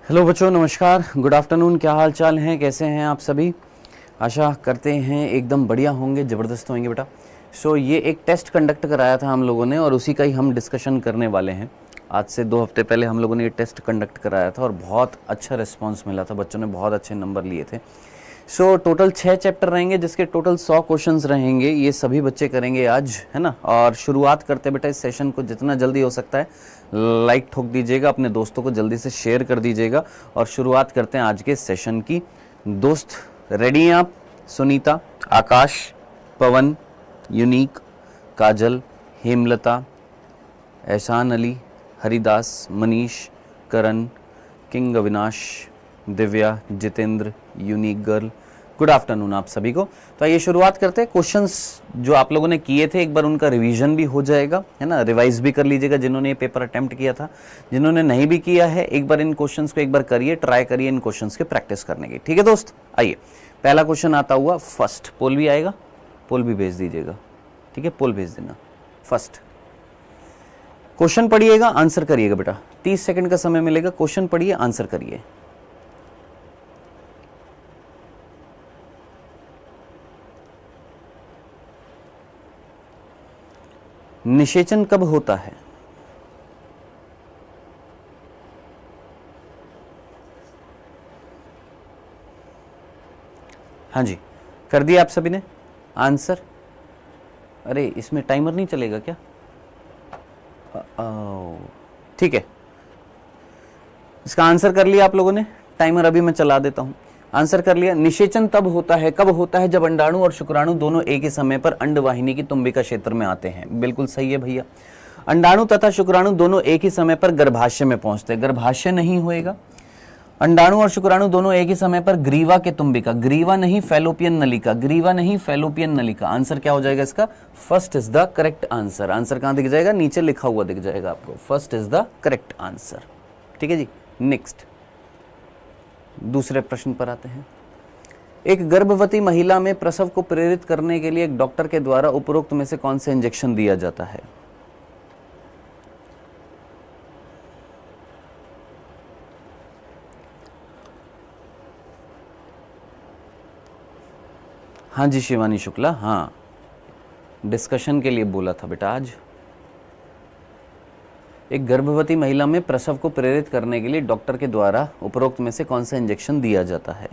Hello बच्चों, नमस्कार, good afternoon. क्या हाल चाल हैं, कैसे हैं आप सभी? आशा करते हैं एकदम बढ़िया होंगे, ज़बरदस्त होंगे बेटा। ये एक टेस्ट कंडक्ट कराया था हम लोगों ने और उसी का ही हम डिस्कशन करने वाले हैं। आज से 2 हफ्ते पहले हम लोगों ने ये टेस्ट कंडक्ट कराया था और बहुत अच्छा रिस्पांस मिला था, बच्चों ने बहुत अच्छे नंबर लिए थे। टोटल 6 चैप्टर रहेंगे जिसके टोटल 100 क्वेश्चंस रहेंगे। ये सभी बच्चे करेंगे आज, है ना। और शुरुआत करते बेटा इस सेशन को, जितना जल्दी हो सकता है लाइक ठोक दीजिएगा, अपने दोस्तों को जल्दी से शेयर कर दीजिएगा और शुरुआत करते हैं आज के सेशन की। दोस्त रेडी हैं आप? Sunita, Akash, Pawan, unique, Kajal, Hemlata, Ehsan Ali, Haridas, Manish, Karan, king Avinash, Divya, Jitendra, unique girl, good afternoon आप सभी को। तो आइए शुरुआत करते हैं। क्वेश्चंस जो आप लोगों ने किए थे एक बार उनका रिवीजन भी हो जाएगा, है ना, रिवाइज भी कर लीजिएगा जिन्होंने ये पेपर अटेम्प्ट किया था। जिन्होंने नहीं भी किया है एक बार इन क्वेश्चंस को एक बार करिए, ट्राई करिए इन क्वेश्चंस के प्रैक्टिस करने की। ठीक है दोस्त, आइए पहला क्वेश्चन आता हुआ फर्स्ट। पोल भी आएगा, पोल भी भेज दीजिएगा, ठीक है, पोल भेज देना। फर्स्ट क्वेश्चन पढ़िएगा, आंसर करिएगा बेटा, 30 सेकंड का समय मिलेगा। क्वेश्चन पढ़िए, आंसर करिए। निषेचन कब होता है? हाँ जी, कर दिया आप सभी ने आंसर? अरे इसमें टाइमर नहीं चलेगा क्या? ठीक है, इसका आंसर कर लिया आप लोगों ने। टाइमर अभी मैं चला देता हूं। आंसर कर लिया। निषेचन तब होता है, कब होता है? जब अंडाणु और शुक्राणु दोनों एक ही समय पर अंडवाहिनी की तुम्बिका क्षेत्र में आते हैं। बिल्कुल सही है भैया। अंडाणु तथा शुक्राणु दोनों एक ही समय पर गर्भाशय में पहुंचते हैं। गर्भाशय नहीं होएगा। अंडाणु और शुक्राणु दोनों एक ही समय पर ग्रीवा के तुम्बिका, ग्रीवा नहीं फैलोपियन नलिका, ग्रीवा नहीं फैलोपियन नलिका। आंसर क्या हो जाएगा इसका? First is the correct answer. Answer कहां दिख जाएगा? नीचे लिखा हुआ दिख जाएगा आपको, first is the correct answer. ठीक है जी, नेक्स्ट दूसरे प्रश्न पर आते हैं। एक गर्भवती महिला में प्रसव को प्रेरित करने के लिए एक डॉक्टर के द्वारा उपरोक्त में से कौन से इंजेक्शन दिया जाता है? हाँ जी शिवानी शुक्ला, हाँ डिस्कशन के लिए बोला था बेटा आज। एक गर्भवती महिला में प्रसव को प्रेरित करने के लिए डॉक्टर के द्वारा उपरोक्त में से कौन सा इंजेक्शन दिया जाता है?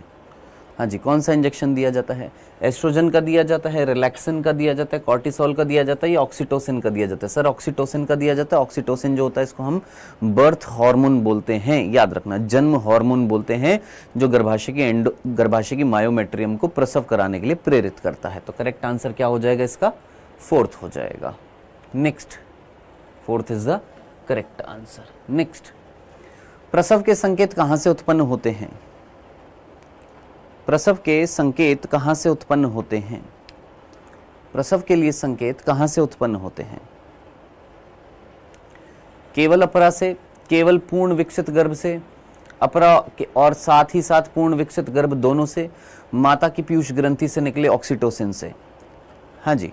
हाँ जी, कौन सा इंजेक्शन दिया जाता है? एस्ट्रोजन का दिया जाता है, रिलैक्सिन का दिया जाता है, कॉर्टिसोल का दिया जाता है या ऑक्सीटोसिन का दिया जाता है? सर ऑक्सीटोसिन का दिया जाता है। ऑक्सीटोसिन जो होता है इसको हम बर्थ हार्मोन बोलते हैं, याद रखना, जन्म हार्मोन बोलते हैं, जो गर्भाशय की मायोमेट्रियम को प्रसव कराने के लिए प्रेरित करता है। तो करेक्ट आंसर क्या हो जाएगा इसका? फोर्थ हो जाएगा। Next, fourth is the correct answer. Next, प्रसव के संकेत कहां से उत्पन्न होते हैं? प्रसव के संकेत कहां से उत्पन्न होते हैं? प्रसव के लिए संकेत कहां से उत्पन्न होते हैं? केवल अपरा से, केवल पूर्ण विकसित गर्भ से, अपरा और साथ ही साथ पूर्ण विकसित गर्भ दोनों से, माता की पीयूष ग्रंथि से निकले ऑक्सीटोसिन से। हाँ जी,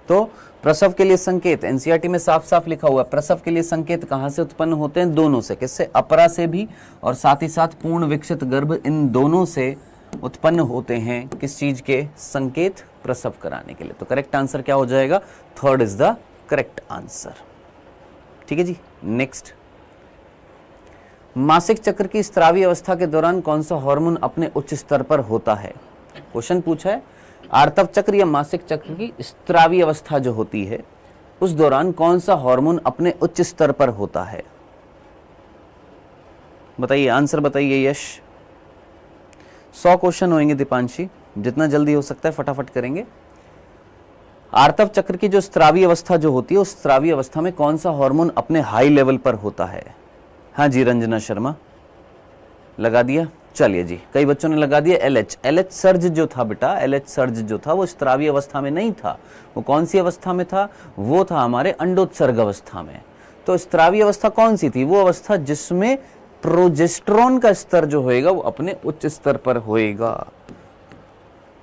तो प्रसव के लिए संकेत एनसीईआरटी में साफ साफ लिखा हुआ है। प्रसव के लिए संकेत कहां से उत्पन्न होते हैं? दोनों से। किससे? अपरा से भी और साथ ही साथ पूर्ण विकसित गर्भ, इन दोनों से उत्पन्न होते हैं। किस चीज के संकेत? प्रसव कराने के लिए। तो करेक्ट आंसर क्या हो जाएगा? Third is the correct answer. ठीक है जी, नेक्स्ट, मासिक चक्र की स्रावी अवस्था के दौरान कौन सा हार्मोन अपने उच्च स्तर पर होता है? क्वेश्चन पूछा है, आर्तव चक्र या मासिक चक्र की स्रावी अवस्था जो होती है उस दौरान कौन सा हार्मोन अपने उच्च स्तर पर होता है? बताइए, आंसर बताइए। यश, 100 क्वेश्चन होंगे दीपांशी, जितना जल्दी हो सकता है फटाफट करेंगे। आर्तव चक्र की जो स्रावी अवस्था जो होती है उस स्रावी अवस्था में कौन सा हार्मोन अपने हाई लेवल पर होता है? हाँ जी रंजना शर्मा, लगा दिया। चलिए जी, कई बच्चों ने लगा दिया एलएच। एलएच सर्ज जो था बेटा, एलएच सर्ज जो था वो स्रावी अवस्था में नहीं था। वो कौन सी अवस्था में था? वो था हमारे अंडोत्सर्ग अवस्था में। तो स्रावी अवस्था कौन सी थी? वो अवस्था जिसमें प्रोजेस्टेरोन का स्तर जो होएगा वो अपने उच्च स्तर पर होएगा।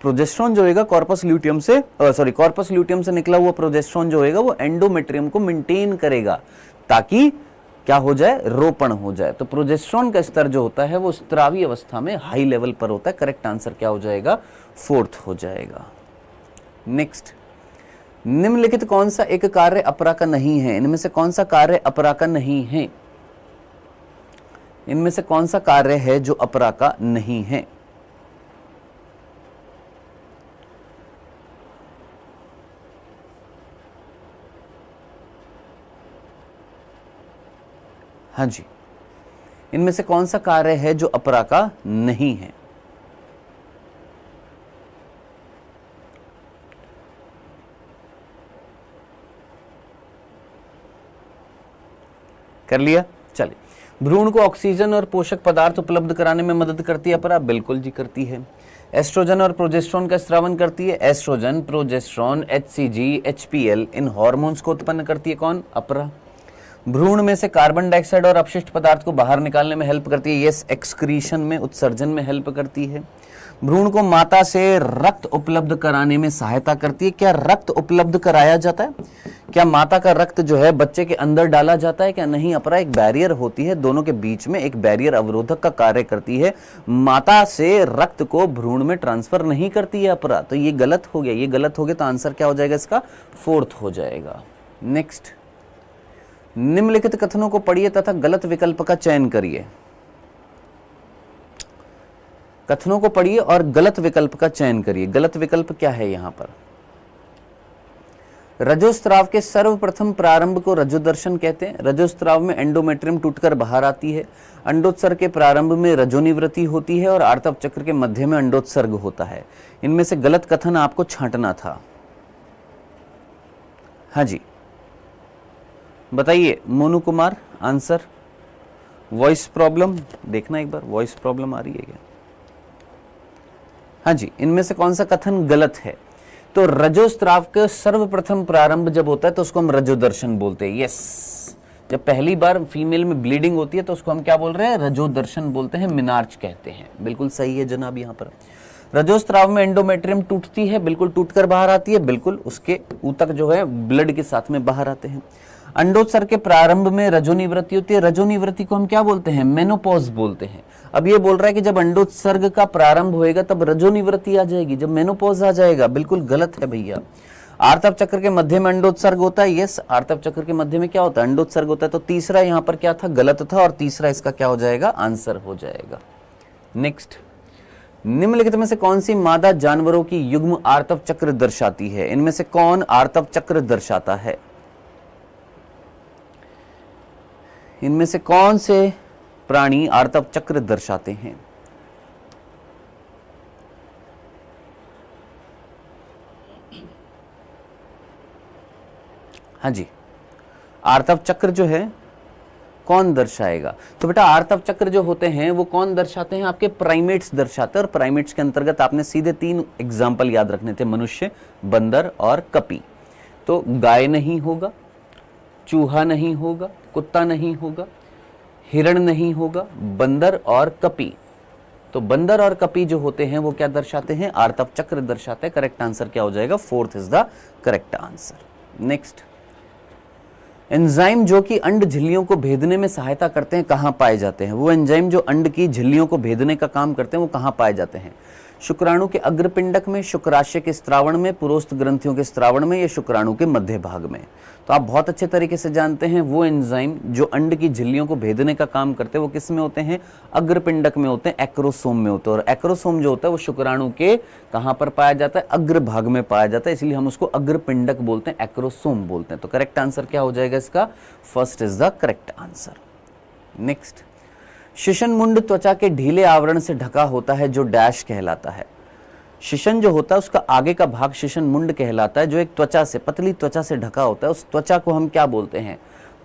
प्रोजेस्टेरोन जो होएगा कॉर्पस ल्यूटियम से, कॉर्पस ल्यूटियम से निकला हुआ प्रोजेस्टेरोन जो होएगा वो एंडोमेट्रियम को मेंटेन करेगा, ताकि क्या हो जाए, रोपण हो जाए। तो प्रोजेस्टेरोन का स्तर जो होता है वो स्त्रावी अवस्था में हाई लेवल पर होता है। करेक्ट आंसर क्या हो जाएगा, फोर्थ हो जाएगा। नेक्स्ट, निम्नलिखित कौन सा एक कार्य अपरा का नहीं है? इनमें से कौन सा कार्य अपरा का नहीं है? इनमें से कौन सा कार्य है जो अपरा का नहीं है? हाँ जी, इनमें से कौन सा कार्य है जो अपरा का नहीं है? कर लिया, चलिए। भ्रूण को ऑक्सीजन और पोषक पदार्थ उपलब्ध कराने में मदद करती है अपरा? बिल्कुल जी करती है। एस्ट्रोजन और प्रोजेस्टेरोन का स्रावन करती है? एस्ट्रोजन, प्रोजेस्टेरोन, HCG, HPL इन हार्मोन्स को उत्पन्न करती है कौन? अपरा। भ्रूण में से कार्बन डाइऑक्साइड और अपशिष्ट पदार्थ को बाहर निकालने में हेल्प करती है? यस, एक्सक्रीशन में, उत्सर्जन में हेल्प करती है। भ्रूण को माता से रक्त उपलब्ध कराने में सहायता करती है? क्या रक्त उपलब्ध कराया जाता है? क्या माता का रक्त जो है बच्चे के अंदर डाला जाता है? क्या नहीं, अपरा एक बैरियर होती है, दोनों के बीच में एक बैरियर अवरोधक का कार्य करती है। माता से रक्त को भ्रूण में ट्रांसफर नहीं करती है अपरा। तो ये गलत हो गया, ये गलत हो गया, तो आंसर क्या हो जाएगा इसका? फोर्थ हो जाएगा। नेक्स्ट, निम्नलिखित कथनों को पढ़िए तथा गलत विकल्प का चयन करिए। कथनों को पढ़िए और गलत विकल्प का चयन करिए। गलत विकल्प क्या है यहां पर? रजोस्त्राव के सर्वप्रथम प्रारंभ को रजोदर्शन कहते हैं। रजोस्त्राव में एंडोमेट्रियम टूटकर बाहर आती है। अंडोत्सर्ग के प्रारंभ में रजोनिवृत्ति होती है और आर्तव चक्र के मध्य में अंडोत्सर्ग होता है। इनमें से गलत कथन आपको छांटना था। हाँ जी, बताइए Monu Kumar answer. Voice problem देखना एक बार, वॉइस प्रॉब्लम आ रही है क्या? हाँ जी, इनमें से कौन सा कथन गलत है? तो रजोस्त्राव के सर्वप्रथम प्रारंभ जब होता है तो उसको हम रजोदर्शन बोलते हैं। यस, जब पहली बार फीमेल में ब्लीडिंग होती है तो उसको हम क्या बोल रहे हैं? रजोदर्शन बोलते हैं, मिनार्च कहते हैं। बिल्कुल सही है जनाब। यहाँ पर रजोस्त्राव में एंडोमेट्रियम टूटती है, बिल्कुल टूटकर बाहर आती है, बिल्कुल उसके ऊतक जो है ब्लड के साथ में बाहर आते हैं। अंडोत्सर्ग के प्रारंभ में रजोनिवृत्ति होती है। रजोनिवृत्ति को हम क्या बोलते हैं? मेनोपॉज बोलते हैं। अब ये बोल रहा है कि जब अंडोत्सर्ग का प्रारंभ होएगा तब रजोनिवृत्ति आ जाएगी, जब मेनोपॉज आ जाएगा। बिल्कुल गलत है भैया। आर्तव चक्र के मध्य में अंडोत्सर्ग होता है। यस, आर्तव चक्र के मध्य में क्या होता है? अंडोत्सर्ग होता है। तो तीसरा यहाँ पर क्या था? गलत था, और तीसरा इसका क्या हो जाएगा? आंसर हो जाएगा। नेक्स्ट, निम्नलिखित में से कौन सी मादा जानवरों की युग्म आर्तव चक्र दर्शाती है? इनमें से कौन आर्तव चक्र दर्शाता है? इनमें से कौन से प्राणी आर्तव चक्र दर्शाते हैं? हाँ जी, आर्तव चक्र जो है कौन दर्शाएगा? तो बेटा आर्तव चक्र जो होते हैं वो कौन दर्शाते हैं? आपके प्राइमेट्स दर्शाते हैं। और प्राइमेट्स के अंतर्गत आपने सीधे 3 एग्जाम्पल याद रखने थे, मनुष्य, बंदर और कपी। तो गाय नहीं होगा, चूहा नहीं होगा, कुत्ता नहीं होगा, हिरण नहीं होगा, बंदर और कपी। तो बंदर और कपी जो होते हैं वो क्या दर्शाते हैं? आर्तव चक्र दर्शाते हैं। करेक्ट आंसर क्या हो जाएगा? Fourth is the correct answer. Next, enzyme जो कि अंड झिल्लियों को भेदने में सहायता करते हैं कहां पाए जाते हैं? वो एंजाइम जो अंड की झिल्लियों को भेदने का काम करते हैं वो कहां पाए जाते हैं? शुक्राणु के अग्रपिंडक में, शुक्राशय के स्त्रावण में, पुरोस्त ग्रंथियों के स्त्रावण में, या शुक्राणु के मध्य भाग में? तो आप बहुत अच्छे तरीके से जानते हैं वो एंजाइम जो अंड की झिल्लियों को भेदने का काम करते हैं वो किस में होते हैं? अग्रपिंडक में होते हैं, एक्रोसोम में होते हैं। और एक्रोसोम जो होता है वो शुक्राणु के कहां पर पाया जाता है? अग्र भाग में पाया जाता है, इसलिए हम उसको अग्रपिंडक बोलते हैं, एक्रोसोम बोलते हैं। तो करेक्ट आंसर क्या हो जाएगा इसका? First is the correct answer. Next, session मुंड त्वचा के ढीले आवरण से ढका होता है जो डैश कहलाता है। शिशन जो होता है उसका आगे का भाग शिशन मुंड कहलाता है, जो एक त्वचा से, पतली त्वचा से ढका होता है। उस त्वचा को हम क्या बोलते हैं?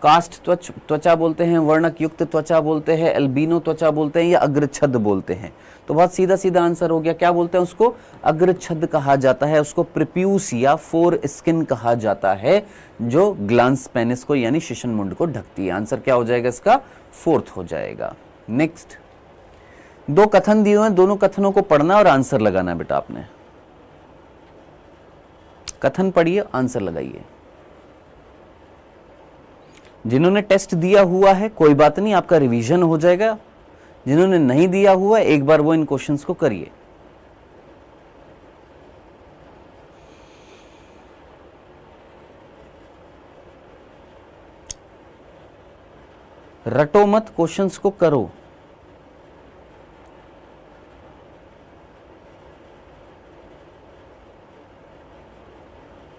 कास्ट त्वचा बोलते हैं, वर्णक युक्त त्वचा बोलते हैं, एल्बिनो त्वचा बोलते हैं, या अग्रछद बोलते हैं? तो बहुत सीधा सीधा आंसर हो गया। क्या बोलते हैं उसको? अग्रछद कहा जाता है। उसको प्रिप्यूस या फोर स्किन कहा जाता है, जो ग्लांस पेनिस को यानी शिशन मुंड को ढकती है। आंसर क्या हो जाएगा इसका? फोर्थ हो जाएगा। नेक्स्ट, 2 कथन दिए हुए हैं, दोनों कथनों को पढ़ना और आंसर लगाना है बेटा आपने। कथन पढ़िए, आंसर लगाइए। जिन्होंने टेस्ट दिया हुआ है कोई बात नहीं, आपका रिवीजन हो जाएगा। जिन्होंने नहीं दिया हुआ एक बार वो इन क्वेश्चंस को करिए। रटो मत, क्वेश्चंस को करो।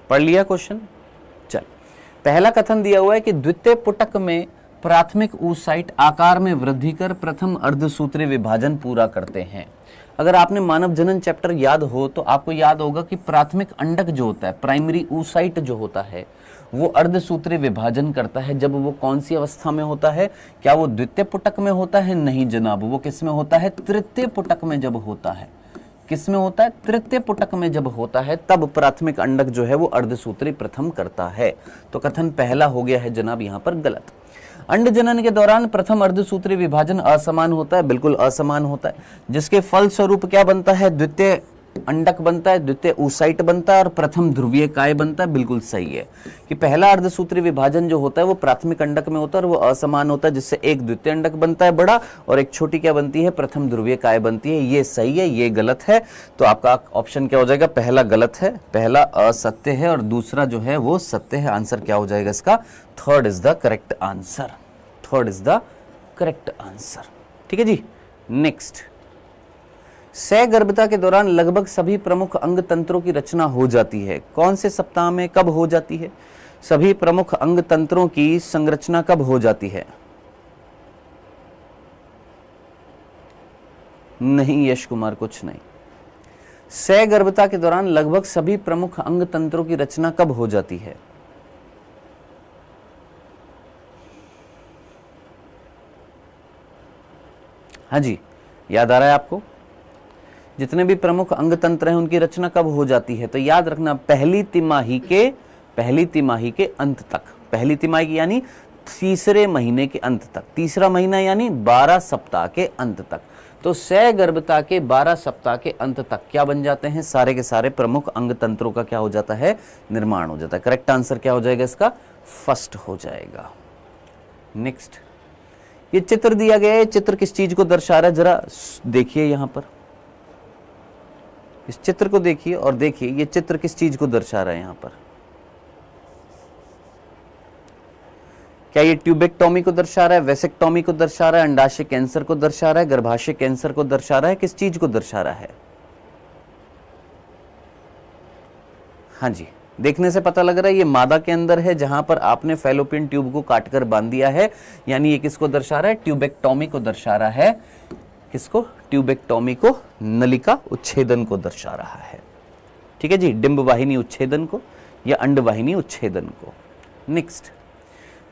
पढ़ लिया क्वेश्चन? चल, पहला कथन दिया हुआ है कि द्वितीय पुटक में प्राथमिक ऊसाइट आकार में वृद्धि कर प्रथम अर्धसूत्री विभाजन पूरा करते हैं। अगर आपने मानव जनन चैप्टर याद हो तो आपको याद होगा कि प्राथमिक अंडक जो होता है, प्राइमरी ऊसाइट जो होता है, वो अर्धसूत्री विभाजन करता है। जब वो कौन सी अवस्था में होता है? क्या वो द्वितीय पुटक में होता है? नहीं जनाब, वो किस में होता है? तृतीय पुटक में जब होता है। किस में होता है? तृतीय पुटक में जब होता है तब प्राथमिक अंडक जो है वो अर्धसूत्री प्रथम करता है। तो कथन पहला हो गया है जनाब यहां पर गलत। अंड जनन के दौरान प्रथम अर्धसूत्री विभाजन असमान होता है, बिल्कुल असमान होता है, जिसके फल स्वरूप क्या बनता है? द्वितीय अंडक बनता है, द्वितीय ऊसाइट बनता है और प्रथम ध्रुवीय काय बनता है। बिल्कुल सही है कि पहला अर्धसूत्री विभाजन जो होता है वो प्राथमिक अंडक में होता है और वो असमान होता है, जिससे एक द्वितीय अंडक बनता है बड़ा और एक छोटी क्या बनती है? प्रथम ध्रुवीय काय बनती है। ये सही है, ये गलत है। तो आपका ऑप्शन क्या हो जाएगा? पहला गलत है, पहला असत्य है और दूसरा जो है वो सत्य है। आंसर क्या हो जाएगा इसका? Third is the correct answer. Third is the correct answer. ठीक है जी। नेक्स्ट, सहगर्भता के दौरान लगभग सभी प्रमुख अंग तंत्रों की रचना हो जाती है। कौन से सप्ताह में कब हो जाती है? सभी प्रमुख अंग तंत्रों की संरचना कब हो जाती है? नहीं यश कुमार, कुछ नहीं। सहगर्भता के दौरान लगभग सभी प्रमुख अंग तंत्रों की रचना कब हो जाती है? हाँ जी, याद आ रहा है आपको? जितने भी प्रमुख अंग तंत्र हैं उनकी रचना कब हो जाती है? तो याद रखना, पहली तिमाही के अंत तक। पहली तिमाही यानी तीसरे महीने के अंत तक, तीसरा महीना यानी 12 सप्ताह के अंत तक। तो सहगर्भता के 12 सप्ताह के अंत तक क्या बन जाते हैं? सारे के सारे प्रमुख अंग तंत्रों का क्या हो जाता है? निर्माण हो जाता है। करेक्ट आंसर क्या हो जाएगा इसका? फर्स्ट हो जाएगा। नेक्स्ट, ये चित्र दिया गया है, चित्र किस चीज को दर्शा रहा है? जरा देखिए यहां पर, इस चित्र को देखिए और देखिए ये चित्र किस चीज को दर्शा रहा है यहां पर। क्या ये ट्यूबेक्टोमी को दर्शा रहा है, वेसेक्टोमी को दर्शा रहा है, अंडाशय कैंसर को दर्शा रहा है, गर्भाशय कैंसर को दर्शा रहा है? किस चीज को दर्शा रहा है? हाँ जी, देखने से पता लग रहा है ये मादा के अंदर है जहां पर आपने फैलोपियन ट्यूब को काटकर बांध दिया है, यानी ये किसको दर्शा रहा है? ट्यूबेक्टोमी को दर्शा रहा है। किसको? ट्यूबेक्टोमी को, नलिका उच्छेदन को दर्शा रहा है। ठीक है जी, डिंब वाहिनी उच्छेदन को या अंड वाहिनी उच्छेदन को। नेक्स्ट,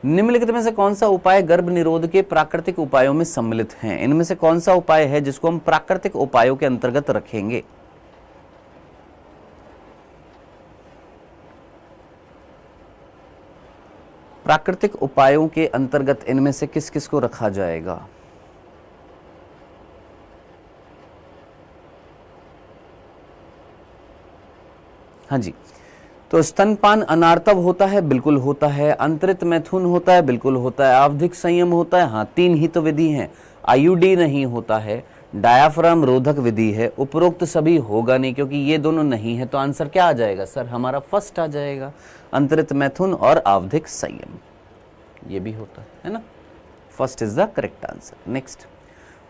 निम्नलिखित में से कौन सा उपाय गर्भ निरोध के प्राकृतिक उपायों में सम्मिलित है? इनमें से कौन सा उपाय है जिसको हम प्राकृतिक उपायों के अंतर्गत रखेंगे? प्राकृतिक उपायों के अंतर्गत इनमें से किस किस को रखा जाएगा? हाँ जी, तो स्तनपान अनार्तव होता है, बिल्कुल होता है। अंतरित मैथुन होता है, बिल्कुल होता है। आवधिक संयम होता है, हाँ, 3 ही तो विधि हैं। आईयूडी नहीं होता है, डायाफ्राम रोधक विधि है। उपरोक्त सभी होगा नहीं क्योंकि ये दोनों नहीं है। तो आंसर क्या आ जाएगा सर? हमारा फर्स्ट आ जाएगा, अंतरित मैथुन और आवधिक संयम। ये भी होता है ना? First is the correct answer. Next,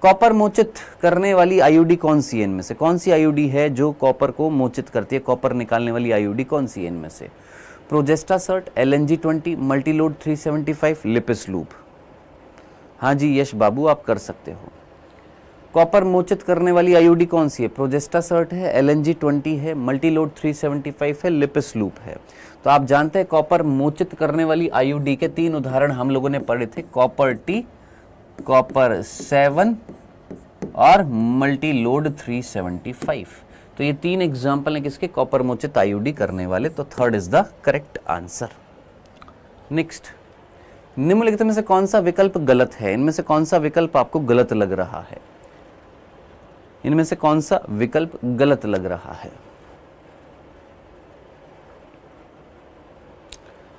copper मोचित करने वाली आईयूडी कौन सी है? इनमें से कौन सी आईयूडी है जो कॉपर को मोचित करती है? कॉपर निकालने वाली आईयूडी कौन सी है इनमें से? प्रोजेस्टासर्ट, LNG-20, मल्टीलोड 375, लिपिस लूप। हाँ जी यश बाबू, आप कर सकते हो। कॉपर मोचित करने वाली आईयूडी कौन सी है? प्रोजेस्टासर्ट है, LNG-20 है, मल्टीलोड 375 है, लिपिस लूप है। तो आप जानते हैं कॉपर मोचित करने वाली आईयूडी के 3 उदाहरण हम लोगों ने पढ़े थे, कॉपर टी, कॉपर 7 और मल्टीलोड 375। तो ये 3 एग्जाम्पल हैं किसके? कॉपर मोचित आईयूडी करने वाले। तो third is the correct answer. Next, निम्नलिखित में से कौन सा विकल्प गलत है? इनमें से कौन सा विकल्प आपको गलत लग रहा है? इनमें से कौन सा विकल्प गलत लग रहा है?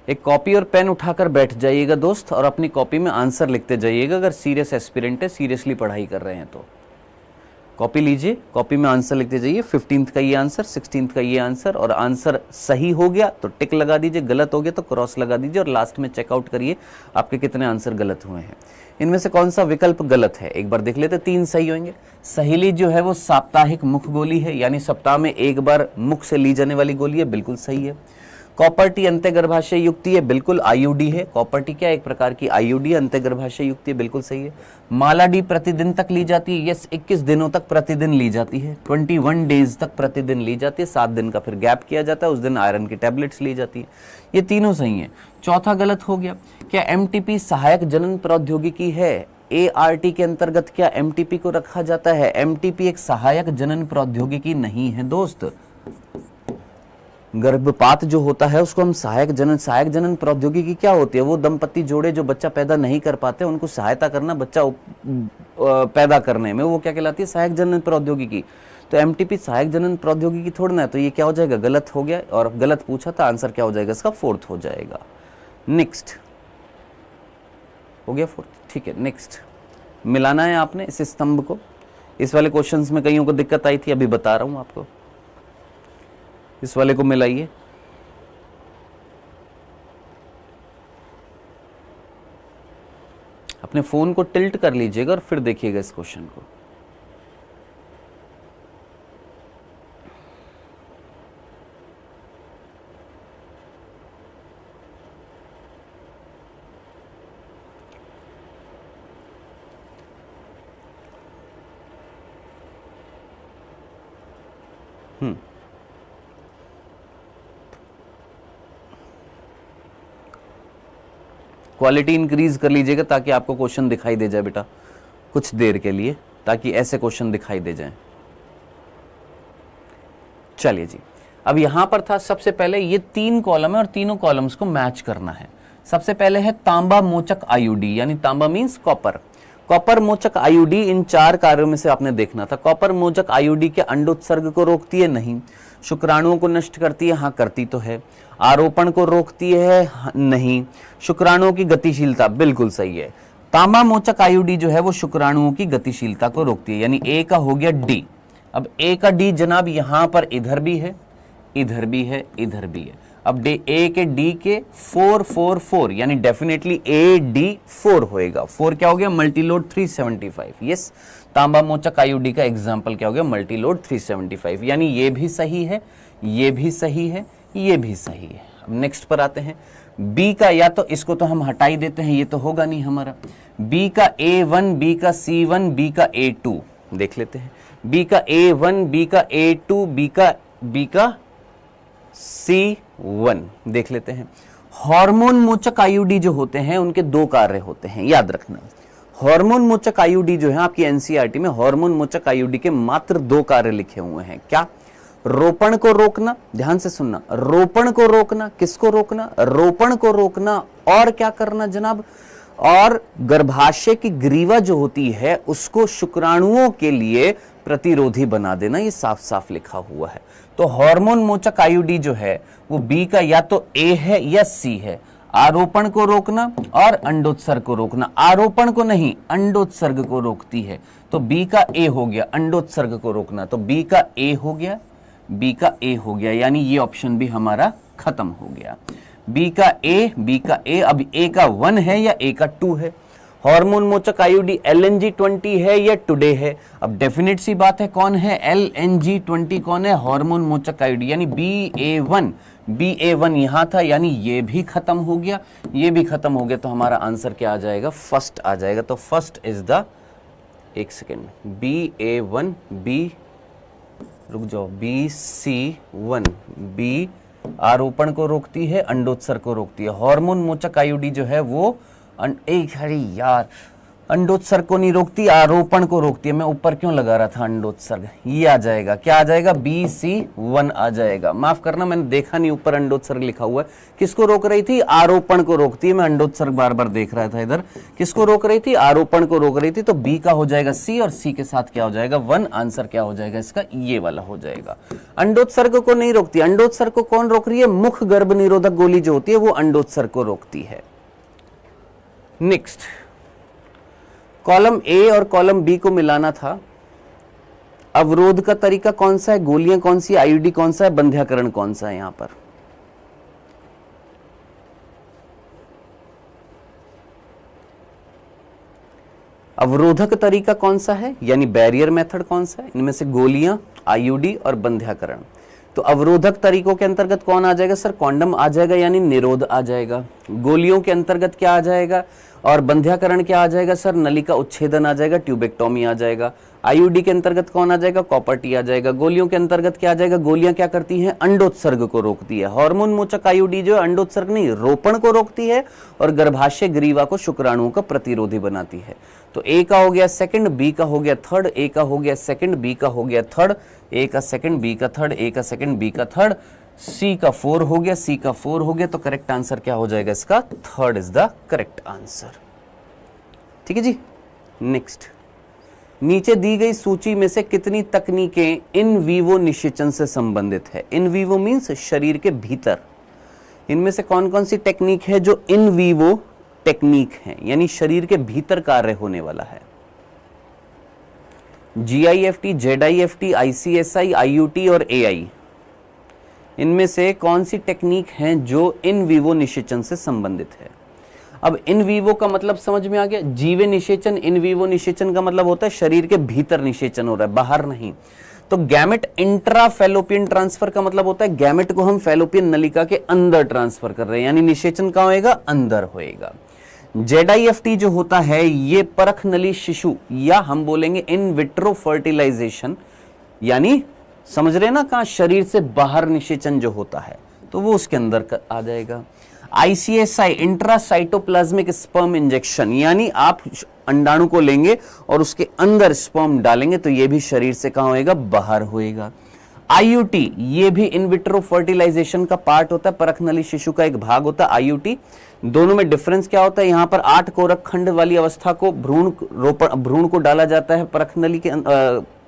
एक कॉपी और पेन उठाकर बैठ जाइएगा दोस्त और अपनी कॉपी में आंसर लिखते जाइएगा। अगर सीरियस एस्पिरेंट है, सीरियसली पढ़ाई कर रहे हैं तो कॉपी लीजिए, कॉपी में आंसर लिखते जाइए। 15th का ये आंसर, 16th का ये आंसर, और आंसर सही हो गया तो टिक लगा दीजिए, गलत हो गया तो क्रॉस लगा दीजिए, और लास्ट में चेकआउट करिए आपके कितने आंसर गलत हुए हैं। इनमें से कौन सा विकल्प गलत है एक बार देख लेते। 3 सही होंगे। सहेली जो है वो साप्ताहिक मुख गोली है, यानी सप्ताह में एक बार मुख से ली जाने वाली गोली है, बिल्कुल सही है। कॉपर टी अंत्यगर्भाशय युक्ति है, बिल्कुल आईयूडी है। कॉपर टी क्या एक प्रकार की आईयूडी, अंत्यगर्भाशय युक्ति है, बिल्कुल सही है। माला डी प्रतिदिन तक ली जाती है, यस 21 दिनों तक प्रतिदिन ली जाती है। 21 डेज तक प्रतिदिन ली जाती है, 7 दिन का फिर गैप किया जाता है, उस दिन आयरन की टैबलेट्स ली जाती है। ये तीनों सही है। चौथा गलत हो गया। क्या एमटीपी सहायक जनन प्रौद्योगिकी है? एआरटी के अंतर्गत क्या एमटीपी को रखा जाता है? एमटीपी एक सहायक जनन प्रौद्योगिकी नहीं है दोस्त। गर्भपात जो होता है उसको हम सहायक जनन प्रौद्योगिकी क्या होती है? वो दंपति जोड़े जो बच्चा पैदा नहीं कर पाते उनको सहायता करना बच्चा पैदा करने में, वो क्या कहलाती है? सहायक जनन प्रौद्योगिकी। तो एमटीपी सहायक जनन प्रौद्योगिकी थोड़ा ना है, तो ये क्या हो जाएगा? गलत हो गया, और गलत पूछा था, आंसर क्या हो जाएगा इसका? 4th हो जाएगा। नेक्स्ट हो गया 4th, ठीक है। नेक्स्ट मिलाना है आपने इस स्तंभ को। इस वाले क्वेश्चंस में कईयों को दिक्कत आई थी, अभी बता रहा हूं आपको। इस वाले को मिलाइए। अपने फोन को टिल्ट कर लीजिएगा और फिर देखिएगा इस क्वेश्चन को। क्वालिटी इंक्रीज कर लीजिएगा ताकि आपको क्वेश्चन दिखाई दे जाए बेटा कुछ देर के लिए, ताकि ऐसे क्वेश्चन दिखाई दे जाएं। चलिए जी, अब यहां पर था सबसे पहले ये 3 कॉलम है और तीनों कॉलम्स को मैच करना है। सबसे पहले है तांबा मोचक आईयूडी, यानी तांबा मींस कॉपर। कॉपर मोचक आईयूडी इन 4 कार्यों में से आपने देखना था। कॉपर मोचक आईयूडी के अंडोत्सर्ग को रोकती है? नहीं। शुक्राणुओं को नष्ट करती है? हाँ करती तो है। आरोपण को रोकती है? नहीं। शुक्राणुओं की गतिशीलता? बिल्कुल सही है। तांबा मोचक आईयूडी जो है वो शुक्राणुओं की गतिशीलता को रोकती है, यानी ए का हो गया डी। अब ए का डी जनाब यहां पर इधर भी है, इधर भी है, इधर भी है। अब ए के डी के 4 4 4, यानी डेफिनेटली ए डी 4 होएगा। 4 क्या हो गया? मल्टीलोड 375। यस, तांबा मोचक आईयूडी का एग्जाम्पल क्या हो गया? मल्टीलोड 375, यानी ये भी सही है, ये भी सही है, ये भी सही है। अब नेक्स्ट पर आते हैं। बी का, या तो इसको तो हम हटा ही देते हैं, ये तो होगा नहीं हमारा। बी का A1, बी का C1, बी का A2 देख लेते हैं। बी का A1, बी का A2, बी का C1 देख लेते हैं। हार्मोन मोचक आईयूडी जो होते हैं उनके 2 कार्य होते हैं, याद रखना। हार्मोन मोचक आईयूडी जो है आपकी एनसीईआरटी में हार्मोन मोचक आईयूडी के मात्र 2 कार्य लिखे हुए हैं। क्या? रोपण को रोकना, ध्यान से सुनना, रोपण को रोकना। किसको रोकना? रोपण को रोकना। और क्या करना जनाब? और गर्भाशय की ग्रीवा जो होती है उसको शुक्राणुओं के लिए प्रतिरोधी बना देना। ये साफ साफ लिखा हुआ है। तो हार्मोन मोचक आईयूडी जो है वो बी का या तो ए है या सी है। आरोपण को रोकना और अंडोत्सर्ग को रोकना। आरोपण को नहीं, अंडोत्सर्ग को रोकती है। तो बी का ए हो गया। अंडोत्सर्ग को रोकना, तो बी का ए हो गया, बी का ए हो गया, यानी ये ऑप्शन भी हमारा खत्म हो गया। बी का ए, बी का ए। अब ए का 1 है या ए का 2 है? हार्मोन मोचक आईयूडी LNG20 है या टुडे है? अब डेफिनेट सी बात है, कौन है? LNG20 कौन है? हार्मोन मोचक आईयूडी, यानी BA1। BA1 यहां था, यानी ये भी खत्म हो गया, ये भी खत्म हो गया। तो हमारा आंसर क्या आ जाएगा? फर्स्ट आ जाएगा। तो फर्स्ट इज द, एक सेकेंड, BA1, बी, रुक जाओ, BC1। बी आरोपण को रोकती है, अंडोत्सर्ग को रोकती है। हार्मोन मोचक आईयूडी जो है वो एक, अरे यार अंडोत्सर्ग को नहीं रोकती, आरोपण को रोकती है। मैं ऊपर क्यों लगा रहा था अंडोत्सर्ग, ये आ जाएगा, क्या आ जाएगा, BC1 आ जाएगा। माफ करना मैंने देखा नहीं ऊपर अंडोत्सर्ग लिखा हुआ है। किसको रोक रही थी, आरोपण को रोकती है। मैं अंडोत्सर्ग बार बार देख रहा था इधर, किसको रोक रही थी, आरोपण को रोक रही थी। तो B का हो जाएगा C और C के साथ क्या हो जाएगा 1। आंसर क्या हो जाएगा इसका, ये वाला हो जाएगा। अंडोत्सर्ग को नहीं रोकती। अंडोत्सर्ग को कौन रोक रही है, मुख गर्भ निरोधक गोली जो होती है वो अंडोत्सर्ग को रोकती है। नेक्स्ट, कॉलम ए और कॉलम बी को मिलाना था। अवरोध का तरीका कौन सा है, गोलियां कौन सी, आईयूडी कौन सा है, बंध्याकरण कौन सा है। यहां पर अवरोधक तरीका कौन सा है, यानी बैरियर मेथड कौन सा है, इनमें से गोलियां, आईयूडी और बंध्याकरण। तो अवरोधक तरीकों के अंतर्गत कौन आ जाएगा सर, कॉन्डम आ जाएगा, यानी निरोध आ जाएगा। गोलियों के अंतर्गत क्या आ जाएगा, और बंध्याकरण क्या आ जाएगा सर, नलिका उच्छेदन आ जाएगा, ट्यूबेक्टोमी आ जाएगा। आईयूडी के अंतर्गत कौन आ जाएगा, कॉपर टी आ जाएगा। गोलियों के अंतर्गत क्या आ जाएगा, गोलियां क्या करती हैं, अंडोत्सर्ग को रोकती है। हार्मोन मोचक आईयूडी जो है अंडोत्सर्ग नहीं, रोपण को रोकती है और गर्भाशय ग्रीवा को शुक्राणुओं का प्रतिरोधी बनाती है। तो ए का हो गया सेकंड, बी का हो गया थर्ड, ए का हो गया सेकंड, बी का हो गया थर्ड, ए का सेकंड, बी का थर्ड, ए का सेकंड, बी का थर्ड, सी का 4 हो गया, सी का 4 हो गया। तो करेक्ट आंसर क्या हो जाएगा इसका, third is the correct answer. ठीक है जी। नेक्स्ट, नीचे दी गई सूची में से कितनी तकनीकें इन वीवो निषेचन से संबंधित है। इन वीवो मीन्स शरीर के भीतर। इनमें से कौन कौन सी टेक्निक है जो इन वीवो टेक्निक है, यानी शरीर के भीतर कार्य होने वाला है। GIFT, ZIFT, ICSI, IUT और AI, इनमें से कौन सी टेक्निक हैं जो इन वीवो निषेचन से संबंधित है। अब इन वीवो का मतलब समझ में आ गया, जीवे निषेचन, इन वीवो निषेचन का मतलब होता है शरीर के भीतर निषेचन हो रहा है, बाहर नहीं। तो गैमेट इंट्रा फैलोपियन ट्रांसफर का मतलब होता है गैमेट को हम फैलोपियन नलिका के अंदर ट्रांसफर कर रहे हैं, यानी निषेचन कहां होएगा, अंदर होएगा। ZIFT जो होता है ये परख नली शिशु, या हम बोलेंगे इन विट्रो फर्टिलाइजेशन, यानी समझ रहे ना कहां, शरीर से बाहर निषेचन जो होता है तो वो उसके अंदर आ जाएगा। ICSI इंट्रासाइटोप्लाज्मिक स्पर्म इंजेक्शन, यानी आप अंडाणु को लेंगे और उसके अंदर स्पर्म डालेंगे तो ये भी शरीर से कहां होएगा, बाहर होएगा। IUT ये भी इन विट्रो फर्टिलाइजेशन का पार्ट होता है, परख नली शिशु का एक भाग होता है IUT। दोनों में डिफरेंस क्या होता है, यहां पर 8 कोरक खंड वाली अवस्था को भ्रूण को डाला जाता है परख नली के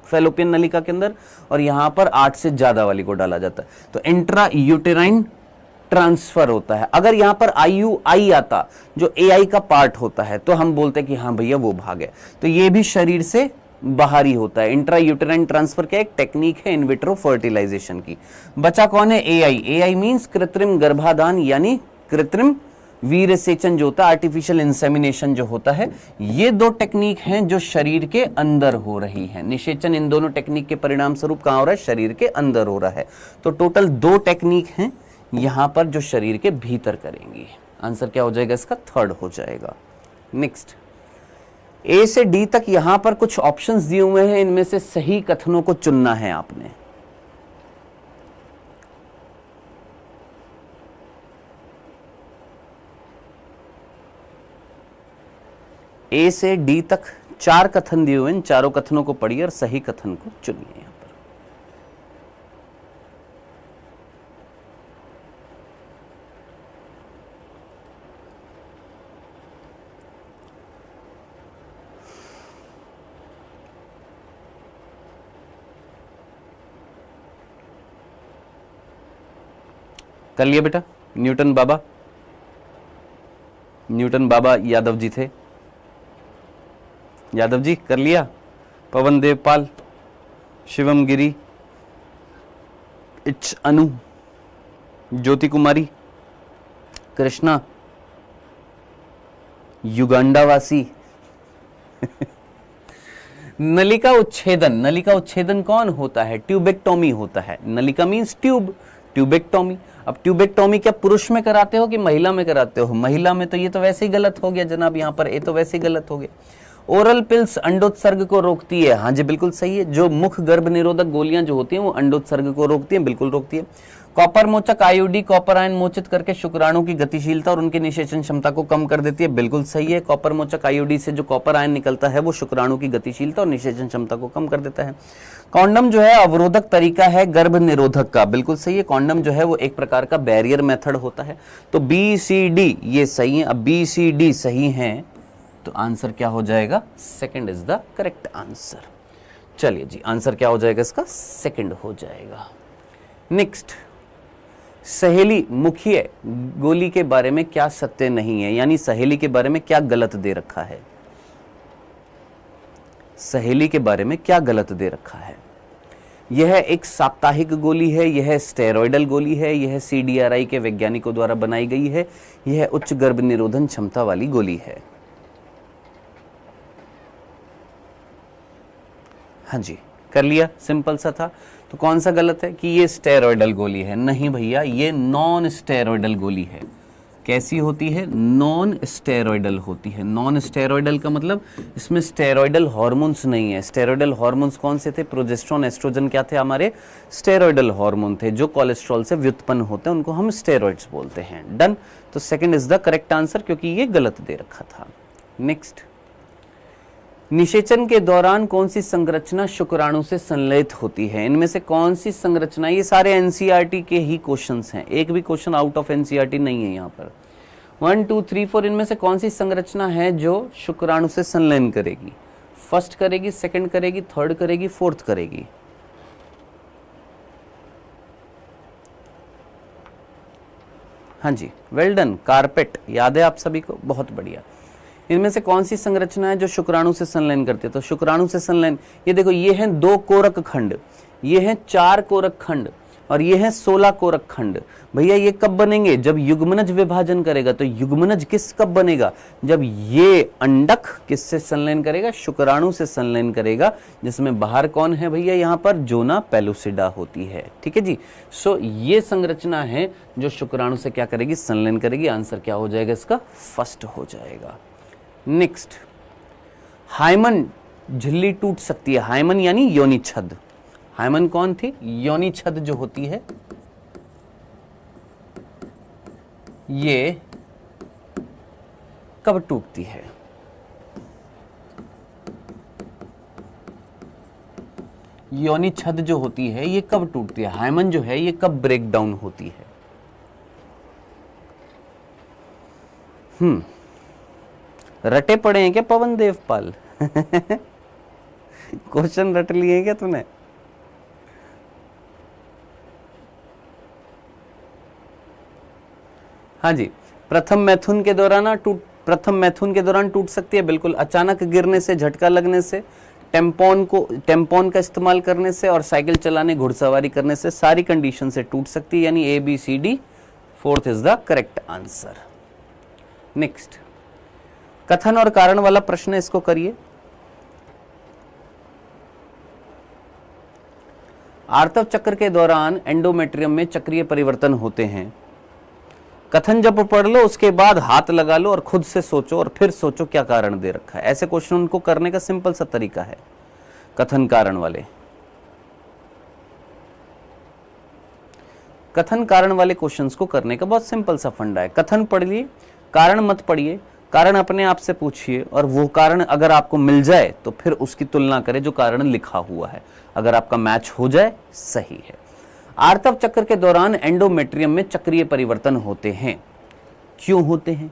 फैलोपियन नलिका के अंदर, और यहां पर 8 से ज्यादा वाली को डाला जाता है। तो इंट्रा यूटेराइन ट्रांसफर होता है। अगर यहां पर IUI आता जो AI का पार्ट होता है तो हम बोलते हैं कि हाँ भैया वो भाग है। तो ये भी शरीर से बाहर ही होता है। इंट्रा यूटेराइन ट्रांसफर क्या एक टेक्निक है इन विट्रो फर्टिलाइजेशन की। बचा कौन है, AI मींस कृत्रिम गर्भाधान, यानी कृत्रिम वीर्य सेचन जो होता है, आर्टिफिशियल इंसेमिनेशन जो होता है। ये 2 टेक्निक हैं जो शरीर के अंदर हो रही हैं। निषेचन इन दोनों टेक्निक के परिणाम स्वरूप कहां हो रहा है, शरीर के अंदर हो रहा है। तो टोटल 2 टेक्निक हैं यहां पर जो शरीर के भीतर करेंगी। आंसर क्या हो जाएगा इसका, थर्ड हो जाएगा। नेक्स्ट, A से D तक यहां पर कुछ ऑप्शंस दिए हुए हैं, इनमें से सही कथनों को चुनना है आपने। A से D तक 4 कथन दिए हुए हैं, इन चारों कथनों को पढ़िए और सही कथन को चुनिए। यहां पर कर लिया बेटा, न्यूटन बाबा यादव जी थे, यादव जी कर लिया। पवन देवपाल, शिवम गिरी, इच अनु, ज्योति कुमारी, कृष्णा, युगांडावासी। नलिका उच्छेदन कौन होता है, ट्यूबेक्टोमी होता है। नलिका मींस ट्यूब, ट्यूबेक्टोमी। अब ट्यूबेक्टोमी क्या पुरुष में कराते हो कि महिला में कराते हो, महिला में, तो ये तो वैसे ही गलत हो गया जनाब, यहां पर ये तो वैसे ही गलत हो गया। ओरल पिल्स अंडोत्सर्ग को रोकती है, हाँ जी बिल्कुल सही है। जो मुख गर्भ निरोधक गोलियां जो होती हैं वो अंडोत्सर्ग को रोकती हैं, बिल्कुल रोकती है। कॉपर मोचक आईयूडी कॉपर आयन मोचित करके शुक्राणु की गतिशीलता और उनकी निषेचन क्षमता को कम कर देती है। बिल्कुल सही है, कॉपर मोचक आईयूडी से जो कॉपर आयन निकलता है वो शुक्राणु की गतिशीलता और निषेचन क्षमता को कम कर देता है। कॉन्डम जो है अवरोधक तरीका है गर्भ निरोधक का। बिल्कुल सही है, कॉन्डम जो है वो एक प्रकार का बैरियर मेथड होता है। तो बी सी डी ये सही है। अब बी सी डी सही है तो आंसर क्या हो जाएगा? Second is the correct answer. चलिए जी, आंसर क्या हो जाएगा इसका? सेकंड हो जाएगा। नेक्स्ट, सहेली मुखिया गोली के बारे में क्या सत्य नहीं है, यानी सहेली के बारे में क्या गलत दे रखा है? सहेली के बारे में क्या गलत दे रखा है? यह एक साप्ताहिक गोली है, यह स्टेरॉयडल गोली है, यह सीडीआरआई के वैज्ञानिकों द्वारा बनाई गई है, यह उच्च गर्भ निरोधन क्षमता वाली गोली है। हाँ जी, कर लिया, सिंपल सा था। तो कौन सा गलत है कि ये स्टेरॉयडल गोली है? नहीं भैया, ये नॉन स्टेरॉयडल गोली है। कैसी होती है? नॉन स्टेरॉयडल होती है। नॉन स्टेरॉयडल का मतलब इसमें स्टेरॉयडल हार्मोन्स नहीं है। स्टेरॉयडल हार्मोन्स कौन से थे? प्रोजेस्टेरोन, एस्ट्रोजन क्या थे? हमारे स्टेरॉयडल हार्मोन थे जो कोलेस्ट्रॉल से व्युत्पन्न होते हैं, उनको हम स्टेरॉइड्स बोलते हैं। डन। तो second is the correct answer क्योंकि ये गलत दे रखा था। नेक्स्ट, निषेचन के दौरान कौन सी संरचना शुक्राणु से संलयित होती है? इनमें से कौन सी संरचना? ये सारे एनसीईआरटी के ही क्वेश्चंस हैं, एक भी क्वेश्चन आउट ऑफ एनसीईआरटी नहीं है यहाँ पर। 1 2 3 4 इनमें से कौन सी संरचना है जो शुक्राणु से संलयन करेगी? फर्स्ट करेगी, सेकंड करेगी, थर्ड करेगी, फोर्थ करेगी? हाँ जी, वेल डन। कारपेट याद है आप सभी को? बहुत बढ़िया। इनमें से कौन सी संरचना है जो शुक्राणु से संलयन करती है? तो शुक्राणु से संलयन, ये देखो, ये हैं 2 कोरक खंड, ये हैं 4 कोरक खंड और ये हैं 16 कोरक खंड। भैया ये कब बनेंगे? जब युग्मनज विभाजन करेगा। तो युग्मनज किस कब बनेगा? जब ये अंडक किससे संलयन करेगा? शुक्राणु से संलयन करेगा, जिसमें बाहर कौन है भैया? यहाँ पर जोना पेलुसिडा होती है। ठीक है जी। सो ये संरचना है जो शुक्राणु से क्या करेगी? संलयन करेगी। आंसर क्या हो जाएगा इसका? फर्स्ट हो जाएगा। नेक्स्ट, हाइमन झिल्ली टूट सकती है। हाइमन यानी योनि छद। हाइमन कौन थी? योनि छद जो होती है ये कब टूटती है? योनि छद जो होती है ये कब टूटती है? हाइमन जो है ये कब ब्रेक डाउन होती है? रटे पड़े हैं क्या पवन देवपाल? क्वेश्चन रट लिए हैं क्या तूने? हाँ जी, प्रथम मैथुन के दौरान टूट सकती है। बिल्कुल, अचानक गिरने से, झटका लगने से, टेम्पोन का इस्तेमाल करने से और साइकिल चलाने, घुड़सवारी करने से, सारी कंडीशन से टूट सकती है। यानी A B C D, fourth is the correct answer. Next, कथन और कारण वाला प्रश्न, इसको करिए। आर्तव चक्र के दौरान एंडोमेट्रियम में चक्रीय परिवर्तन होते हैं। कथन जब पढ़ लो उसके बाद हाथ लगा लो और खुद से सोचो और फिर सोचो क्या कारण दे रखा है। ऐसे क्वेश्चन उनको करने का सिंपल सा तरीका है। कथन कारण वाले क्वेश्चंस को करने का बहुत सिंपल सा फंडा है। कथन पढ़ लिए, कारण मत पढ़िए। कारण अपने आप से पूछिए और वो कारण अगर आपको मिल जाए तो फिर उसकी तुलना करें जो कारण लिखा हुआ है। अगर आपका मैच हो जाए सही है। आर्तव चक्र के दौरान एंडोमेट्रियम में चक्रीय परिवर्तन होते हैं। क्यों होते हैं?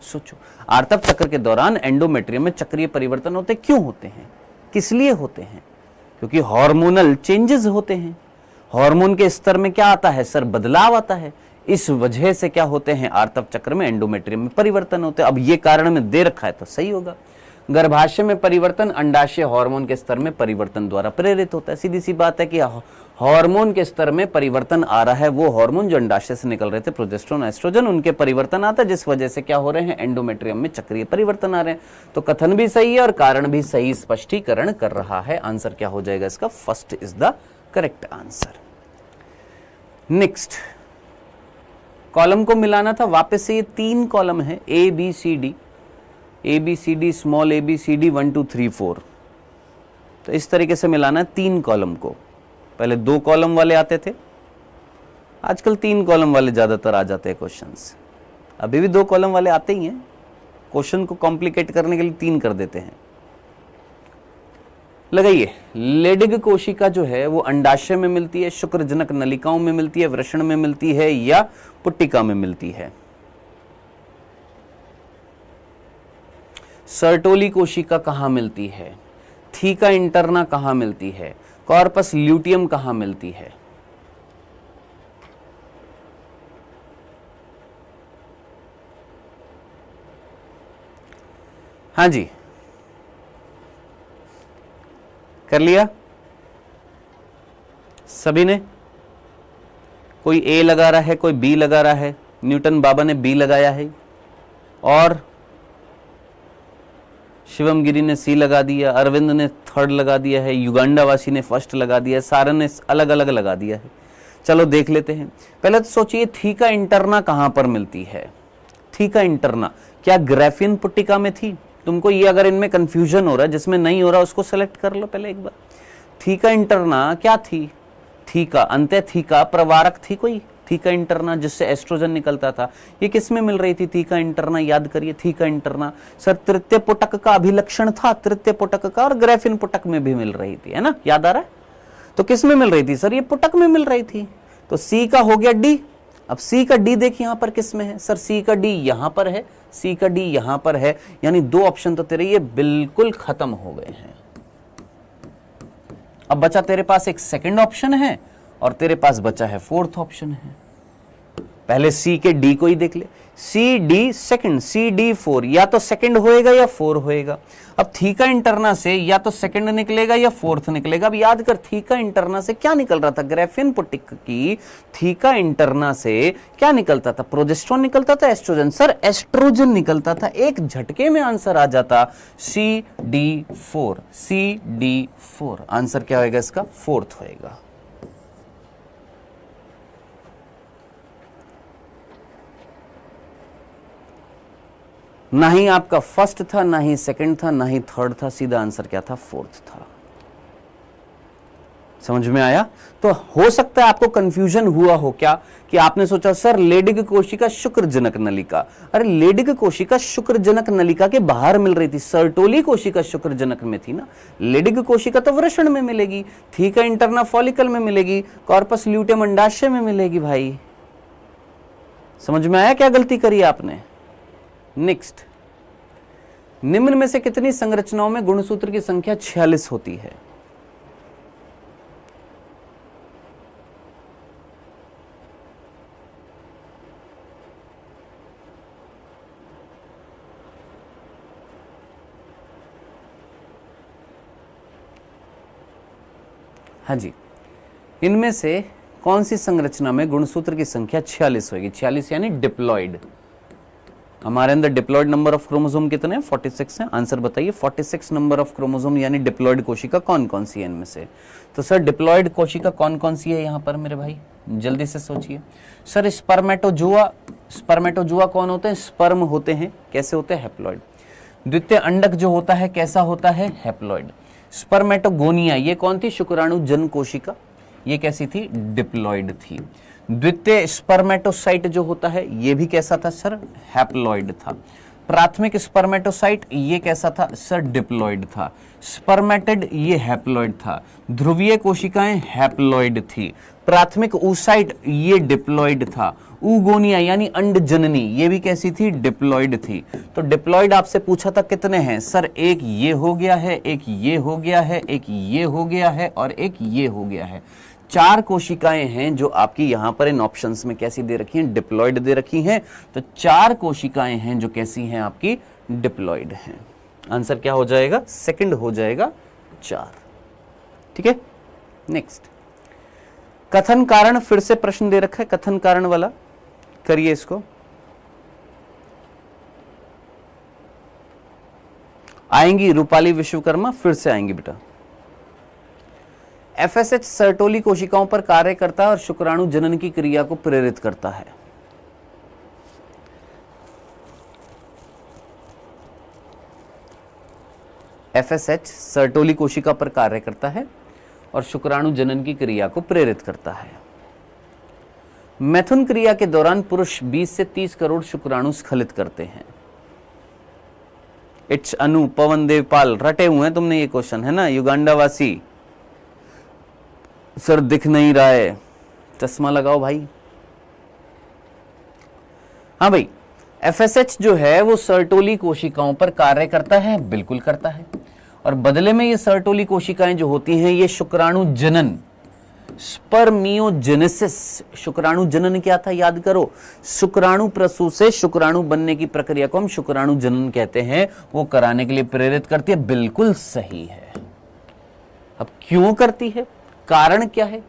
सोचो, आर्तव चक्र के दौरान एंडोमेट्रियम में चक्रीय परिवर्तन होते क्यों होते हैं? किस लिए होते हैं? क्योंकि हार्मोनल चेंजेस होते हैं। हार्मोन के स्तर में क्या आता है सर? बदलाव आता है। इस वजह से क्या होते हैं? आर्तव चक्र में एंडोमेट्रियम में परिवर्तन होते हैं। अब ये कारण में दे रखा है तो सही होगा। गर्भाशय में परिवर्तन अंडाशय हार्मोन के स्तर में परिवर्तन द्वारा प्रेरित होता है। सीधी सी बात है कि हार्मोन के स्तर में परिवर्तन आ रहा है। वो हार्मोन जो अंडाशय से निकल रहे थे, प्रोजेस्टेरोन, एस्ट्रोजन, उनके परिवर्तन आता है, जिस वजह से क्या हो रहे हैं? एंडोमेट्रियम में चक्रीय परिवर्तन आ रहे हैं। तो कथन भी सही है और कारण भी सही स्पष्टीकरण कर रहा है। आंसर क्या हो जाएगा इसका? First is the correct answer. Next, column को मिलाना था वापस से। ये 3 कॉलम है, A B C D, small A B C D 1 2 3 4। तो इस तरीके से मिलाना है 3 कॉलम को। पहले 2 कॉलम वाले आते थे, आजकल 3 कॉलम वाले ज्यादातर आ जाते हैं क्वेश्चंस, अभी भी 2 कॉलम वाले आते ही हैं, क्वेश्चन को कॉम्प्लिकेट करने के लिए 3 कर देते हैं। लगाइए, लेडिग कोशिका जो है वो अंडाशय में मिलती है, शुक्रजनक नलिकाओं में मिलती है, वृषण में मिलती है या पुट्टिका में मिलती है। सर्टोली कोशिका कहां मिलती है, थीका इंटरना कहां मिलती है, कॉर्पस ल्यूटियम कहां मिलती है। हाँ जी, कर लिया सभी ने? कोई ए लगा रहा है, कोई बी लगा रहा है। न्यूटन बाबा ने बी लगाया है और शिवम गिरी ने सी लगा दिया, अरविंद ने थर्ड लगा दिया है, युगांडा वासी ने फर्स्ट लगा दिया है, सारे ने अलग अलग लगा दिया है। चलो देख लेते हैं। पहले तो सोचिए थीका इंटरना कहां पर मिलती है। थीका इंटरना क्या ग्राफियन पुट्टिका में थी? तुमको ये अगर इनमें कंफ्यूजन हो रहा है, जिसमें नहीं हो रहा उसको सेलेक्ट कर लो पहले एक बार। थीका इंटरना क्या थी? थीका अंत्य थीका प्रवारक थी कोई, थीका इंटरना जिससे एस्ट्रोजन निकलता था। ये किस में मिल रही थी थीका इंटरना? याद करिए, थीका इंटरना सर तृतीय पुटक का अभिलक्षण था, तृतीय पुटक का, और ग्राफिन पुटक में भी मिल रही थी, है ना? याद आ रहा है? तो किस में मिल रही थी सर? ये पुटक में मिल रही थी। तो सी का हो गया डी। अब सी का डी देखिए यहां पर किस में है सर? सी का डी यहां पर है, सी का डी यहां पर है, यानी 2 ऑप्शन तो तेरे ये बिल्कुल खत्म हो गए हैं। अब बचा तेरे पास एक सेकंड ऑप्शन है और तेरे पास बचा है 4th ऑप्शन है। पहले सी के डी को ही देख ले। C D second, C D 4, या तो सेकंड होएगा या 4 होएगा। अब थीका इंटरना से या तो सेकंड निकलेगा या 4th निकलेगा। अब याद कर, थीका इंटरना से क्या निकल रहा था? ग्राफियन पुटिक की थीका इंटरना से क्या निकलता था? प्रोजेस्टेरोन निकलता था, एस्ट्रोजन? सर एस्ट्रोजन निकलता था। एक झटके में आंसर आ जाता CD4, CD4। आंसर क्या होएगा इसका? 4th होएगा। ना ही आपका फर्स्ट था, ना ही सेकंड था, ना ही थर्ड था, सीधा आंसर क्या था? 4th था। समझ में आया? तो हो सकता है आपको कंफ्यूजन हुआ हो क्या कि आपने सोचा सर लेडिग कोशिका शुक्रजनक नलिका। अरे लेडिग कोशिका शुक्रजनक नलिका के बाहर मिल रही थी, सर्टोली कोशिका शुक्रजनक में थी ना। लेडिग कोशिका तो वृषण में मिलेगी, थीका इंटरना फॉलिकल में मिलेगी, कॉर्पस ल्यूटियम अंडाशय में मिलेगी। भाई समझ में आया क्या गलती करी आपने? नेक्स्ट, निम्न में से कितनी संरचनाओं में गुणसूत्र की संख्या 46 होती है? हाँ जी, इनमें से कौन सी संरचना में गुणसूत्र की संख्या 46 होगी? 46 यानी डिप्लॉइड। हमारे अंदर डिप्लॉइड नंबर ऑफ क्रोमोसोम कितने हैं? 46 हैं। आंसर बताइए, 46 नंबर ऑफ क्रोमोसोम यानी डिप्लॉइड कोशिका कौन कौन सी है इनमें से? तो सर डिप्लॉइड कोशिका कौन कौन सी है यहाँ पर मेरे भाई? जल्दी से सोचिए। सर स्पर्मेटोजुआ, स्पर्मेटोजुआ कौन होते हैं? स्पर्म होते हैं। कैसे होते हैं? हैप्लॉइड। द्वितीय अंडक जो होता है कैसा होता है? हैप्लॉइड। स्पर्मेटोगोनिया ये कौन थी? शुक्राणु जन कोशिका, ये कैसी थी? डिप्लॉइड थी। द्वितीय स्पर्मेटोसाइट जो होता है ये भी कैसा था सर? हैप्लॉइड था। प्राथमिक स्पर्मेटोसाइट ये कैसा था सर? डिप्लॉइड था। स्पर्मेटिड ये हैप्लॉइड था। ध्रुवीय कोशिकाएं हैप्लॉइड थी। प्राथमिक oocyte ये डिप्लॉइड था। ऊगोनिया यानी अंड जननी ये भी कैसी थी? डिप्लॉइड थी। तो डिप्लॉइड आपसे पूछा था कितने हैं सर? एक ये हो गया है, एक ये हो गया है, एक ये हो गया है और एक ये हो गया है। 4 कोशिकाएं हैं जो आपकी यहां पर इन ऑप्शंस में कैसी दे रखी हैं? डिप्लॉइड दे रखी हैं। तो 4 कोशिकाएं हैं जो कैसी हैं आपकी? डिप्लॉइड हैं। आंसर क्या हो जाएगा? सेकंड हो जाएगा 4। ठीक है, नेक्स्ट, कथन कारण फिर से प्रश्न दे रखा है, कथन कारण वाला करिए इसको। आएंगी रूपाली विश्वकर्मा, फिर से आएंगी बेटा। FSH सर्टोली कोशिकाओं पर कार्य करता है और शुक्राणु जनन की क्रिया को प्रेरित करता है। FSH सर्टोली कोशिका पर कार्य करता है और शुक्राणु जनन की क्रिया को प्रेरित करता है। मैथुन क्रिया के दौरान पुरुष 20 से 30 करोड़ शुक्राणु स्खलित करते हैं। इट्स अनु, पवन देवपाल, रटे हुए हैं तुमने ये क्वेश्चन, है ना, युगांडा वासी। सर दिख नहीं रहा है, चश्मा लगाओ भाई। हाँ भाई, एफएसएच जो है वो सर्टोली कोशिकाओं पर कार्य करता है, बिल्कुल करता है, और बदले में ये सर्टोली कोशिकाएं जो होती हैं ये शुक्राणु जनन, स्पर्मियोजेनेसिस, शुक्राणु जनन क्या था याद करो, शुक्राणु प्रसूत से शुक्राणु बनने की प्रक्रिया को हम शुक्राणु जनन कहते हैं, वो कराने के लिए प्रेरित करती है, बिल्कुल सही है। अब क्यों करती है, कारण क्या है,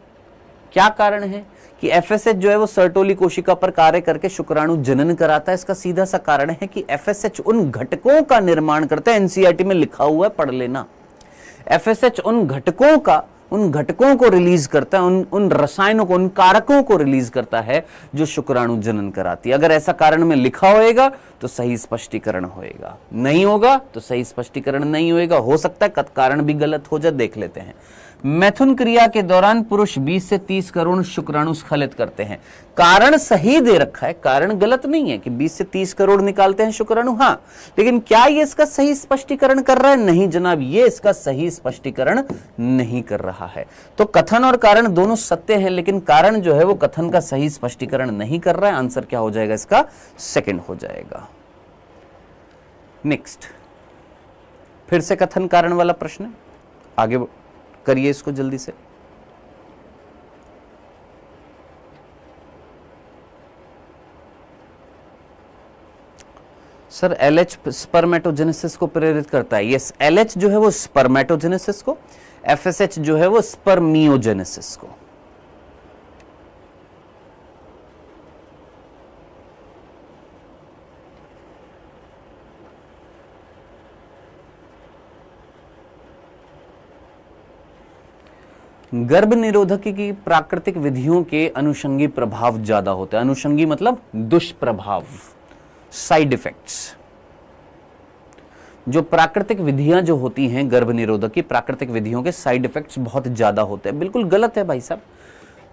क्या कारण है कि एफएसएच जो है वो सर्टोली कोशिका पर कार्य करके शुक्राणु जनन कराता है? इसका सीधा सा कारण है कि एफएसएच उन घटकों का निर्माण करता है, एनसीईआरटी में लिखा हुआ है, पढ़ लेना। एफएसएच उन घटकों को रिलीज करता है, उन रसायनों को, उन कारकों को रिलीज करता है जो शुक्राणु जनन कराती है। अगर ऐसा कारण में लिखा होएगा तो सही स्पष्टीकरण होएगा, नहीं होगा तो सही स्पष्टीकरण नहीं होएगा, हो सकता है कारण भी गलत हो जाए, देख लेते हैं। मैथुन क्रिया के दौरान पुरुष 20 से 30 करोड़ शुक्राणु स्खलित करते हैं। कारण सही दे रखा है, कारण गलत नहीं है कि 20 से 30 करोड़ निकालते हैं शुक्राणु, हाँ, लेकिन क्या ये इसका सही स्पष्टीकरण कर रहा है? नहीं जनाब, ये इसका सही स्पष्टीकरण नहीं कर रहा है। तो कथन और कारण दोनों सत्य है, लेकिन कारण जो है वो कथन का सही स्पष्टीकरण नहीं कर रहा है। आंसर क्या हो जाएगा इसका? सेकंड हो जाएगा। नेक्स्ट, फिर से कथन कारण वाला प्रश्न, आगे करिए इसको जल्दी से। सर एलएच स्पर्मेटोजेनेसिस को प्रेरित करता है। यस, एलएच जो है वो स्पर्मेटोजेनेसिस को, एफएसएच जो है वो स्पर्मियोजेनेसिस को। गर्भ निरोधकी की प्राकृतिक विधियों के अनुषंगी प्रभाव ज्यादा होते हैं। अनुषंगी मतलब दुष्प्रभाव, साइड इफेक्ट्स। जो प्राकृतिक विधियां जो होती हैं गर्भ निरोधक की, प्राकृतिक विधियों के साइड इफेक्ट्स बहुत ज्यादा होते हैं। बिल्कुल गलत है भाई साहब,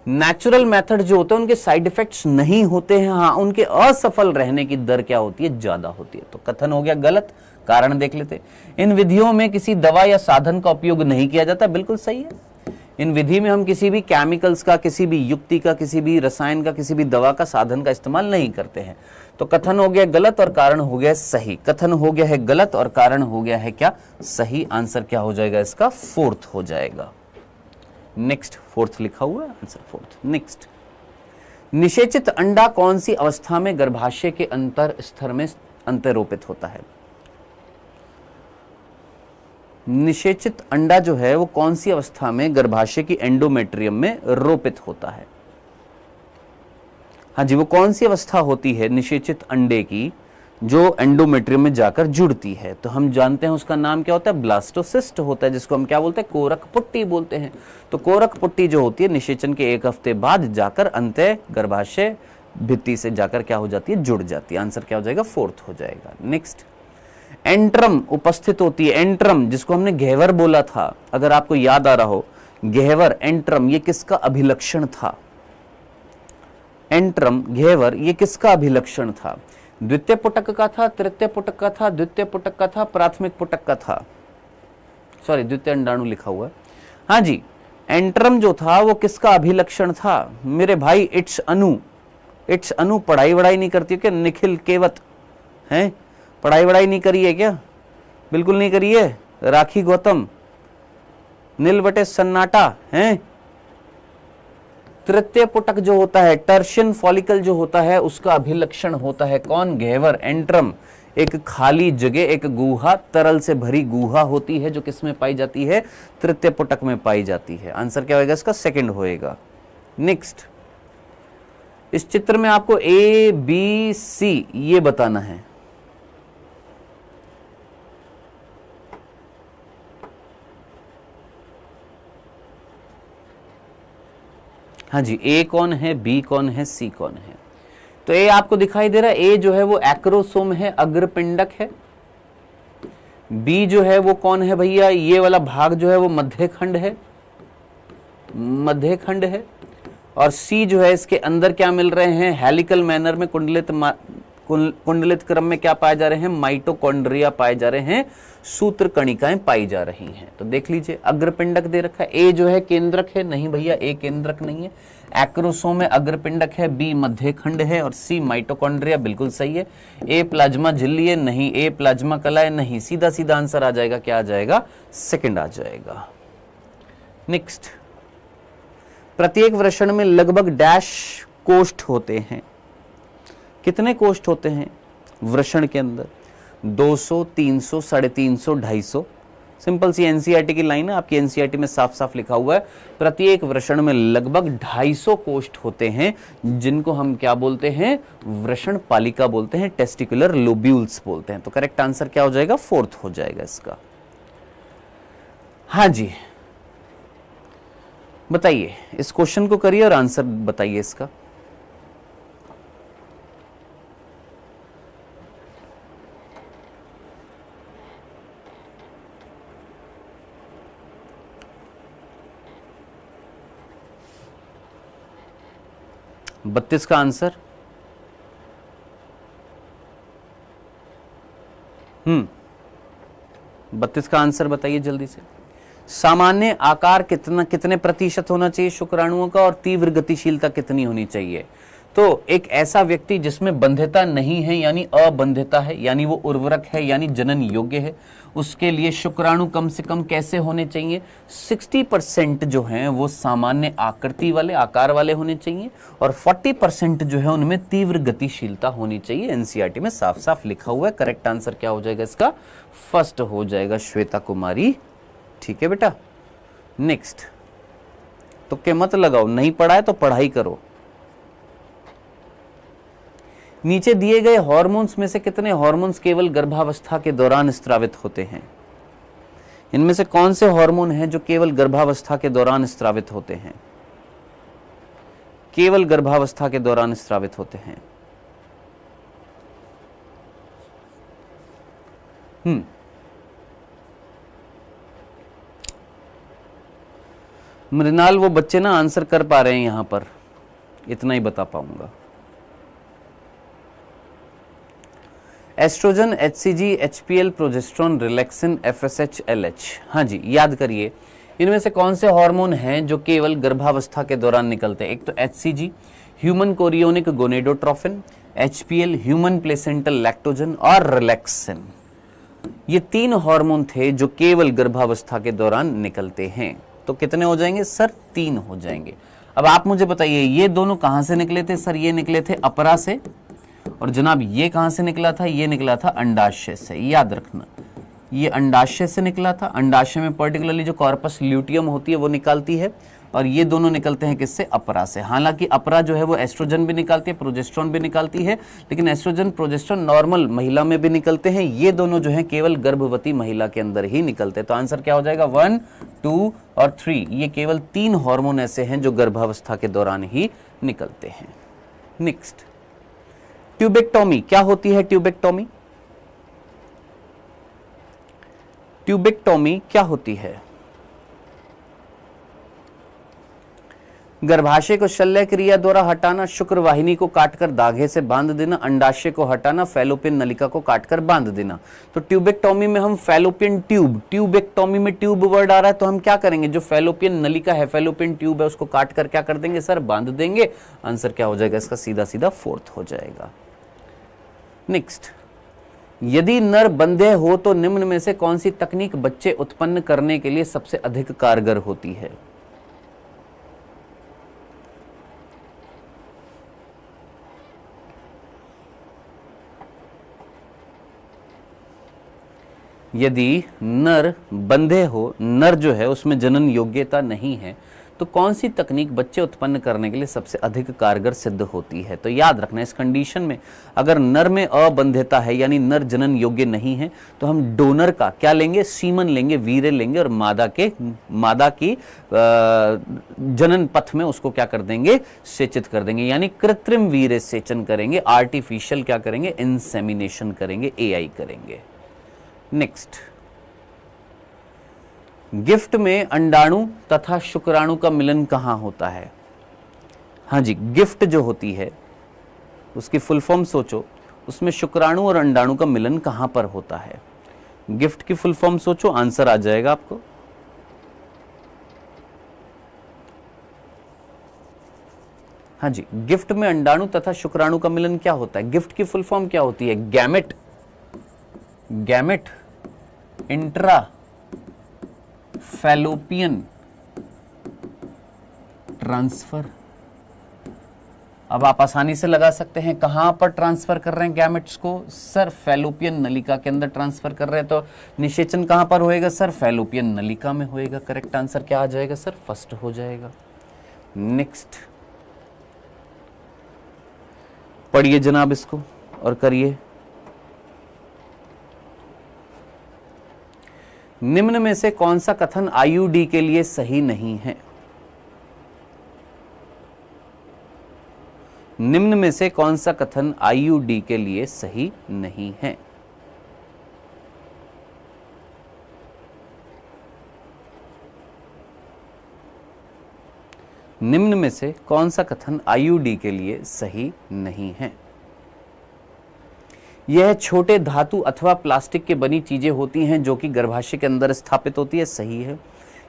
नेचुरल मेथड जो होते हैं उनके साइड इफेक्ट्स नहीं होते हैं, हाँ, उनके असफल रहने की दर क्या होती है? ज्यादा होती है। तो कथन हो गया गलत, कारण देख लेते। इन विधियों में किसी दवा या साधन का उपयोग नहीं किया जाता, बिल्कुल सही है। इन विधि में हम किसी भी केमिकल्स का, किसी भी युक्ति का, किसी भी रसायन का, किसी भी दवा का, साधन का इस्तेमाल नहीं करते हैं। तो कथन हो गया गलत और कारण हो गया सही। कथन हो गया है गलत और कारण हो गया है क्या? सही। आंसर क्या हो जाएगा इसका? फोर्थ हो जाएगा। नेक्स्ट, फोर्थ लिखा हुआ है आंसर फोर्थ। नेक्स्ट, निषेचित अंडा कौन सी अवस्था में गर्भाशय के अंतर स्तर में अंतरोपित होता है? निषेचित अंडा जो है वो कौन सी अवस्था में गर्भाशय की एंडोमेट्रियम में रोपित होता है? हाँ जी, वो कौन सी अवस्था होती है निषेचित अंडे की जो एंडोमेट्रियम में जाकर जुड़ती है? तो हम जानते हैं उसका नाम क्या होता है? ब्लास्टोसिस्ट होता है, जिसको हम क्या बोलते हैं? कोरक पुट्टी बोलते हैं। तो कोरक पुट्टी जो होती है निषेचन के 1 हफ्ते बाद जाकर अंतः गर्भाशय भित्ति से जाकर क्या हो जाती है? जुड़ जाती है। आंसर क्या हो जाएगा? फोर्थ हो जाएगा। नेक्स्ट, एंट्रम उपस्थित होती है। एंट्रम जिसको हमने घेवर बोला था, अगर आपको याद आ रहा हो, घेवर, एंट्रम, ये किसका अभिलक्षण था? एंट्रम, घेवर, ये किसका अभिलक्षण था? द्वितीय पुटक का था, तृतीय पुटक का था, द्वितीय पुटक का था, प्राथमिक पुटक का था? सॉरी, द्वितीय अंडाणु लिखा हुआ है। हाँ जी, एंट्रम जो था वो किसका अभिलक्षण था? मेरे भाई इट्स अनु। इट्स अनु पढ़ाई वढ़ाई नहीं करती क्या? निखिल केवत हैं, पढ़ाई वढ़ाई नहीं करी है क्या? बिल्कुल नहीं करी है। राखी गौतम, नील बटे सन्नाटा हैं। तृतीय पुटक जो होता है, टर्शियन फॉलिकल जो होता है, उसका अभिलक्षण होता है कौन? घेवर, एंट्रम। एक खाली जगह, एक गुहा, तरल से भरी गुहा होती है जो किसमें पाई जाती है? तृतीय पुटक में पाई जाती है। आंसर क्या होगा इसका? सेकंड होएगा। नेक्स्ट, इस चित्र में आपको ए बी सी ये बताना है। हाँ जी, ए कौन है, बी कौन है, सी कौन है? तो ए आपको दिखाई दे रहा है, ए जो है वो एक्रोसोम है, अग्रपिंडक है। बी जो है वो कौन है भैया? ये वाला भाग जो है वो मध्यखंड है, मध्यखंड है। और सी जो है इसके अंदर क्या मिल रहे हैं, हेलिकल मैनर में कुंडलित क्रम में क्या पाए जा रहे हैं, माइटोकॉन्ड्रिया पाए जा रहे हैं, सूत्र कणिकाएं पाई जा रही हैं। तो देख लीजिए अग्रपिंडक दे रखा है, ए जो है केंद्रक है, नहीं भैया ए केंद्रक नहीं है, एक्रोसोम में अग्रपिंडक है, बी मध्यखंड है और सी माइटोकॉन्ड्रिया बिल्कुल सही है। ए प्लाज्मा झिल्ली है, नहीं। ए प्लाज्मा कला है, नहीं। सीधा सीधा आंसर आ जाएगा, क्या आ जाएगा, सेकंड आ जाएगा। नेक्स्ट, प्रत्येक वृषण में लगभग डैश कोष्ठ होते हैं। कितने कोष्ठ होते हैं वृषण के अंदर, 200, 300, 350, 250। सिंपल सी एनसीईआरटी की लाइन है, आपकी एनसीईआरटी में साफ साफ लिखा हुआ है, प्रत्येक वृषण में लगभग 250 कोष्ठ होते हैं, जिनको हम क्या बोलते हैं, वृषण पालिका बोलते हैं, टेस्टिकुलर लोब्यूल्स बोलते हैं। तो करेक्ट आंसर क्या हो जाएगा, फोर्थ हो जाएगा इसका। हाँ जी, बताइए, इस क्वेश्चन को करिए और आंसर बताइए इसका। बत्तीस का आंसर, 32 का आंसर बताइए जल्दी से। सामान्य आकार कितने प्रतिशत होना चाहिए शुक्राणुओं का और तीव्र गतिशीलता कितनी होनी चाहिए। तो एक ऐसा व्यक्ति जिसमें बंध्यता नहीं है यानी अबंध्यता है, यानी वो उर्वरक है यानी जनन योग्य है, उसके लिए शुक्राणु कम से कम कैसे होने चाहिए, 60% जो हैं वो सामान्य आकृति वाले, आकार वाले होने चाहिए और 40% जो है उनमें तीव्र गतिशीलता होनी चाहिए। एनसीईआरटी में साफ साफ लिखा हुआ है। करेक्ट आंसर क्या हो जाएगा इसका, फर्स्ट हो जाएगा, श्वेता कुमारी। ठीक है बेटा। नेक्स्ट, तुक्के मत लगाओ, नहीं पढ़ा है तो पढ़ाई करो। नीचे दिए गए हार्मोन्स में से कितने हार्मोन्स केवल गर्भावस्था के दौरान स्रावित होते हैं। इनमें से कौन से हार्मोन हैं जो केवल गर्भावस्था के दौरान स्रावित होते हैं, केवल गर्भावस्था के दौरान स्रावित होते हैं। मृणाल, वो बच्चे ना आंसर कर पा रहे हैं यहां पर, इतना ही बता पाऊंगा। Estrogen, HCG, HPL, progesterone, relaxin, FSH, LH. हाँ जी, याद करिए इनमें से कौन से हार्मोन हैं जो केवल गर्भावस्था के दौरान निकलते हैं। एक तो HCG, human chorionic gonadotrophin, HPL, human placental lactogen और रिलैक्सिन। ये 3 हार्मोन थे जो केवल गर्भावस्था के दौरान निकलते हैं। तो कितने हो जाएंगे सर, 3 हो जाएंगे। अब आप मुझे बताइए ये दोनों कहां से निकले थे सर, ये निकले थे अपरा से, और जनाब ये कहां से निकला था, ये निकला था अंडाशय से। याद रखना, ये अंडाशय से निकला था। अंडाशय में पर्टिकुलरली जो कॉर्पस ल्यूटियम होती है वो निकालती है, और ये दोनों निकलते हैं किससे, अपरा से। हालांकि अपरा जो है वो एस्ट्रोजन भी निकालती है, प्रोजेस्टेरोन भी निकालती है, लेकिन एस्ट्रोजन प्रोजेस्टेरोन नॉर्मल महिला में भी निकलते हैं। ये दोनों जो है केवल गर्भवती महिला के अंदर ही निकलते हैं। तो आंसर क्या हो जाएगा, 1, 2 और 3। ये केवल 3 हार्मोन ऐसे हैं जो गर्भावस्था के दौरान ही निकलते हैं। नेक्स्ट, ट्यूबेक्टोमी क्या होती है। ट्यूबेक्टोमी, ट्यूबेक्टोमी क्या होती है। गर्भाशय को शल्य क्रिया द्वारा हटाना, शुक्र वाहिनी को काटकर धागे से बांध देना, अंडाशय को हटाना, फैलोपियन नलिका को काटकर बांध देना। तो ट्यूबेक्टोमी में हम फैलोपियन ट्यूब, ट्यूबेक्टोमी में ट्यूब वर्ड आ रहा है तो हम क्या करेंगे, जो फैलोपियन नलिका है, फैलोपियन ट्यूब है, उसको काटकर क्या कर देंगे सर, बांध देंगे। आंसर क्या हो जाएगा इसका, सीधा सीधा 4th हो जाएगा। नेक्स्ट, यदि नर बंधे हो तो निम्न में से कौन सी तकनीक बच्चे उत्पन्न करने के लिए सबसे अधिक कारगर होती है। यदि नर बंधे हो, नर जो है उसमें जनन योग्यता नहीं है, तो कौन सी तकनीक बच्चे उत्पन्न करने के लिए सबसे अधिक कारगर सिद्ध होती है। तो याद रखना, इस कंडीशन में अगर नर में अबंध्यता है यानी नर जनन योग्य नहीं है, तो हम डोनर का क्या लेंगे, सीमन लेंगे, वीर्य लेंगे, और मादा की जनन पथ में उसको क्या कर देंगे, सेचित कर देंगे, यानी कृत्रिम वीर्य सेचन करेंगे, आर्टिफिशियल क्या करेंगे, इंसेमिनेशन करेंगे, एआई करेंगे। नेक्स्ट, गिफ्ट में अंडाणु तथा शुक्राणु का मिलन कहां होता है। हाँ जी, गिफ्ट जो होती है उसकी फुल फॉर्म सोचो, उसमें शुक्राणु और अंडाणु का मिलन कहां पर होता है? गिफ्ट की फुल फॉर्म सोचो, आंसर आ जाएगा आपको। हाँ जी, गिफ्ट में अंडाणु तथा शुक्राणु का मिलन क्या होता है? गिफ्ट की फुल फॉर्म क्या होती है? Gamete, gamete intra fallopian transfer. अब आप आसानी से लगा सकते हैं कहां पर ट्रांसफर कर रहे हैं गैमेट्स को? सर फैलोपियन नलिका के अंदर ट्रांसफर कर रहे हैं, तो निषेचन कहां पर होएगा? सर फैलोपियन नलिका में होएगा। करेक्ट आंसर क्या आ जाएगा सर? फर्स्ट हो जाएगा। नेक्स्ट पढ़िए जनाब इसको और करिए। निम्न में से कौन सा कथन आईयूडी के लिए सही नहीं है? निम्न में से कौन सा कथन आईयूडी के लिए सही नहीं है? निम्न में से कौन सा कथन आईयूडी के लिए सही नहीं है? यह छोटे धातु अथवा प्लास्टिक की बनी चीजें होती हैं जो कि गर्भाशय के अंदर स्थापित होती है। सही है।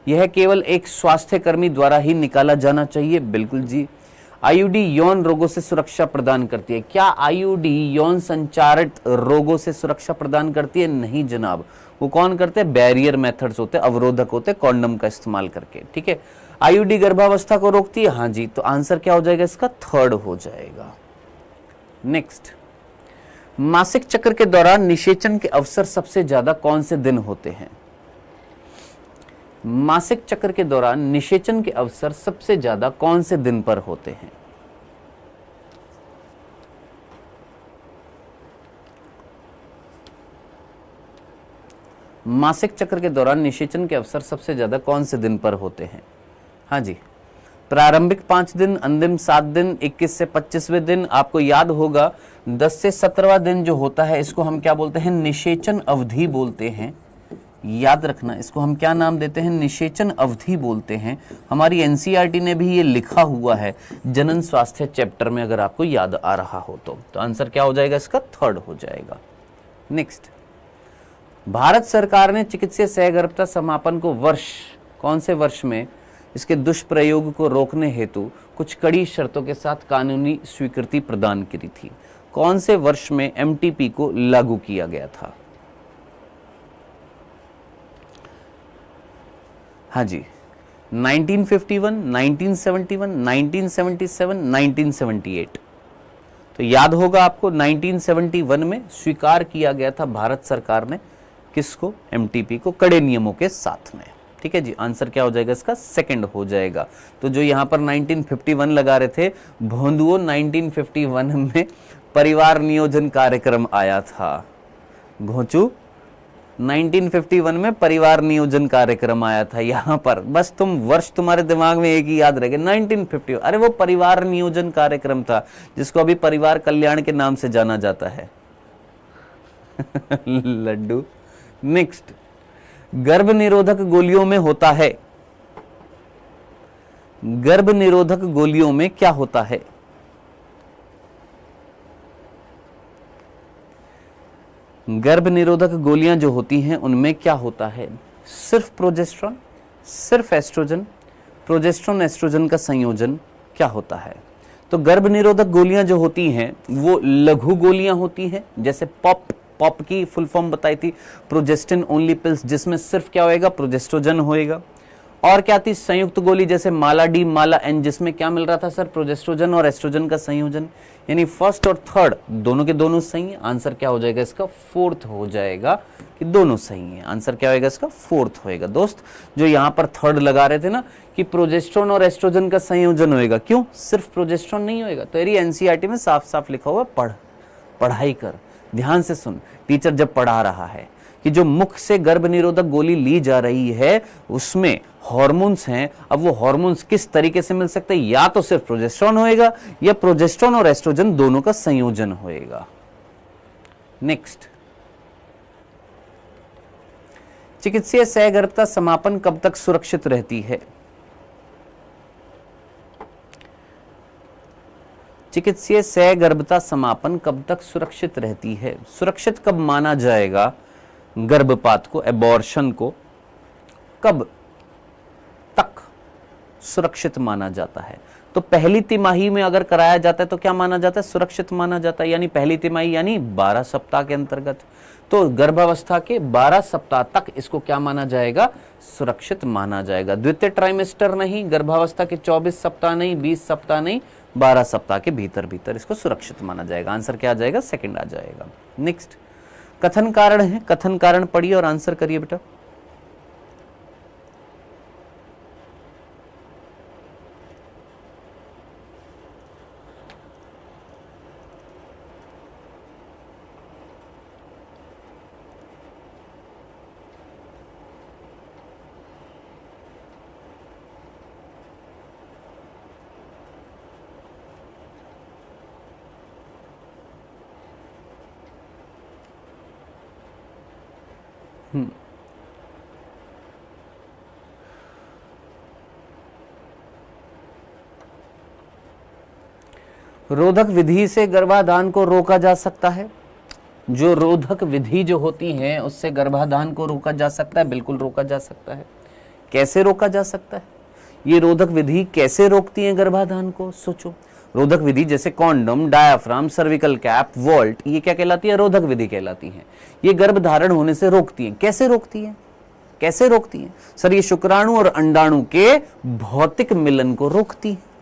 यह केवल एक स्वास्थ्य कर्मी द्वारा ही निकाला जाना चाहिए। बिल्कुल जी। आईयूडी यौन रोगों से सुरक्षा प्रदान करती है। क्या आईयूडी यौन संचारित रोगों से सुरक्षा प्रदान करती है? नहीं जनाब। वो कौन करते हैं? बैरियर मेथड्स होते हैं, अवरोधक होते हैं, कॉन्डम का इस्तेमाल करके। ठीक है। आईयूडी गर्भावस्था को रोकती है। हाँ जी, तो आंसर क्या हो जाएगा इसका? थर्ड हो जाएगा। नेक्स्ट, मासिक चक्र के दौरान निषेचन के अवसर सबसे ज्यादा कौन से दिन होते हैं? मासिक चक्र के दौरान निषेचन के अवसर सबसे ज्यादा कौन से दिन पर होते हैं? मासिक चक्र के दौरान निषेचन के अवसर सबसे ज्यादा कौन से दिन पर होते हैं? हाँ जी, प्रारंभिक 5 दिन, अंतिम 7 दिन, 21 से 25वें दिन। आपको याद होगा 10 से 17वां दिन जो होता है इसको हम क्या बोलते हैं? निषेचन अवधि बोलते हैं। याद रखना, इसको हम क्या नाम देते हैं? निषेचन अवधि बोलते हैं। हमारी एनसीईआरटी ने भी ये लिखा हुआ है जनन स्वास्थ्य चैप्टर में, अगर आपको याद आ रहा हो तो आंसर क्या हो जाएगा इसका? थर्ड हो जाएगा। नेक्स्ट, भारत सरकार ने चिकित्सीय सहगर्भता समापन को कौन से वर्ष में इसके दुष्प्रयोग को रोकने हेतु कुछ कड़ी शर्तों के साथ कानूनी स्वीकृति प्रदान की थी? कौन से वर्ष में एमटीपी को लागू किया गया था? हाँ जी, 1951, 1971, 1977, 1978। तो याद होगा आपको 1971 में स्वीकार किया गया था भारत सरकार ने किसको? एमटीपी को, कड़े नियमों के साथ में। ठीक है जी, आंसर क्या हो जाएगा इसका? सेकंड हो जाएगा। तो जो यहां पर 1951 लगा रहे थे, भोंदुओ 1951 में परिवार नियोजन कार्यक्रम आया था। घोंचू 1951 में परिवार नियोजन कार्यक्रम आया था यहां पर। बस तुम वर्ष तुम्हारे दिमाग में एक ही याद रहेगा, 1950। अरे वो परिवार नियोजन कार्यक्रम था जिसको अभी परिवार कल्याण के नाम से जाना जाता है। लड्डू। नेक्स्ट, गर्भ निरोधक गोलियों में होता है। गर्भ निरोधक गोलियों में क्या होता है? गर्भ निरोधक गोलियां जो होती हैं उनमें क्या होता है? सिर्फ प्रोजेस्ट्रॉन, सिर्फ एस्ट्रोजन, प्रोजेस्ट्रॉन एस्ट्रोजन का संयोजन क्या होता है? तो गर्भ निरोधक गोलियां जो होती हैं वो लघु गोलियां होती हैं, जैसे पॉप की फुल फॉर्म बताई थी, प्रोजेस्टिन ओनली पिल्स, जिसमें सिर्फ क्या होएगा? प्रोजेस्ट्रोजन होएगा। और क्या थी? संयुक्त गोली, जैसे माला डी, माला एन, जिसमें क्या मिल रहा था सर? प्रोजेस्ट्रोजन और एस्ट्रोजन का संयोजन। यानी फर्स्ट और थर्ड दोनों के दोनों सही है। आंसर क्या हो जाएगा इसका? फोर्थ हो जाएगा कि दोनों सही है। आंसर क्या होएगा इसका? फोर्थ होएगा। दोस्त जो यहां पर थर्ड लगा रहे थे ना कि प्रोजेस्ट्रॉन और एस्ट्रोजन का संयोजन होएगा, क्यों? सिर्फ प्रोजेस्ट्रॉन नहीं होएगा। तो ये एनसीईआरटी में साफ साफ लिखा हुआ, पढ़ाई कर, ध्यान से सुन, टीचर जब पढ़ा रहा है कि जो मुख से गर्भ निरोधक गोली ली जा रही है उसमें हार्मोन्स हैं। अब वो हार्मोन्स किस तरीके से मिल सकते हैं? या तो सिर्फ प्रोजेस्ट्रॉन होएगा या प्रोजेस्ट्रॉन और एस्ट्रोजन दोनों का संयोजन होएगा। नेक्स्ट, चिकित्सीय सहगर्भता समापन कब तक सुरक्षित रहती है? चिकित्सीय सहगर्भता समापन कब तक सुरक्षित रहती है? सुरक्षित कब माना जाएगा गर्भपात को, एबॉर्शन को कब तक सुरक्षित माना जाता है? तो पहली तिमाही में अगर कराया जाता है तो क्या माना जाता है? सुरक्षित माना जाता है, यानी पहली तिमाही यानी 12 सप्ताह के अंतर्गत। तो गर्भावस्था के 12 सप्ताह तक इसको क्या माना जाएगा? सुरक्षित माना जाएगा। द्वितीय ट्राइमेस्टर नहीं, गर्भावस्था के 24 सप्ताह नहीं, 20 सप्ताह नहीं, 12 सप्ताह के भीतर भीतर इसको सुरक्षित माना जाएगा। आंसर क्या आ जाएगा? सेकंड आ जाएगा। नेक्स्ट, कथन कारण है, कथन कारण पढ़िए और आंसर करिए बेटा। रोधक विधि से गर्भाधान को रोका जा सकता है। जो रोधक विधि जो होती है उससे गर्भाधान को रोका जा सकता है, बिल्कुल रोका जा सकता है। कैसे रोका जा सकता है? ये रोधक विधि कैसे रोकती है गर्भाधान को? सोचो, रोधक विधि जैसे condom, diaphragm, cervical cap, vault, ये क्या कहलाती है? रोधक विधि कहलाती है। ये गर्भधारण होने से रोकती है। कैसे रोकती है? कैसे रोकती है? सर, ये शुक्राणु और अंडाणु के भौतिक मिलन को रोकती है।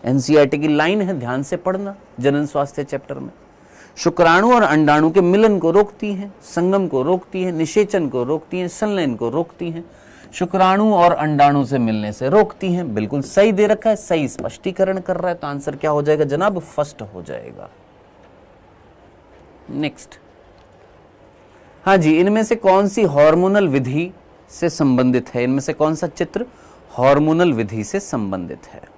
एनसीईआरटी की लाइन है, ध्यान से पढ़ना जनन स्वास्थ्य चैप्टर में। शुक्राणु और अंडाणु के मिलन को रोकती है, संगम को रोकती है, निषेचन को रोकती है, संलयन को रोकती है, शुक्राणु और अंडाणु से मिलने से रोकती हैं। बिल्कुल सही दे रखा है, सही स्पष्टीकरण कर रहा है। तो आंसर क्या हो जाएगा जनाब? फर्स्ट हो जाएगा। नेक्स्ट, हाँ जी, इनमें से कौन सी हार्मोनल विधि से संबंधित है? इनमें से कौन सा चित्र हार्मोनल विधि से संबंधित है?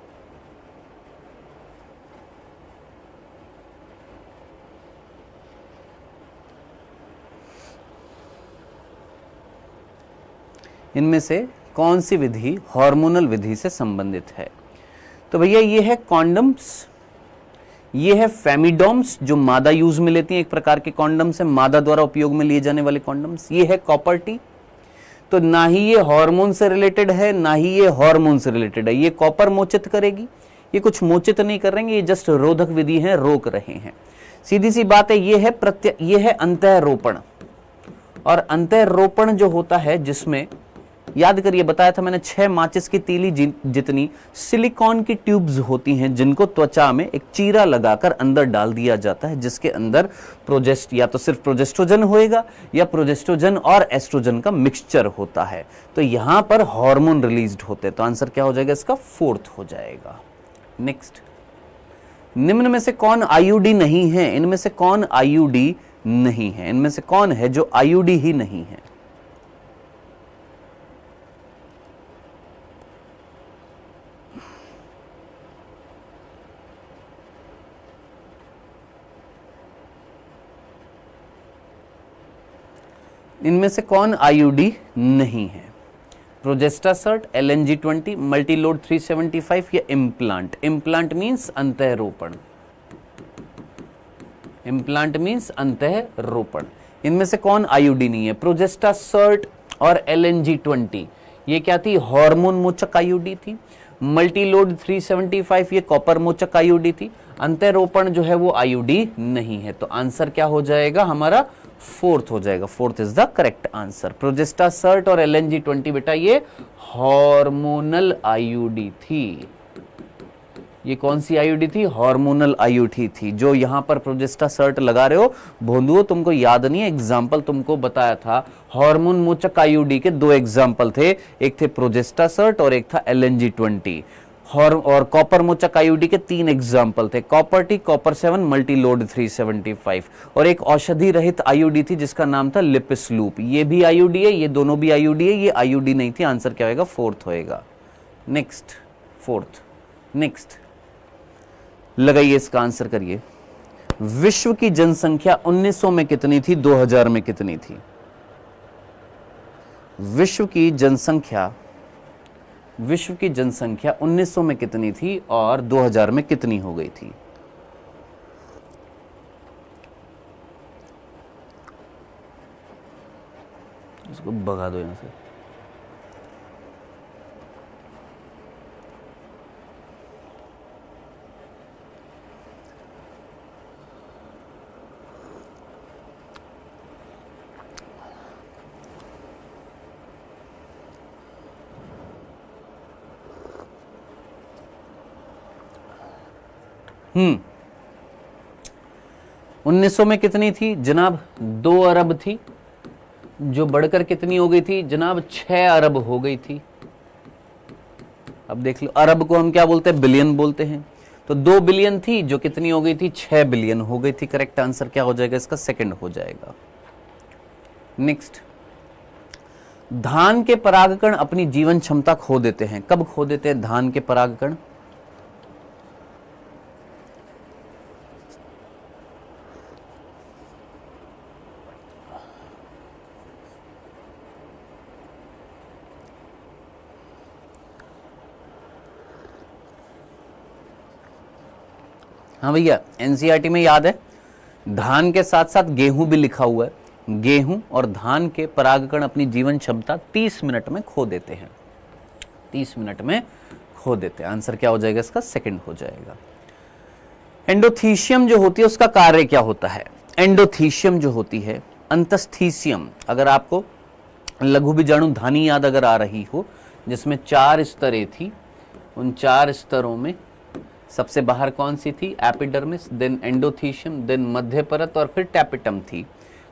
इनमें से कौन सी विधि हार्मोनल विधि से संबंधित है? तो भैया ये है कॉन्डम्स, ये है फेमिडोम्स जो मादा यूज में लेती हैं, एक प्रकार के कॉन्डम्स है, मादा द्वारा उपयोग में लिए जाने वाले कॉन्डम्स। ये है कॉपर टी, तो ना ही ये हार्मोन से रिलेटेड है ना ही ये हार्मोन से रिलेटेड है। ये कॉपर मोचित करेगी, ये कुछ मोचित नहीं करेंगे, ये जस्ट रोधक विधि है, रोक रहे हैं। सीधी सी बात है, ये है अंतःरोपण। और अंतःरोपण जो होता है जिसमें, याद करिए बताया था मैंने, 6 माचिस की तीली जितनी सिलिकॉन की ट्यूब्स होती हैं जिनको त्वचा में एक चीरा लगाकर अंदर डाल दिया जाता है, जिसके अंदर या तो सिर्फ प्रोजेस्ट्रोजन होएगा या प्रोजेस्ट्रोजन और एस्ट्रोजन का मिक्सचर होता है। तो यहां पर हार्मोन रिलीज्ड होते हैं। तो आंसर क्या हो जाएगा इसका? 4th हो जाएगा। नेक्स्ट, निम्न में से कौन आईयूडी नहीं है? इनमें से कौन आईयूडी नहीं है? इनमें से कौन है जो आईयूडी ही नहीं है? इनमें से कौन आईयूडी नहीं है? प्रोजेस्टासर्ट, LNG-20, मल्टीलोड 375 या इम्प्लांट? इम्प्लांट मीन्स अंतःरोपण। इम्प्लांट मीन्स अंतःरोपण। इनमें से कौन आईयूडी नहीं है? प्रोजेस्टासर्ट और LNG-20 ये क्या थी? हार्मोन मोचक आईयूडी थी। मल्टीलोड 375 ये कॉपर मोचक आईयूडी थी। अंतःरोपण जो है वो आईयूडी नहीं है। तो आंसर क्या हो जाएगा हमारा? 4th हो जाएगा। 4th is the correct answer. Progestasert और LNG-20 बेटा ये हार्मोनल आईयूडी थी। ये कौन सी आईयूडी थी? हार्मोनल आईयूडी थी। जो यहां पर प्रोजेस्टासर्ट लगा रहे हो भोंदुओ, तुमको याद नहीं है, एग्जाम्पल तुमको बताया था। हार्मोन मोचक आईयूडी के 2 एग्जाम्पल थे, एक थे प्रोजेस्टासर्ट और एक था LNG-20। और कॉपर मोचक आईयूडी के 3 एग्जाम्पल थे, कॉपर टी, कॉपर 7, मल्टीलोड 375। और एक औषधि रहित आईयूडी थी जिसका नाम था लिपिस्लूप। ये भी आईयूडी है, ये दोनों भी आईयूडी है, ये आईयूडी नहीं थी। आंसर क्या होगा? 4th होएगा। Next, 4th। नेक्स्ट, लगाइए इसका आंसर करिए। विश्व की जनसंख्या 1900 में कितनी थी? 2000 में कितनी थी? विश्व की जनसंख्या 1900 में कितनी थी और 2000 में कितनी हो गई थी? इसको भगा दो यहाँ से। हम्म 1900 में कितनी थी जनाब? 2 अरब थी, जो बढ़कर कितनी हो गई थी जनाब? 6 अरब हो गई थी। अब देख लो, अरब को हम क्या बोलते हैं? बिलियन बोलते हैं। तो 2 बिलियन थी जो कितनी हो गई थी? 6 बिलियन हो गई थी। करेक्ट आंसर क्या हो जाएगा इसका? सेकंड हो जाएगा। नेक्स्ट, धान के परागकण अपनी जीवन क्षमता खो देते हैं। कब खो देते हैं धान के परागकण? हाँ भैया, एनसीईआरटी में याद है, धान के साथ साथ गेहूं भी लिखा हुआ है। गेहूं और धान के परागकण अपनी जीवन क्षमता 30 मिनट में खो देते हैं। 30 मिनट में खो देते हैं। आंसर क्या हो जाएगा इसका? सेकंड हो जाएगा। एंडोथीशियम जो होती है उसका कार्य क्या होता है? एंडोथीशियम जो होती है, अंतस्थीसियम, अगर आपको लघु बीजाणु धानी याद अगर आ रही हो, जिसमें 4 स्तरें थी, उन 4 स्तरों में सबसे बाहर कौन सी थी? एपिडर्मिस, देन एंडोथीशियम, देन मध्य परत और फिर टैपिटम थी।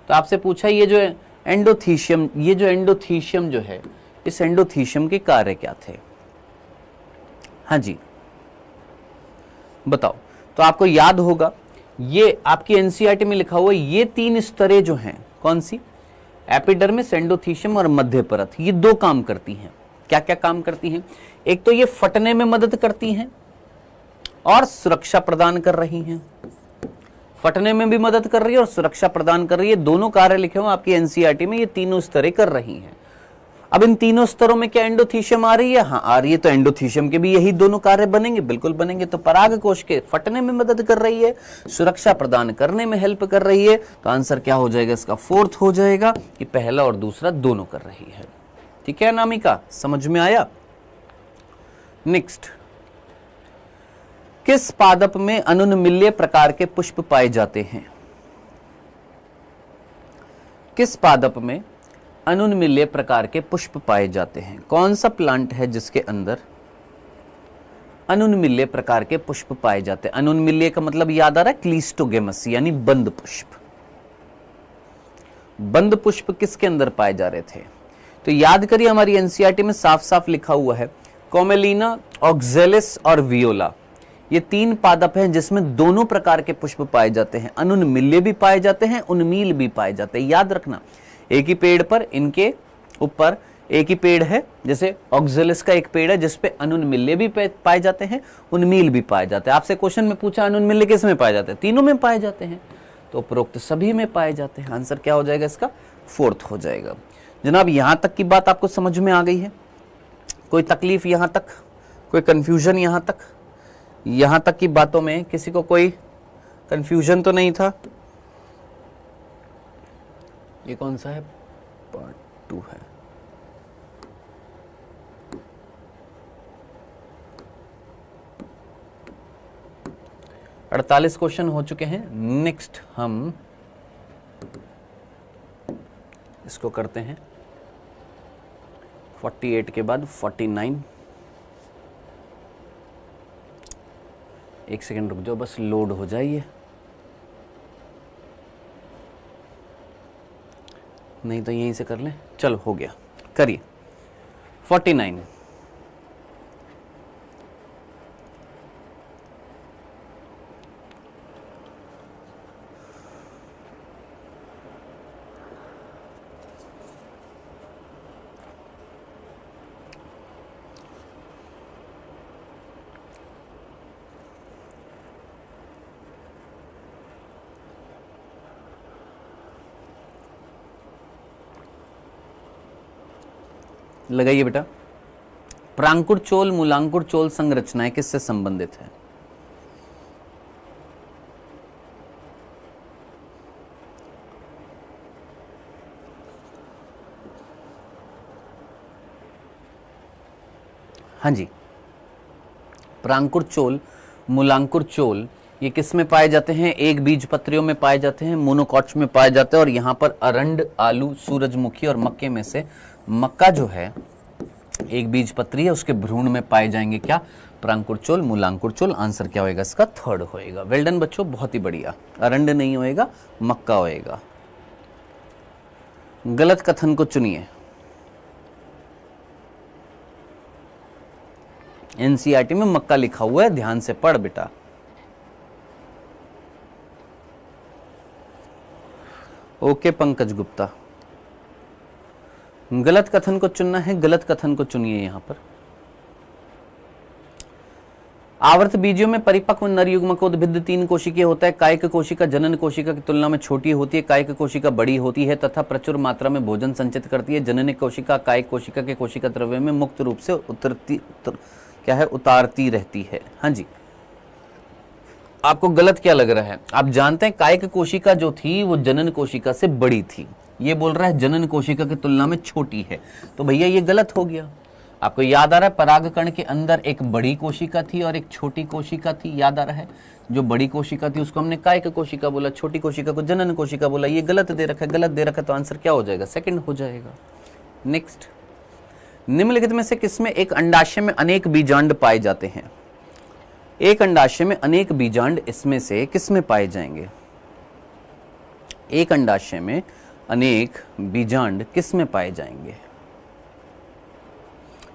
तो आपसे पूछा ये जो एंडोथीशियम, जो है, इस एंडोथीशियम के कार्य क्या थे? हाँ जी बताओ। तो आपको याद होगा, ये आपकी एनसीईआरटी में लिखा हुआ है, ये 3 स्तरें जो हैं, कौन सी? एपिडर्मिस, एंडोथीशियम और मध्य परत। ये 2 काम करती हैं। क्या क्या काम करती हैं? एक तो ये फटने में मदद करती हैं और सुरक्षा प्रदान कर रही हैं। फटने में भी मदद कर रही है और सुरक्षा प्रदान कर रही है। दोनों कार्य लिखे हुए आपकी एनसीईआरटी में, ये तीनों स्तरें कर रही हैं। अब इन तीनों स्तरों में क्या एंडोथीशियम आ रही है? हाँ आ रही है। तो एंडोथीशियम के भी यही दोनों कार्य बनेंगे, बिल्कुल बनेंगे। तो पराग कोश के फटने में मदद कर रही है, सुरक्षा प्रदान करने में हेल्प कर रही है। तो आंसर क्या हो जाएगा इसका? 4th हो जाएगा कि पहला और दूसरा दोनों कर रही है। ठीक है अनामिका, समझ में आया? नेक्स्ट, किस पादप में अनुन्मील्य प्रकार के पुष्प पाए जाते हैं? किस पादप में अनुन्मील्य प्रकार के पुष्प पाए जाते हैं? कौन सा प्लांट है जिसके अंदर अनुन्मील्य प्रकार के पुष्प पाए जाते हैं? अनुन्मील्य का मतलब याद आ रहा है? क्लीस्टोगेमस, यानी बंद पुष्प। बंद पुष्प किसके अंदर पाए जा रहे थे? तो याद करिए, हमारी एनसीईआरटी में साफ साफ लिखा हुआ है, कोमेलिना, ऑक्जेलिस और वियोला, ये 3 पादप हैं जिसमें दोनों प्रकार के पुष्प पाए जाते हैं। अनुन्मील्य भी पाए जाते हैं, उन्मील भी पाए जाते हैं। याद रखना, एक ही पेड़ पर, इनके ऊपर एक ही पेड़ है। जैसे ऑक्जेलिस का एक पेड़ है जिसपे अनुन्मील्य भी पाए जाते हैं, उन्मील भी पाए जाते हैं। आपसे क्वेश्चन में पूछा अनुन्मील्य किस में पाए जाते हैं? तीनों में पाए जाते हैं। तो उपरोक्त सभी में पाए जाते हैं। आंसर क्या हो जाएगा इसका? 4th हो जाएगा। जनाब यहां तक की बात आपको समझ में आ गई है? कोई तकलीफ यहां तक? कोई कंफ्यूजन यहां तक? यहां तक की बातों में किसी को कोई कंफ्यूजन तो नहीं था? ये कौन सा है? पार्ट 2 है। अड़तालीस क्वेश्चन हो चुके हैं। नेक्स्ट हम इसको करते हैं 48 के बाद 49। एक सेकंड रुक जाओ, बस लोड हो जाइए, नहीं तो यहीं से कर लें। चलो हो गया, करिए 49। लगाइए बेटा। प्रांकुर चोल मूलांकुर चोल संरचनाएं किससे संबंधित है? हाँ जी, प्रांकुर चोल, मूलांकुर चोल, ये किस में पाए जाते हैं? एक बीज पत्रियों में पाए जाते हैं, मोनोकॉट्स में पाए जाते हैं। और यहाँ पर अरंड, आलू, सूरजमुखी और मक्के में से मक्का जो है एक बीज पत्री है, उसके भ्रूण में पाए जाएंगे क्या? प्रांकुर चोल, मूलांकुर चोल। आंसर क्या होएगा इसका? थर्ड होएगा। वेल डन बच्चों, बहुत ही बढ़िया। अरंड नहीं होएगा, मक्का होएगा। गलत कथन को चुनिए। एनसीईआरटी में मक्का लिखा हुआ है, ध्यान से पढ़ बेटा। ओके पंकज गुप्ता, गलत कथन को चुनना है, गलत कथन को चुनिए यहां पर। आवर्त बीजियों में परिपक्व नर युग्मक उद्भिद 3 कोशिकीय होता है। कायिक कोशिका जनन कोशिका की तुलना में छोटी होती है, कायिक कोशिका बड़ी होती है तथा प्रचुर मात्रा में भोजन संचित करती है। जनन कोशिका कायिक कोशिका के कोशिका द्रव्य में मुक्त रूप से उतारती रहती है। हाँ जी, आपको गलत क्या लग रहा है? आप जानते हैं कायिक कोशिका जो थी वो जनन कोशिका से बड़ी थी, ये बोल रहा है जनन कोशिका की तुलना में छोटी है, तो भैया ये गलत हो गया। आपको याद आ रहा है परागकण के अंदर एक बड़ी कोशिका थी और एक छोटी कोशिका थी, याद आ रहा है? जो बड़ी कोशिका थी उसको हमने कायिक कोशिका बोला, छोटी कोशिका को जनन कोशिका बोला। ये गलत दे रखा है, गलत दे रखा है, तो आंसर क्या हो जाएगा? सेकंड हो जाएगा। नेक्स्ट, निम्नलिखित में से किसमें एक अंडाशय में अनेक बीजांड पाए जाते हैं? एक अंडाशय में अनेक बीजांड इसमें से किसमें पाए जाएंगे? एक अंडाशय में अनेक बीजांड किसमें पाए जाएंगे?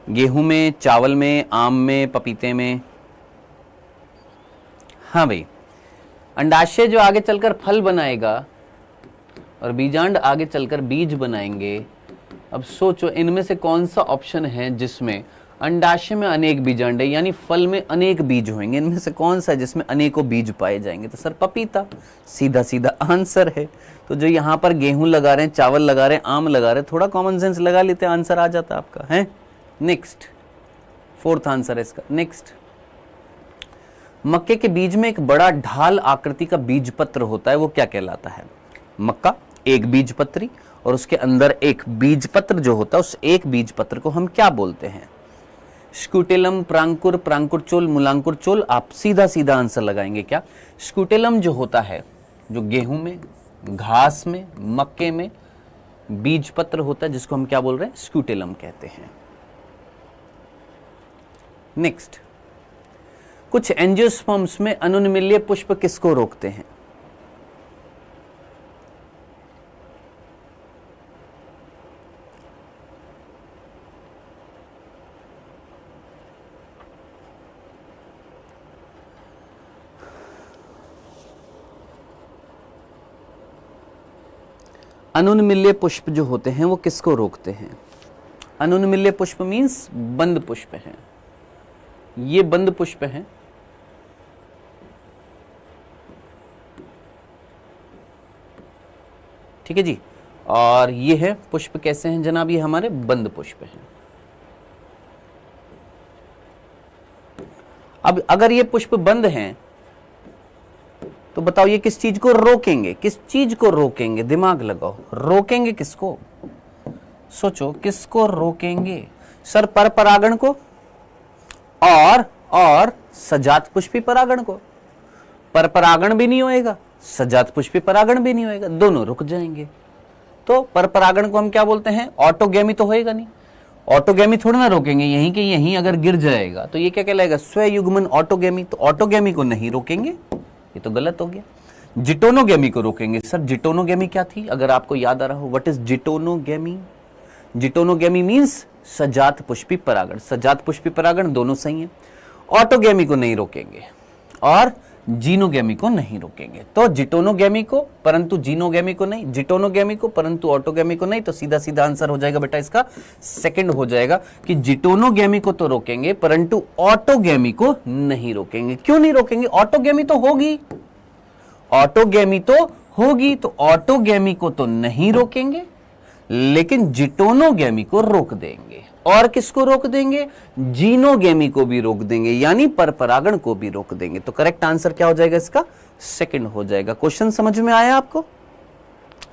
गेहूं में, चावल में, आम में, पपीते में? हाँ भाई, अंडाशय जो आगे चलकर फल बनाएगा और बीजांड आगे चलकर बीज बनाएंगे। अब सोचो इनमें से कौन सा ऑप्शन है जिसमें अंडाशय में अनेक बीजांड है, यानी फल में अनेक बीज होंगे, इनमें से कौन सा है जिसमें अनेकों बीज पाए जाएंगे? तो सर पपीता, सीधा सीधा आंसर है। तो जो यहां पर गेहूं लगा रहे हैं, चावल लगा रहे हैं, आम लगा रहे हैं, थोड़ा कॉमन सेंस लगा लेते हैं, आंसर आ जाता आपका है। नेक्स्ट, फोर्थ आंसर है इसका। नेक्स्ट, मक्के के बीज में एक बड़ा ढाल आकृति का बीज पत्र होता है, वो क्या कहलाता है? मक्का एक बीज पत्री और उसके अंदर एक बीज पत्र जो होता है, उस एक बीज पत्र को हम क्या बोलते हैं? स्कूटेलम, प्रांकुर, प्रांकुर चोल, मूलांकुर चोल। आप सीधा सीधा आंसर लगाएंगे क्या? स्कूटेलम जो होता है, जो गेहूं में, घास में, मक्के में बीज पत्र होता है, जिसको हम क्या बोल रहे हैं? स्कूटेलम कहते हैं। नेक्स्ट, कुछ एंजियोस्पर्म्स में अनुन्मील्य पुष्प किसको रोकते हैं? अनुन्मील्य पुष्प जो होते हैं वो किसको रोकते हैं? अनुन्मील्य पुष्प मीन्स बंद पुष्प हैं, ये बंद पुष्प हैं। ठीक है जी, और ये है पुष्प कैसे हैं जनाब? ये हमारे बंद पुष्प हैं। अब अगर ये पुष्प बंद हैं तो बताओ ये किस चीज को रोकेंगे? किस चीज को रोकेंगे? दिमाग लगाओ, रोकेंगे किसको? सोचो किसको रोकेंगे? सर पर परागण को और सजात पुष्पी परागण को। पर परागण भी नहीं होएगा, सजात पुष्पी परागण भी नहीं होएगा, दोनों रुक जाएंगे। तो पर परागण को हम क्या बोलते हैं? ऑटोगैमी तो होएगा नहीं, ऑटोगैमी थोड़ा ना रोकेंगे, यहीं के यहीं अगर गिर जाएगा तो ये क्या कहलाएगा? स्वयुग्मन ऑटोगैमी। तो ऑटोगैमी को नहीं रोकेंगे, ये तो गलत हो गया। जिटोनोगैमी को रोकेंगे। सर जिटोनोगैमी क्या थी? अगर आपको याद आ रहा हो, व्हाट इज जिटोनोगैमी? जिटोनोगैमी मींस सजात पुष्पी परागण। सजात पुष्पी परागण दोनों सही है। ऑटोगैमी को नहीं रोकेंगे और जीनोगैमी को नहीं रोकेंगे। तो जिटोनोगैमी को परंतु जीनोगैमी को नहीं, जिटोनोगैमी को परंतु ऑटोगैमी को नहीं। तो सीधा सीधा आंसर हो जाएगा बेटा इसका सेकंड हो जाएगा कि जिटोनोगैमी को तो रोकेंगे परंतु ऑटोगैमी को नहीं रोकेंगे। क्यों नहीं रोकेंगे? ऑटोगैमी तो होगी, ऑटोगैमी तो होगी, तो ऑटोगैमी को तो नहीं रोकेंगे लेकिन जिटोनोगैमी को रोक देंगे। और किसको रोक देंगे? जीनोगैमी को भी रोक देंगे, यानी परपरागण को भी रोक देंगे। तो करेक्ट आंसर क्या हो जाएगा इसका? सेकंड हो जाएगा। क्वेश्चन समझ में आया आपको?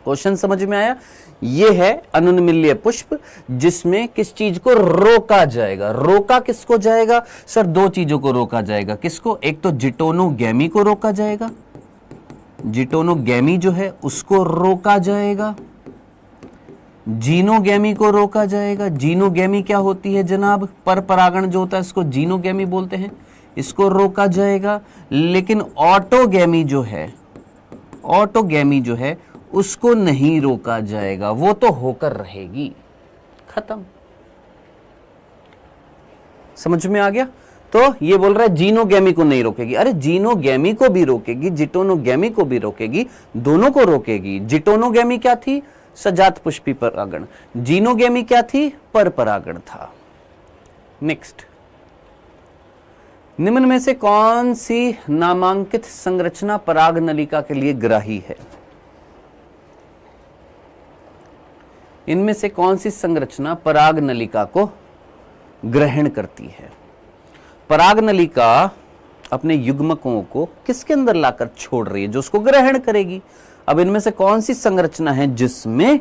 क्वेश्चन समझ में आया? ये है अनुन्मील्य पुष्प जिसमें किस चीज को रोका जाएगा। रोका किसको जाएगा सर? दो चीजों को रोका जाएगा। किसको? एक तो जिटोनोगैमी को रोका जाएगा, जिटोनोगैमी जो है उसको रोका जाएगा, जीनोगैमी को रोका जाएगा। जीनोगैमी क्या होती है जनाब? पर परागण जो होता है इसको जीनोगैमी बोलते हैं, इसको रोका जाएगा। लेकिन ऑटोगैमी जो है, ऑटोगैमी जो है उसको नहीं रोका जाएगा, वो तो होकर रहेगी। खत्म। समझ में आ गया? तो ये बोल रहा है जीनोगैमी को नहीं रोकेगी। अरे जीनोगैमी को भी रोकेगी, जिटोनोगैमी को भी रोकेगी, दोनों को रोकेगी। जिटोनोगैमी क्या थी? सजात पुष्पी परागण। जीनोगैमी क्या थी? पर परागण था। नेक्स्ट, निम्न में से कौन सी नामांकित संरचना पराग नलिका के लिए ग्राही है? इनमें से कौन सी संरचना पराग नलिका को ग्रहण करती है? पराग नलिका अपने युग्मकों को किसके अंदर लाकर छोड़ रही है? जो उसको ग्रहण करेगी। अब इनमें से कौन सी संरचना है जिसमें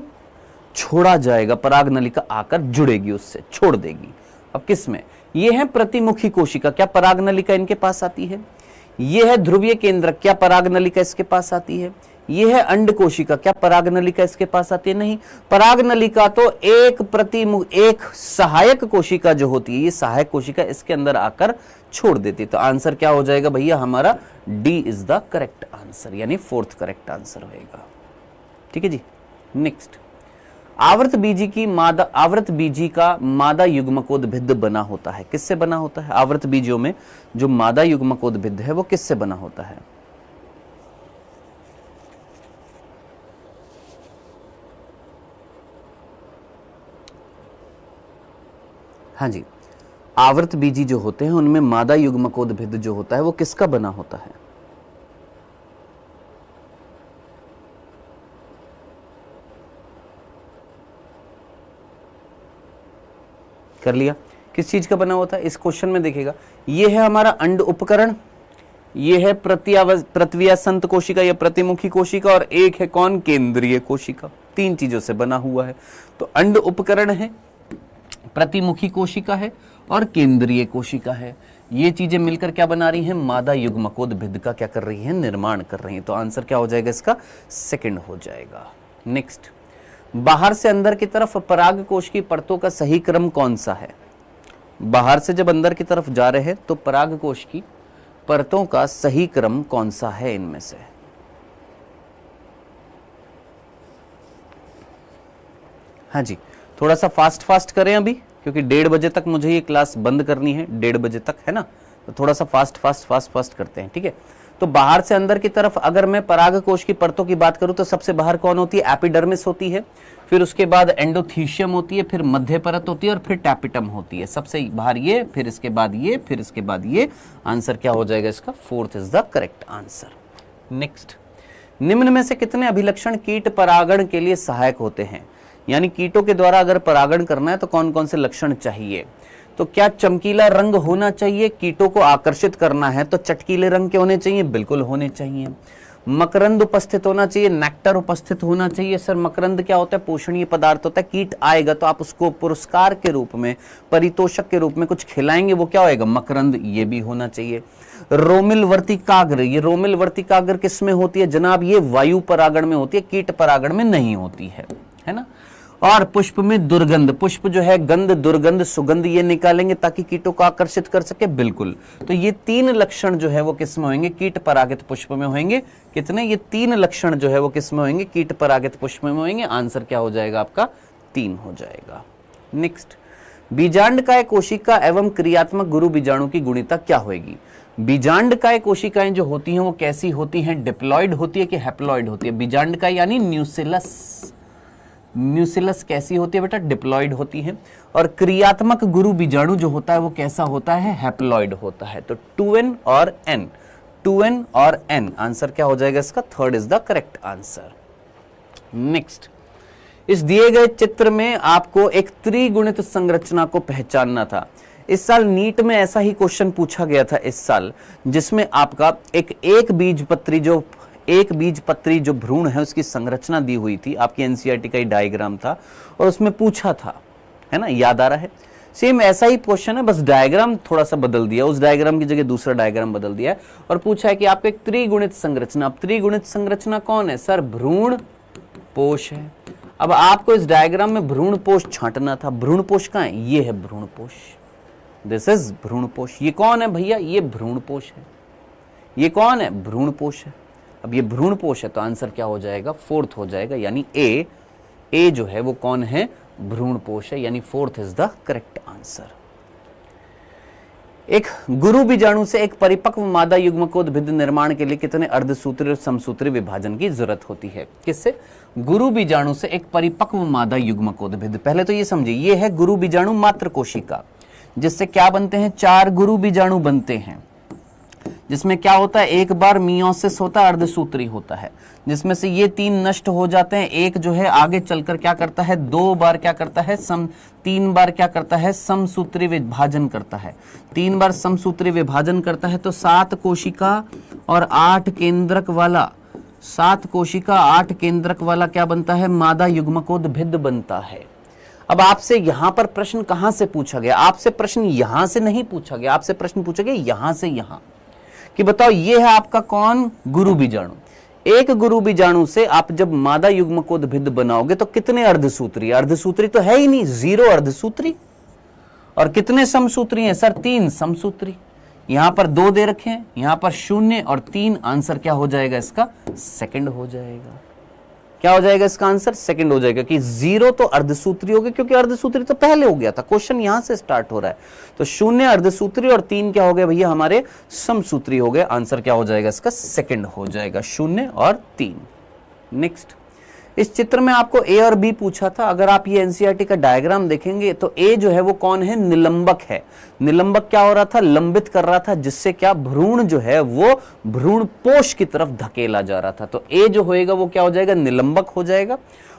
छोड़ा जाएगा? पराग नलिका आकर जुड़ेगी, उससे छोड़ देगी। अब किसमें? यह है प्रतिमुखी कोशिका। क्या पराग नलिका इनके पास आती है? यह है ध्रुवीय केंद्रक। क्या पराग नलिका इसके पास आती है? यह है अंड कोशिका। क्या पराग नलिका इसके पास आती है? नहीं। पराग नलिका तो एक सहायक कोशिका जो होती है, ये सहायक कोशिका इसके अंदर आकर छोड़ देती है। तो आंसर क्या हो जाएगा भैया हमारा? D is the correct answer, यानी फोर्थ करेक्ट आंसर होगा। ठीक है जी। नेक्स्ट, आवृत बीजी का मादा युग्मकोद्भिद बना होता है। किससे बना होता है? आवृत बीजों में जो मादा युग्मकोद्भिद है वो किससे बना होता है? हाँ जी, आवृत बीजी जो होते हैं उनमें मादा युग्मकोद्भिद जो होता है वो किसका बना होता है? कर लिया? किस चीज का बना होता है? इस क्वेश्चन में देखिएगा, ये है हमारा अंड उपकरण, ये है प्रत्यासंत कोशिका या प्रतिमुखी कोशिका, और एक है कौन? केंद्रीय कोशिका। तीन चीजों से बना हुआ है। तो अंड उपकरण है, प्रतिमुखी कोशिका है और केंद्रीय कोशिका है। ये चीजें मिलकर क्या बना रही हैं? मादा युग्मकोद्भिद का क्या कर रही हैं? निर्माण कर रही हैं। तो आंसर क्या हो जाएगा इसका? सेकंड हो जाएगा। नेक्स्ट, बाहर से अंदर की तरफ पराग कोश की परतों का सही क्रम कौन सा है? बाहर से जब अंदर की तरफ जा रहे हैं तो पराग कोश की परतों का सही क्रम कौन सा है इनमें से? हाँ जी, थोड़ा सा फास्ट करें अभी, क्योंकि 1:30 बजे तक मुझे ये क्लास बंद करनी है। 1:30 बजे तक है ना, तो थोड़ा सा फास्ट करते हैं। ठीक है, तो बाहर से अंदर की तरफ अगर मैं पराग कोश की परतों की बात करूं तो सबसे बाहर कौन होती है? एपिडर्मिस होती है, फिर उसके बाद एंडोथीशियम होती है, फिर मध्य परत होती है और फिर टैपिटम होती है। सबसे बाहर ये, फिर इसके बाद ये, फिर इसके बाद ये। आंसर क्या हो जाएगा इसका? Fourth is the correct answer. Next, निम्न में से कितने अभिलक्षण कीट परागण के लिए सहायक होते हैं? यानी कीटों के द्वारा अगर परागण करना है तो कौन कौन से लक्षण चाहिए? तो क्या चमकीला रंग होना चाहिए? कीटों को आकर्षित करना है तो चटकीले रंग के होने चाहिए? बिल्कुल होने चाहिए। मकरंद उपस्थित होना चाहिए, नेक्टर उपस्थित होना चाहिए। सर मकरंद क्या होता है? पोषणीय पदार्थ होता है। कीट आएगा तो आप उसको पुरस्कार के रूप में, परितोषक के रूप में कुछ खिलाएंगे, वो क्या होएगा? मकरंद। ये भी होना चाहिए। रोमिल वर्तिकाग्र, ये रोमिल वर्तिकाग्र किस में होती है जनाब? ये वायु परागण में होती है, कीट परागण में नहीं होती है ना। और पुष्प में दुर्गंध, पुष्प जो है गंध, दुर्गंध, सुगंध, ये निकालेंगे ताकि कीटों को आकर्षित कर सके। बिल्कुल। तो ये तीन लक्षण जो है वो किस में होंगे? कीट परागित पुष्प में होंगे। कितने? ये तीन लक्षण जो है वो किस में होंगे? कीट परागित पुष्प में होंगे। आंसर क्या हो जाएगा आपका? 3 हो जाएगा। नेक्स्ट, बीजांडकाय कोशिका एवं क्रियात्मक गुरु बीजाणु की गुणिता क्या होगी? बीजांडकाय कोशिकाएं जो होती हैं वो कैसी होती हैं? डिप्लॉइड होती है कि हैप्लॉइड होती है? बीजांडकाय यानी न्यूसिलस, म्यूसिलस कैसी होती है बेटा? डिप्लॉइड होती है। और क्रियात्मक गुरु बीजाणु जो होता है वो कैसा होता है? हैप्लॉइड होता है। तो 2n और n, 2n और n। आंसर क्या हो जाएगा इसका? Third is the correct answer. Next, इस दिए गए चित्र में आपको एक त्रिगुणित संरचना को पहचानना था। इस साल नीट में ऐसा ही क्वेश्चन पूछा गया था इस साल, जिसमें आपका एक बीजपत्री जो एक बीज पत्री जो भ्रूण है उसकी संरचना दी हुई थी, आपकी एनसीईआरटी का ही डायग्राम था और उसमें पूछा था, है ना, याद आ रहा है? सेम ऐसा ही क्वेश्चन है, बस डायग्राम थोड़ा सा बदल दिया, उस डायग्राम की जगह दूसरा डायग्राम बदल दिया है और पूछा है कि आपको एक त्रिगुणित संरचना, अब त्रिगुणित संरचना कौन है सर? भ्रूण पोष है। अब आपको इस डायग्राम में भ्रूण पोष छांटना था। भ्रूण पोष कहां है? ये है भ्रूण पोष, दिस इज भ्रूण पोष। ये कौन है भैया? ये भ्रूण पोष है। ये कौन है? भ्रूण पोष है। अब ये भ्रूण पोष है तो आंसर क्या हो जाएगा? फोर्थ हो जाएगा, यानी ए जो है वो कौन है? भ्रूण पोष है, यानी fourth is the correct answer. एक गुरु बीजाणु से एक परिपक्व मादा युग्मकोद्भिद निर्माण के लिए कितने अर्धसूत्री और समसूत्री विभाजन की जरूरत होती है? किससे? गुरु बीजाणु से एक परिपक्व मादा युग्मकोद्भिद। पहले तो ये समझिए, ये है गुरु बीजाणु मात्र कोशिका, जिससे क्या बनते हैं? 4 गुरु बीजाणु बनते हैं, जिसमें क्या होता है? एक बार मियोसिस होता है, अर्धसूत्री होता है, जिसमें से ये 3 नष्ट हो जाते हैं। एक जो है आगे चलकर क्या करता है? 2 बार क्या करता है? 3 बार क्या करता है? समसूत्री विभाजन करता है। 3 बार समसूत्री विभाजन करता है तो 7 कोशिका और 8 केंद्रक वाला, 7 कोशिका 8 केंद्रक वाला क्या बनता है? मादा युग्मकोद्भिद बनता है। अब आपसे यहां पर प्रश्न कहां से पूछा गया? आपसे प्रश्न यहां से नहीं पूछा गया, आपसे प्रश्न पूछा गया यहां से यहां, कि बताओ ये है आपका कौन? गुरु बीजाणु। एक गुरु बीजाणु से आप जब मादा युग्मकोद्भिद बनाओगे तो कितने अर्धसूत्री? अर्धसूत्री तो है ही नहीं, 0 अर्धसूत्री। और कितने समसूत्री हैं सर? 3 समसूत्री। यहां पर 2 दे रखे हैं, यहां पर 0 और 3। आंसर क्या हो जाएगा इसका? सेकंड हो जाएगा। क्या हो जाएगा इसका आंसर? सेकंड हो जाएगा, कि 0 तो अर्धसूत्री हो गए, क्योंकि अर्धसूत्री तो पहले हो गया था, क्वेश्चन यहां से स्टार्ट हो रहा है। तो 0 अर्धसूत्री और 3 क्या हो गए भैया? हमारे समसूत्री हो गए। आंसर क्या हो जाएगा इसका? सेकंड हो जाएगा, 0 और 3। नेक्स्ट, इस चित्र में आपको ए और बी पूछा था। अगर आप ये एनसीईआरटी का डायग्राम देखेंगे तो ए जो है वो कौन है? निलंबक है। निलंबक क्या हो रहा था? लंबित कर रहा था, जिससे क्या भ्रूण जो है वो भ्रूण पोष की तरफ धकेला जा रहा था। तो ए जो होएगा वो क्या हो जाएगा? निलंबक हो जाएगा।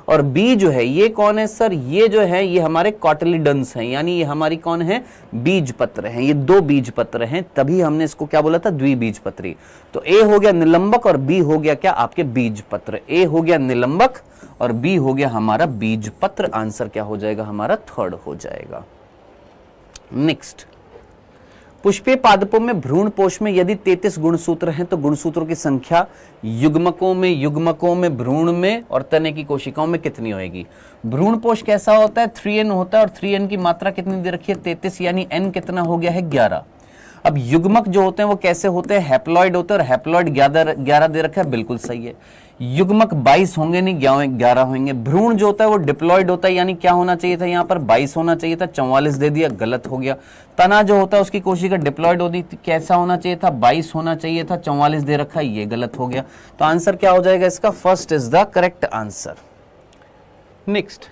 और बी जो है ये कौन है सर? ये जो है ये हमारे कॉटिलिडन्स हैं, यानी ये हमारी कौन है? बीज पत्र हैं। ये 2 बीज पत्र हैं, तभी हमने इसको क्या बोला था? द्विबीजपत्री। तो ए हो गया निलंबक और बी हो गया क्या? आपके बीज पत्र। ए हो गया निलंबक और बी हो गया हमारा बीज पत्र। आंसर क्या हो जाएगा? हमारा थर्ड हो जाएगा। नेक्स्ट, पुष्पीय पादपों में भ्रूण पोष में यदि 33 गुणसूत्र हैं तो गुणसूत्रों की संख्या युग्मकों में, भ्रूण में और तने की कोशिकाओं में कितनी होगी? भ्रूण पोष कैसा होता है? 3n होता है और 3n की मात्रा कितनी दे रखी है? 33, यानी n कितना हो गया है? 11। अब युग्मक जो होते हैं वो कैसे होते हैं? हैप्लॉइड होते हैं, और हैप्लॉइड 11 दे रखा है, बिल्कुल सही है। युग्मक 22 होंगे नहीं, 11 होंगे। भ्रूण जो होता है वो डिप्लॉइड होता है, यानी क्या होना चाहिए था? यहाँ पर 22 होना चाहिए था, 44 दे दिया, गलत हो गया। तना जो होता है उसकी कोशिका डिप्लॉइड होती, कैसा होना चाहिए था? 22 होना चाहिए था, 44 दे रखा है, ये गलत हो गया। तो आंसर क्या हो जाएगा इसका? First is the correct answer. Next,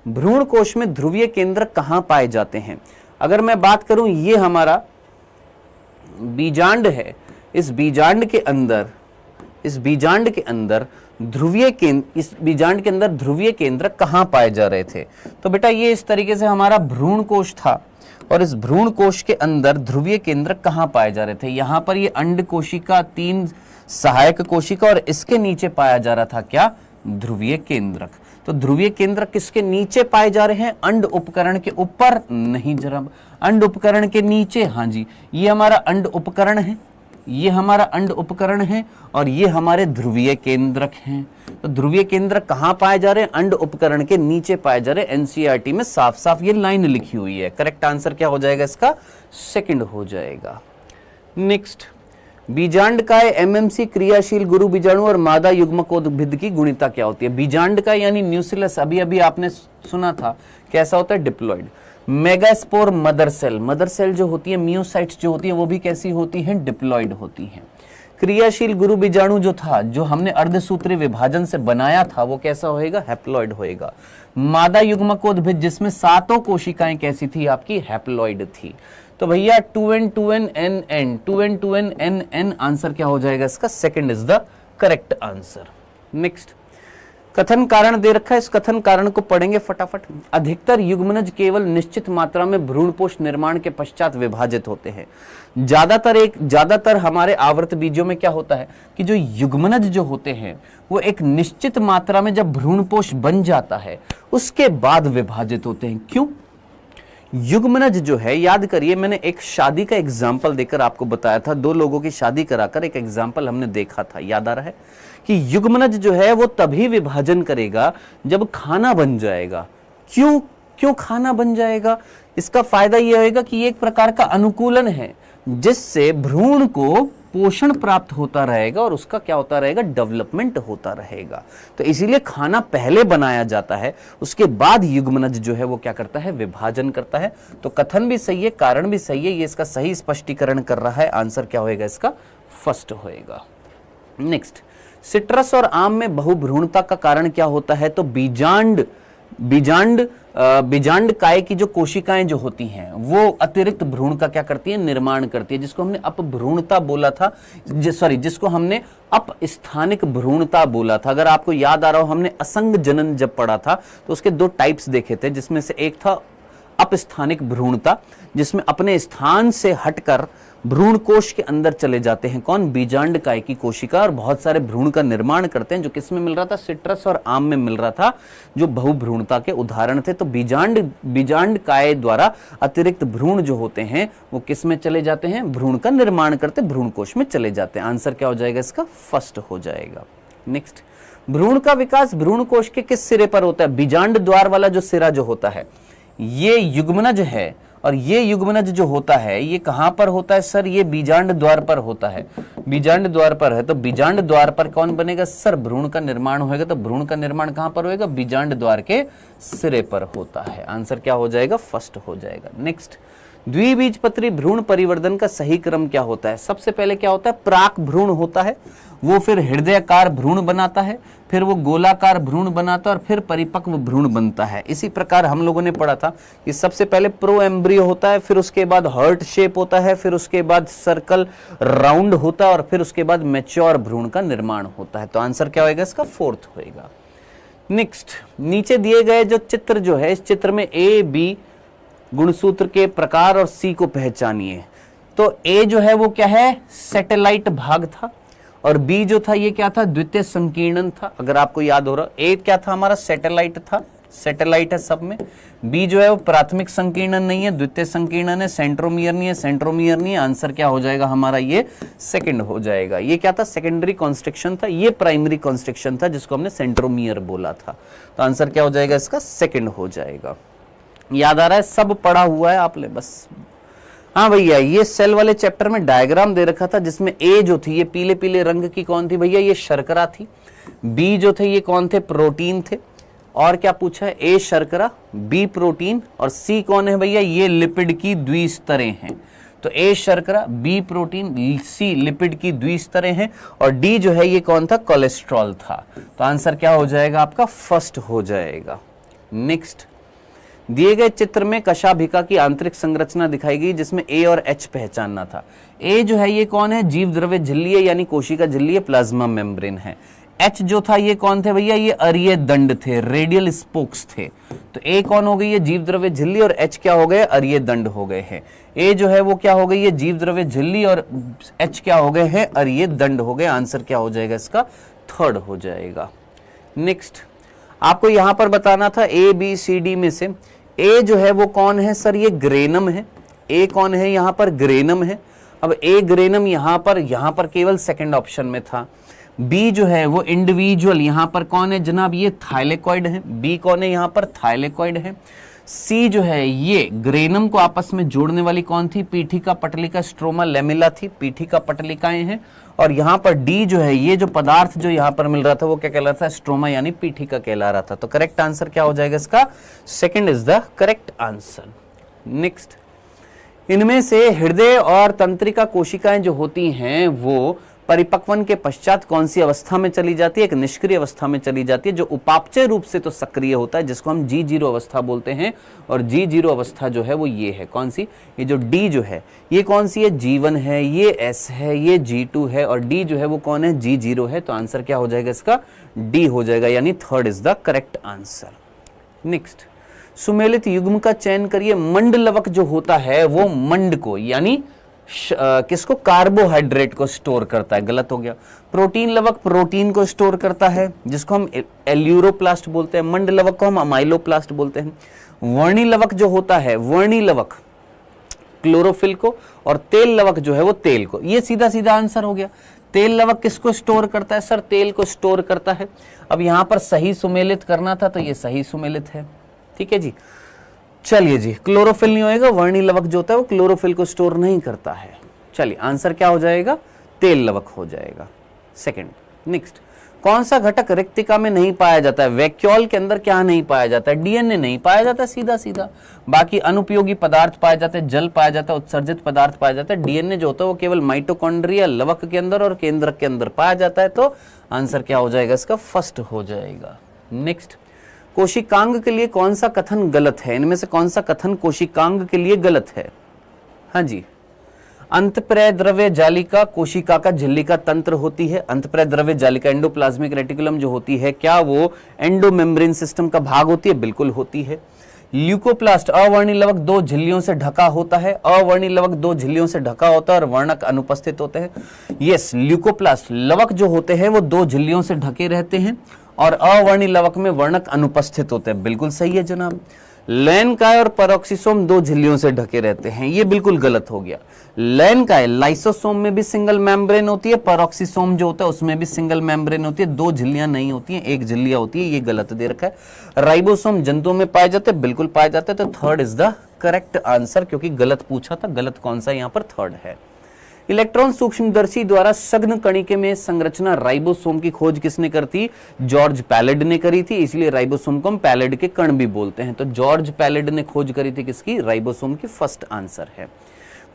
भ्रूण कोश में ध्रुवीय केंद्र कहां पाए जाते हैं? अगर मैं बात करूं, ये हमारा बीजांड है। इस बीजांड के अंदर ध्रुवीय केंद्र कहां पाए जा रहे थे? तो बेटा ये इस तरीके से हमारा भ्रूण कोश था, और इस भ्रूण कोश के अंदर ध्रुवीय केंद्र कहां पाए जा रहे थे? यहां पर ये अंड कोशिका, 3 सहायक कोशिका, और इसके नीचे पाया जा रहा था क्या? ध्रुवीय केंद्रक। तो ध्रुवीय केंद्रक किसके नीचे पाए जा रहे हैं? अंड उपकरण के ऊपर नहीं, जरा अंड उपकरण के नीचे। हाँ जी, ये हमारा अंड उपकरण है, ये हमारा अंड उपकरण है, और ये हमारे ध्रुवीय केंद्रक हैं। तो ध्रुवीय केंद्रक कहां पाए जा रहे हैं? अंड उपकरण के नीचे पाए जा रहे हैं। एनसीईआरटी में साफ साफ ये लाइन लिखी हुई है। करेक्ट आंसर क्या हो जाएगा इसका? सेकंड हो जाएगा। नेक्स्ट, बीजांडकाय एमएमसी क्रियाशील गुरु बीजाणु और मादा युग्मकोद्भिद की गुणिता क्या होती है? बीजांडकाय यानी न्यूसिलस, अभी आपने सुना था, कैसा होता है? डिप्लॉइड। मेगास्पोर मदर सेल जो होती है, मियोसाइट्स जो होती है, वो भी कैसी होती हैं? डिप्लॉइड होती हैं। क्रियाशील गुरु बीजाणु जो था, जो हमने अर्धसूत्री विभाजन से बनाया था, वो कैसा होएगा? हैप्लॉइड होएगा। मादा युग्मकोद्भिद जिसमें 7 कोशिकाएं कैसी थी? आपकी हैप्लॉइड थी। तो भैया 2n 2n n 2n 2n n answer क्या हो जाएगा इसका? Second is the correct answer. Next, कथन कारण दे रखा है, इस कथन कारण को पढ़ेंगे फटाफट। अधिकतर युग्मनज केवल निश्चित मात्रा में भ्रूणपोष निर्माण के पश्चात विभाजित होते हैं। ज्यादातर हमारे आवर्त बीजों में क्या होता है कि जो युग्मनज जो होते हैं वो एक निश्चित मात्रा में जब भ्रूणपोष बन जाता है उसके बाद विभाजित होते हैं। क्यों? युग्मनज जो है, याद करिए मैंने एक शादी का एग्जाम्पल देकर आपको बताया था, 2 लोगों की शादी कराकर एक एग्जाम्पल हमने देखा था, याद आ रहा है कि युग्मनज जो है वो तभी विभाजन करेगा जब खाना बन जाएगा। क्यों खाना बन जाएगा? इसका फायदा यह होगा कि ये एक प्रकार का अनुकूलन है जिससे भ्रूण को पोषण प्राप्त होता रहेगा और उसका क्या होता रहेगा, डेवलपमेंट होता रहेगा। तो इसीलिए खाना पहले बनाया जाता है, उसके बाद युग्मनज जो है वो क्या करता है, विभाजन करता है। तो कथन भी सही है, कारण भी सही है, ये इसका सही स्पष्टीकरण कर रहा है। आंसर क्या होएगा इसका, फर्स्ट होएगा। नेक्स्ट, सिट्रस और आम में बहुभ्रूणता का कारण क्या होता है? तो बीजांड काय की जो कोशिकाएं जो होती हैं वो अतिरिक्त भ्रूण का क्या करती है, निर्माण करती है, जिसको हमने अपभ्रूणता बोला था, जिसको हमने अपस्थानिक भ्रूणता बोला था। अगर आपको याद आ रहा हो, हमने असंग जनन जब पढ़ा था तो उसके 2 टाइप्स देखे थे, जिसमें से एक था अपस्थानिक भ्रूणता, जिसमें अपने स्थान से हटकर भ्रूण कोश के अंदर चले जाते हैं कौन, बीजांड काय की कोशिका, और बहुत सारे भ्रूण का निर्माण करते हैं, जो किस में मिल रहा था, सिट्रस और आम में मिल रहा था, जो बहुभ्रूणता के उदाहरण थे। तो बीजांड काय द्वारा अतिरिक्त भ्रूण जो होते हैं वो किस में चले जाते हैं, भ्रूण का निर्माण करते भ्रूण कोश में चले जाते हैं। आंसर क्या हो जाएगा इसका, फर्स्ट हो जाएगा। नेक्स्ट, भ्रूण का विकास भ्रूण कोश के किस सिरे पर होता है? बीजांड द्वार वाला जो सिरा जो होता है ये युग्मनज है, और ये युग्मनज जो होता है ये कहां पर होता है सर, ये बीजांड द्वार पर होता है, बीजांड द्वार पर है। तो बीजांड द्वार पर कौन बनेगा सर, भ्रूण का निर्माण होगा। तो भ्रूण का निर्माण कहां पर होगा, बीजांड द्वार के सिरे पर होता है। आंसर क्या हो जाएगा, फर्स्ट हो जाएगा। नेक्स्ट, द्विबीजपत्री भ्रूण परिवर्धन का सही क्रम क्या होता है? सबसे पहले क्या होता है, प्राक भ्रूण होता है, वो फिर हृदयाकार भ्रूण बनाता है, फिर वो गोलाकार भ्रूण बनाता है और फिर परिपक्व भ्रूण बनता है। इसी प्रकार हम लोगों ने पढ़ा था कि सबसे पहले प्रो एम्ब्रियो होता है, फिर उसके बाद हार्ट शेप होता है, फिर उसके बाद सर्कल राउंड होता है और फिर उसके बाद मैच्योर भ्रूण का निर्माण होता है। तो आंसर क्या होगा इसका, फोर्थ होगा। नेक्स्ट, नीचे दिए गए जो चित्र जो है, इस चित्र में ए बी गुणसूत्र के प्रकार और सी को पहचानिए। तो ए जो है वो क्या है, सैटेलाइट भाग था, और बी जो था ये क्या था, द्वितीय संकीर्णन था। अगर आपको याद हो रहा, ए क्या था हमारा, सैटेलाइट था, सैटेलाइट है सब में। बी जो है वो प्राथमिक संकीर्णन नहीं है, द्वितीय संकीर्णन है, सेंट्रोमियर नहीं है, सेंट्रोमियर नहीं है। आंसर क्या हो जाएगा हमारा, ये सेकंड हो जाएगा। ये क्या था, सेकेंडरी कॉन्स्ट्रिक्शन था, ये प्राइमरी कॉन्स्ट्रिक्शन था जिसको हमने सेंट्रोमियर बोला था। तो आंसर क्या हो जाएगा इसका, सेकंड हो जाएगा। याद आ रहा है, सब पढ़ा हुआ है आपने बस। हाँ भैया, ये सेल वाले चैप्टर में डायग्राम दे रखा था जिसमें ए जो थी ये पीले पीले रंग की कौन थी भैया, ये शर्करा थी। बी जो थे ये कौन थे, प्रोटीन थे। और क्या पूछा है, ए शर्करा, बी प्रोटीन, और सी कौन है भैया, ये लिपिड की द्विस्तरें हैं। तो ए शर्करा, बी प्रोटीन, सी लिपिड की द्विस्तरें हैं, और डी जो है ये कौन था, कोलेस्ट्रॉल था। तो आंसर क्या हो जाएगा आपका, फर्स्ट हो जाएगा। नेक्स्ट, दिए गए चित्र में कशाभिका की आंतरिक संरचना दिखाई गई जिसमें ए और एच पहचानना था। ए जो है ये कौन है, जीव द्रव्य झिल्ली है, यानी कोशिका झिल्ली है, प्लाज्मा मेम्ब्रेन है। एच जो था ये कौन थे भैया, ये अरीय दंड थे, रेडियल स्पोक्स थे। तो ए कौन हो गई है, जीव द्रव्य झिल्ली, और एच क्या हो गए, अरीय दंड हो गए हैं। ए जो है वो क्या हो गई है, जीव द्रव्य झिल्ली, और एच क्या हो गए हैं, अरीय दंड हो गए। आंसर क्या हो जाएगा इसका, थर्ड हो जाएगा। नेक्स्ट, आपको यहां पर बताना था ए बी सी डी में से ए जो है वो कौन है सर, ये ग्रेनम है। ए कौन है यहां पर, ग्रेनम है। अब ए ग्रेनम यहां पर केवल सेकंड ऑप्शन में था। बी जो है वो इंडिविजुअल, यहां पर कौन है जनाब, ये थाइलेकॉइड है। बी कौन है यहां पर, थाइलेकॉइड है। सी जो है ये ग्रेनम को आपस में जोड़ने वाली कौन थी, पीठिका पटलिका स्ट्रोमा लेमिला थी, पीठिका पटलिकाएं हैं। और यहां पर डी जो है, ये जो पदार्थ जो यहां पर मिल रहा था वो क्या कहला था, स्ट्रोमा यानी पीठिका कहला रहा था। तो करेक्ट आंसर क्या हो जाएगा इसका, second is the correct answer. Next, इनमें से हृदय और तंत्रिका कोशिकाएं जो होती हैं वो परिपक्वन के पश्चात कौन सी अवस्था में चली जाती है? एक निष्क्रिय अवस्था में चली जाती है, जो उपापचय रूप से तो सक्रिय होता है, जिसको हम G0 अवस्था बोलते हैं। और G0 अवस्था जो है वो ये है, कौन सी? ये जो D जो है ये कौन सी है? G1 है, ये S है, ये G2 है, और D जो है वो कौन है? G0 है। तो आंसर क्या हो जाएगा इसका? D हो जाएगा, यानी third is the correct answer. Next, सुमेलित युग्म का चयन करिए। मंड लवक जो होता है वो मंड को, यानी किसको? कार्बोहाइड्रेट को स्टोर करता है। गलत हो गया। प्रोटीन लवक प्रोटीन को स्टोर करता है, जिसको हम एल्यूरोप्लास्ट बोलते हैं। मंड लवक को हम अमाइलोप्लास्ट बोलते हैं। वर्णी लवक जो होता है, वर्णी लवक क्लोरोफिल को, और तेल लवक जो है वो तेल को। ये सीधा सीधा आंसर हो गया। तेल लवक किसको स्टोर करता है? सर तेल को स्टोर करता है। अब यहां पर सही सुमेलित करना था, तो ये सही सुमेलित है। ठीक है जी, चलिए जी, क्लोरोफिल नहीं होएगा। वर्णी लवक जो होता है वो क्लोरोफिल को स्टोर नहीं करता है। चलिए आंसर क्या हो जाएगा? तेल लवक हो जाएगा, सेकंड। नेक्स्ट, कौन सा घटक रिक्तिका में नहीं पाया जाता है? वैक्यूल के अंदर क्या नहीं पाया जाता है? डीएनए नहीं पाया जाता, सीधा सीधा। बाकी अनुपयोगी पदार्थ पाए जाते हैं, जल पाया जाता है, उत्सर्जित पदार्थ पाया जाता है। डीएनए जो होता है वो केवल माइटोकॉन्ड्रिया लवक के अंदर और केंद्रक के अंदर पाया जाता है। तो आंसर क्या हो जाएगा इसका? फर्स्ट हो जाएगा। नेक्स्ट, कोशिकांग के लिए कौन सा कथन गलत है? इनमें से कौन सा कथन कोशिकांग के लिए गलत है? हाँ जी, अंतःप्राय द्रव्य जालिका कोशिका का झिल्ली का तंत्र होती है। अंतःप्राय द्रव्य जालिका एंडोप्लाज्मिक रेटिकुलम जो होती है, क्या वो एंडोमेम्ब्रेन सिस्टम का भाग होती है? बिल्कुल होती है। ल्यूकोप्लास्ट अवर्णी लवक 2 झिल्लियों से ढका होता है। अवर्णी लवक 2 झिल्लियों से ढका होता है और वर्णक अनुपस्थित होते हैं। यस, ल्यूकोप्लास्ट लवक जो होते हैं वो 2 झिल्लियों से ढके रहते हैं और अवर्णी लवक में वर्णक अनुपस्थित होते हैं। बिल्कुल सही है जनाब। लैनकाय और पेरोक्सिसोम 2 झिल्लियों से ढके रहते हैं, ये बिल्कुल गलत हो गया। लैनकाय लाइसोसोम में भी सिंगल मेम्ब्रेन होती है, पेरोक्सिसोम जो होता है उसमें भी सिंगल मेम्ब्रेन होती है। 2 झिल्लियां नहीं होती हैं, 1 झिल्लियां होती है, ये गलत दे रखा है। राइबोसोम जंतुओं में पाए जाते हैं, बिल्कुल पाए जाते हैं। तो third is the correct answer, क्योंकि गलत पूछा था। गलत कौन सा? यहाँ पर थर्ड है। इलेक्ट्रॉन सूक्ष्मदर्शी द्वारा सघन कणिके में संरचना राइबोसोम की खोज किसने कर थी? जॉर्ज पैलेड ने करी थी, इसलिए राइबोसोम को हम पैलेड के कण भी बोलते हैं। तो जॉर्ज पैलेड ने खोज करी थी किसकी? राइबोसोम की। फर्स्ट आंसर है।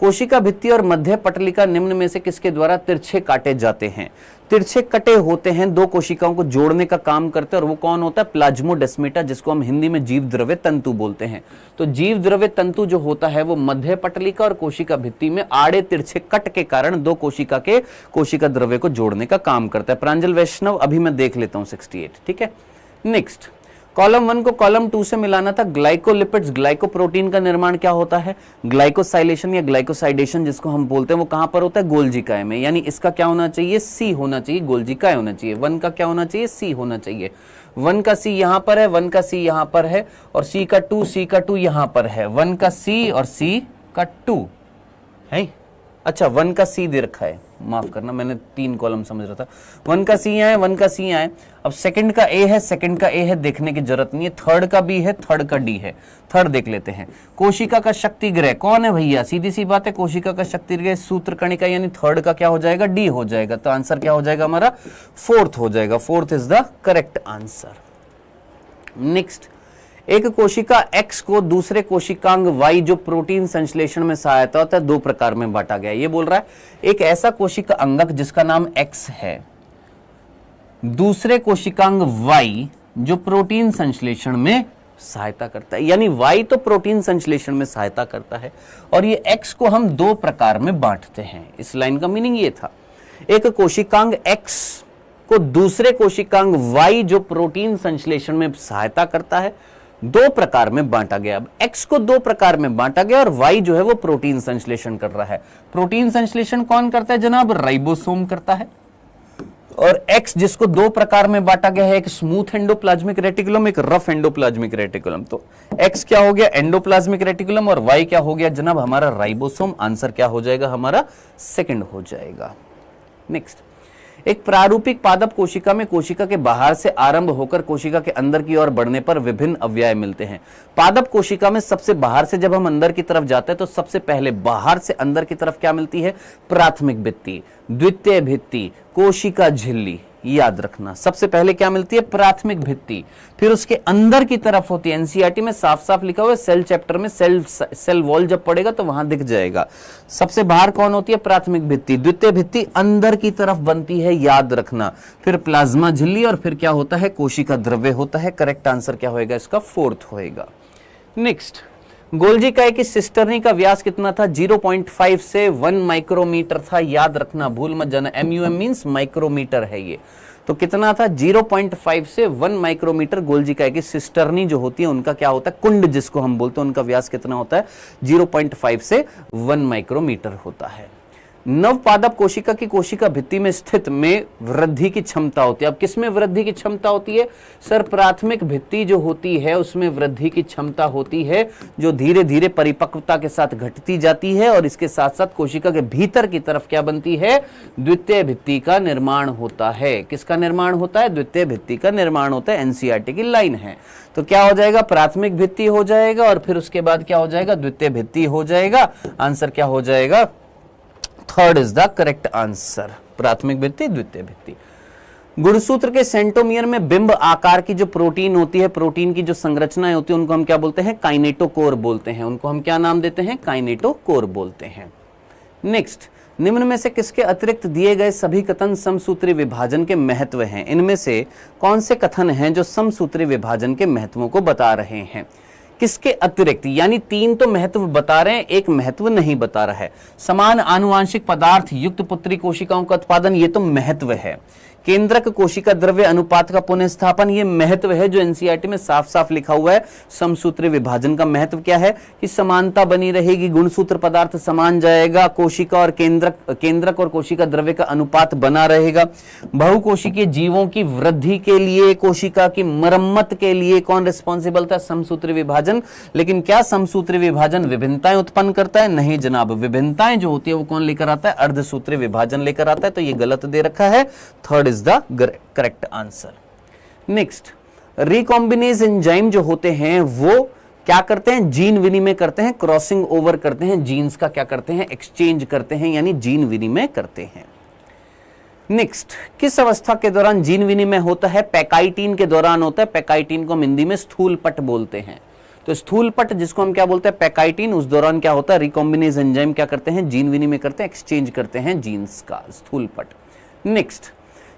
कोशिका भित्ति और मध्य पटलिका निम्न में से किसके द्वारा तिरछे काटे जाते हैं? तिरछे कटे होते हैं, 2 कोशिकाओं को जोड़ने का काम करते हैं, और वो कौन होता है? प्लाज्मोडेस्माटा, जिसको हम हिंदी में जीव द्रव्य तंतु बोलते हैं। तो जीव द्रव्य तंतु जो होता है वो मध्य पटलिका और कोशिका भित्ति में आड़े तिरछे कट के कारण 2 कोशिका के कोशिका द्रव्य को जोड़ने का काम करता है। प्रांजल वैष्णव, अभी मैं देख लेता हूं 68। ठीक है, नेक्स्ट, कॉलम 1 को कॉलम 2 से मिलाना था। ग्लाइकोलिपिड्स, ग्लाइकोप्रोटीन का निर्माण क्या होता है? ग्लाइकोसाइलेशन या ग्लाइकोसाइडेशन जिसको हम बोलते हैं, वो कहां पर होता है? गोल्जिकाय में। यानी इसका क्या होना चाहिए? सी होना चाहिए, गोल्जिकाय होना चाहिए। 1 का क्या होना चाहिए? सी होना चाहिए। 1 का सी यहां पर है, 1 का सी यहां पर है, और सी का 2 यहां पर है। 1 का सी और सी का 2 है। अच्छा, 1 का सी दे रखा है, माफ करना, मैंने 3 कॉलम समझ रहा था। 1 का सी आए, 1 का सी आए। अब सेकंड का ए है, सेकंड का ए है, देखने की जरूरत नहीं है। थर्ड का बी है, थर्ड का डी है। थर्ड देख लेते हैं। कोशिका का शक्ति ग्रह कौन है भैया? सीधी सी बात है, कोशिका का शक्ति ग्रह सूत्र कणिका, यानी थर्ड का क्या हो जाएगा? डी हो जाएगा। तो आंसर क्या हो जाएगा हमारा? फोर्थ हो जाएगा। Fourth is the correct answer. Next, एक कोशिका X को दूसरे कोशिकांग Y जो प्रोटीन संश्लेषण में सहायता होता है 2 प्रकार में बांटा गया। ये बोल रहा है एक ऐसा कोशिका अंगक जिसका नाम X है, दूसरे कोशिकांग Y जो प्रोटीन संश्लेषण में सहायता करता है। यानी Y तो प्रोटीन संश्लेषण में सहायता करता है, और ये X को हम 2 प्रकार में बांटते हैं। इस लाइन का मीनिंग ये था, एक कोशिकांग X को दूसरे कोशिकांग Y जो प्रोटीन संश्लेषण में सहायता करता है 2 प्रकार में बांटा गया। अब X को 2 प्रकार में बांटा गया और Y जो है वो प्रोटीन संश्लेषण कर रहा है। प्रोटीन संश्लेषण कौन करता है जनाब? राइबोसोम करता है। और X जिसको 2 प्रकार में बांटा गया है, एक स्मूथ एंडोप्लाज्मिक रेटिकुलम, एक रफ एंडोप्लाज्मिक रेटिकुलम। तो X क्या हो गया? एंडोप्लाज्मिक रेटिकुलम, और Y क्या हो गया जनाब? हमारा राइबोसोम। आंसर क्या हो जाएगा हमारा? सेकंड हो जाएगा। नेक्स्ट, एक प्रारूपिक पादप कोशिका में कोशिका के बाहर से आरंभ होकर कोशिका के अंदर की ओर बढ़ने पर विभिन्न अवयव मिलते हैं। पादप कोशिका में सबसे बाहर से जब हम अंदर की तरफ जाते हैं तो सबसे पहले बाहर से अंदर की तरफ क्या मिलती है? प्राथमिक भित्ति, द्वितीय भित्ति, कोशिका झिल्ली, याद रखना। सबसे पहले क्या मिलती है? प्राथमिक भित्ति, फिर उसके अंदर की तरफ होती है, एनसीईआरटी में साफ साफ लिखा हुआ है, सेल चैप्टर में सेल वॉल जब पड़ेगा तो वहां दिख जाएगा। सबसे बाहर कौन होती है? प्राथमिक भित्ति। द्वितीय भित्ति अंदर की तरफ बनती है, याद रखना। फिर प्लाज्मा झिल्ली और फिर क्या होता है? कोशिका द्रव्य होता है। करेक्ट आंसर क्या होएगा इसका? फोर्थ होएगा। नेक्स्ट, गोल्जी काई की सिस्टर्नी का व्यास कितना था? 0.5 से 1 माइक्रोमीटर था, याद रखना, भूल मत जाना। MUM मींस माइक्रोमीटर है ये, तो कितना था? 0.5 से 1 माइक्रोमीटर गोल्जी काई की सिस्टर्नी जो होती है उनका क्या होता है? कुंड जिसको हम बोलते हैं, उनका व्यास कितना होता है? 0.5 से 1 माइक्रोमीटर होता है। नवपादप कोशिका की कोशिका भित्ति में स्थित में वृद्धि की क्षमता होती है। अब किसमें वृद्धि की क्षमता होती है? सर, प्राथमिक भित्ति जो होती है उसमें वृद्धि की क्षमता होती है, जो धीरे धीरे परिपक्वता के साथ घटती जाती है, और इसके साथ साथ कोशिका के भीतर की तरफ क्या बनती है? द्वितीय भित्ति का निर्माण होता है। किसका निर्माण होता है? द्वितीय भित्ति का निर्माण होता है। एनसीईआरटी की लाइन है। तो क्या हो जाएगा? प्राथमिक भित्ति हो जाएगा, और फिर उसके बाद क्या हो जाएगा? द्वितीय भित्ति हो जाएगा। आंसर क्या हो जाएगा? Third is the correct answer, प्राथमिक भित्ति, द्वितीय भित्ति। गुणसूत्र के सेंट्रोमियर में बिंब आकार की जो प्रोटीन होती है, प्रोटीन की जो संरचनाएं होती है, उनको हम क्या बोलते हैं? काइनेटोकोर बोलते हैं। उनको हम क्या नाम देते हैं? काइनेटोकोर बोलते हैं। नेक्स्ट, निम्न में से किसके अतिरिक्त दिए गए सभी कथन समसूत्री विभाजन के महत्व हैं? इनमें से कौन से कथन हैं जो समसूत्री विभाजन के महत्वों को बता रहे हैं? किसके अतिरिक्त? यानी 3 तो महत्व बता रहे हैं, एक महत्व नहीं बता रहा है। समान आनुवांशिक पदार्थ युक्त पुत्री कोशिकाओं का उत्पादन, ये तो महत्व है। केंद्रक कोशिका द्रव्य अनुपात का पुनर्स्थापन, ये महत्व है जो एनसीईआरटी में साफ साफ लिखा हुआ है। समसूत्री विभाजन का महत्व क्या है? कि समानता बनी रहेगी, गुणसूत्र पदार्थ समान जाएगा, कोशिका और केंद्रक और कोशिका द्रव्य का अनुपात बना रहेगा। बहुकोशिकीय जीवों की वृद्धि के लिए, कोशिका की मरम्मत के लिए कौन रिस्पॉन्सिबल था? समसूत्री विभाजन। लेकिन क्या समसूत्री विभाजन विभिन्नताएं उत्पन्न करता है? नहीं जनाब, विभिन्नताएं जो होती है वो कौन लेकर आता है? अर्धसूत्री विभाजन लेकर आता है। तो ये गलत दे रखा है। Third is the correct answer. Next, recombinase enzyme जो होते हैं वो क्या करते हैं? जीन विनिमय करते हैं, क्रॉसिंग ओवर करते हैं, जीन्स का क्या करते हैं? एक्सचेंज करते हैं, यानी जीन विनिमय करते हैं। नेक्स्ट, किस अवस्था के दौरान जीन विनिमय होता है? पैकाइटीन के दौरान होता है। पैकाइटीन को हम हिंदी में स्थूलपट बोलते हैं। तो स्थूलपट जिसको हम क्या बोलते हैं? पैकाइटीन, उस दौरान क्या होता है? रिकॉम्बिनेज एंजाइम क्या करते हैं? जीन विनिमय करते हैं, एक्सचेंज करते हैं जीन्स का, स्थूलपट। नेक्स्ट,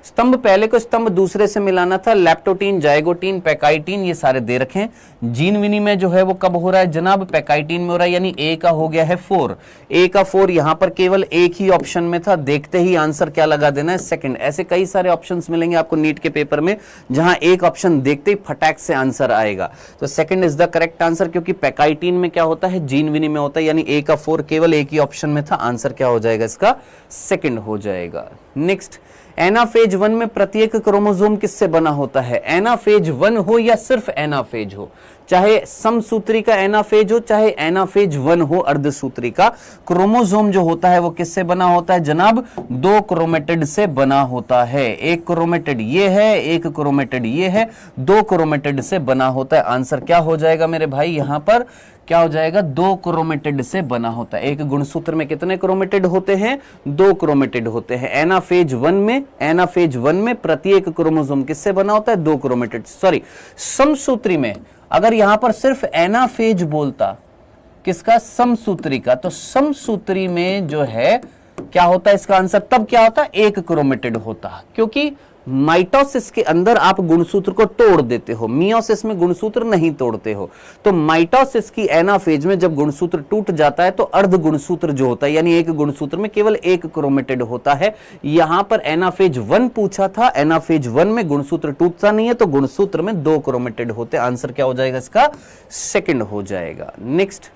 स्तंभ पहले को स्तंभ दूसरे से मिलाना था। लैप्टोटीन, जाइगोटीन, पैकाइटीन, ये सारे दे रखे हैं। जीन विनिमय जो है वो कब हो रहा है जनाब? पैकाइटीन में हो रहा है, यानी ए का हो गया है 4। ए का 4 यहां पर केवल एक ही ऑप्शन में था, देखते ही आंसर क्या लगा देना है? सेकंड। ऐसे कई सारे ऑप्शंस मिलेंगे आपको नीट के पेपर में जहां एक ऑप्शन देखते ही फटाक से आंसर आएगा। तो second is the correct answer, क्योंकि पैकाइटीन में क्या होता है? जीन विनिमय होता है, यानी ए का 4 केवल एक ही ऑप्शन में था। आंसर क्या हो जाएगा इसका? सेकंड हो जाएगा। नेक्स्ट, एनाफेज 1 में प्रत्येक क्रोमोसोम किससे बना होता है? एनाफेज 1 हो या सिर्फ एनाफेज हो, चाहे समसूत्री का एनाफेज हो चाहे एनाफेज 1 हो अर्धसूत्री का, क्रोमोसोम जो होता है वो किससे बना होता है जनाब? 2 क्रोमेटिड से बना होता है। एक क्रोमेटिड ये है, एक क्रोमेटिड ये है, 2 क्रोमेटिड से बना होता है। आंसर क्या हो जाएगा मेरे भाई? यहां पर क्या हो जाएगा? 2 क्रोमेटिड से बना होता है। एक गुणसूत्र में कितने क्रोमेटिड होते हैं? 2 क्रोमेटिड होते हैं। एनाफेज 1 में प्रत्येक क्रोमोसोम किससे बना होता है? 2 क्रोमेटिड। सॉरी, समसूत्री में अगर यहां पर सिर्फ एनाफेज बोलता, किसका? समसूत्री का, तो समसूत्री में जो है क्या होता है इसका आंसर? तब क्या होता? 1 क्रोमेटिड होता, क्योंकि माइटोसिस के अंदर आप गुणसूत्र को तोड़ देते हो, मियोसिस में गुणसूत्र नहीं तोड़ते हो। तो माइटोसिस की एनाफेज में जब गुणसूत्र टूट जाता है तो अर्ध गुणसूत्र जो होता है, यानी एक गुणसूत्र में केवल 1 क्रोमेटिड होता है। यहां पर एनाफेज 1 पूछा था, एनाफेज 1 में गुणसूत्र टूटता नहीं है, तो गुणसूत्र में 2 क्रोमेटिड होते। आंसर क्या हो जाएगा इसका? सेकंड हो जाएगा। नेक्स्ट,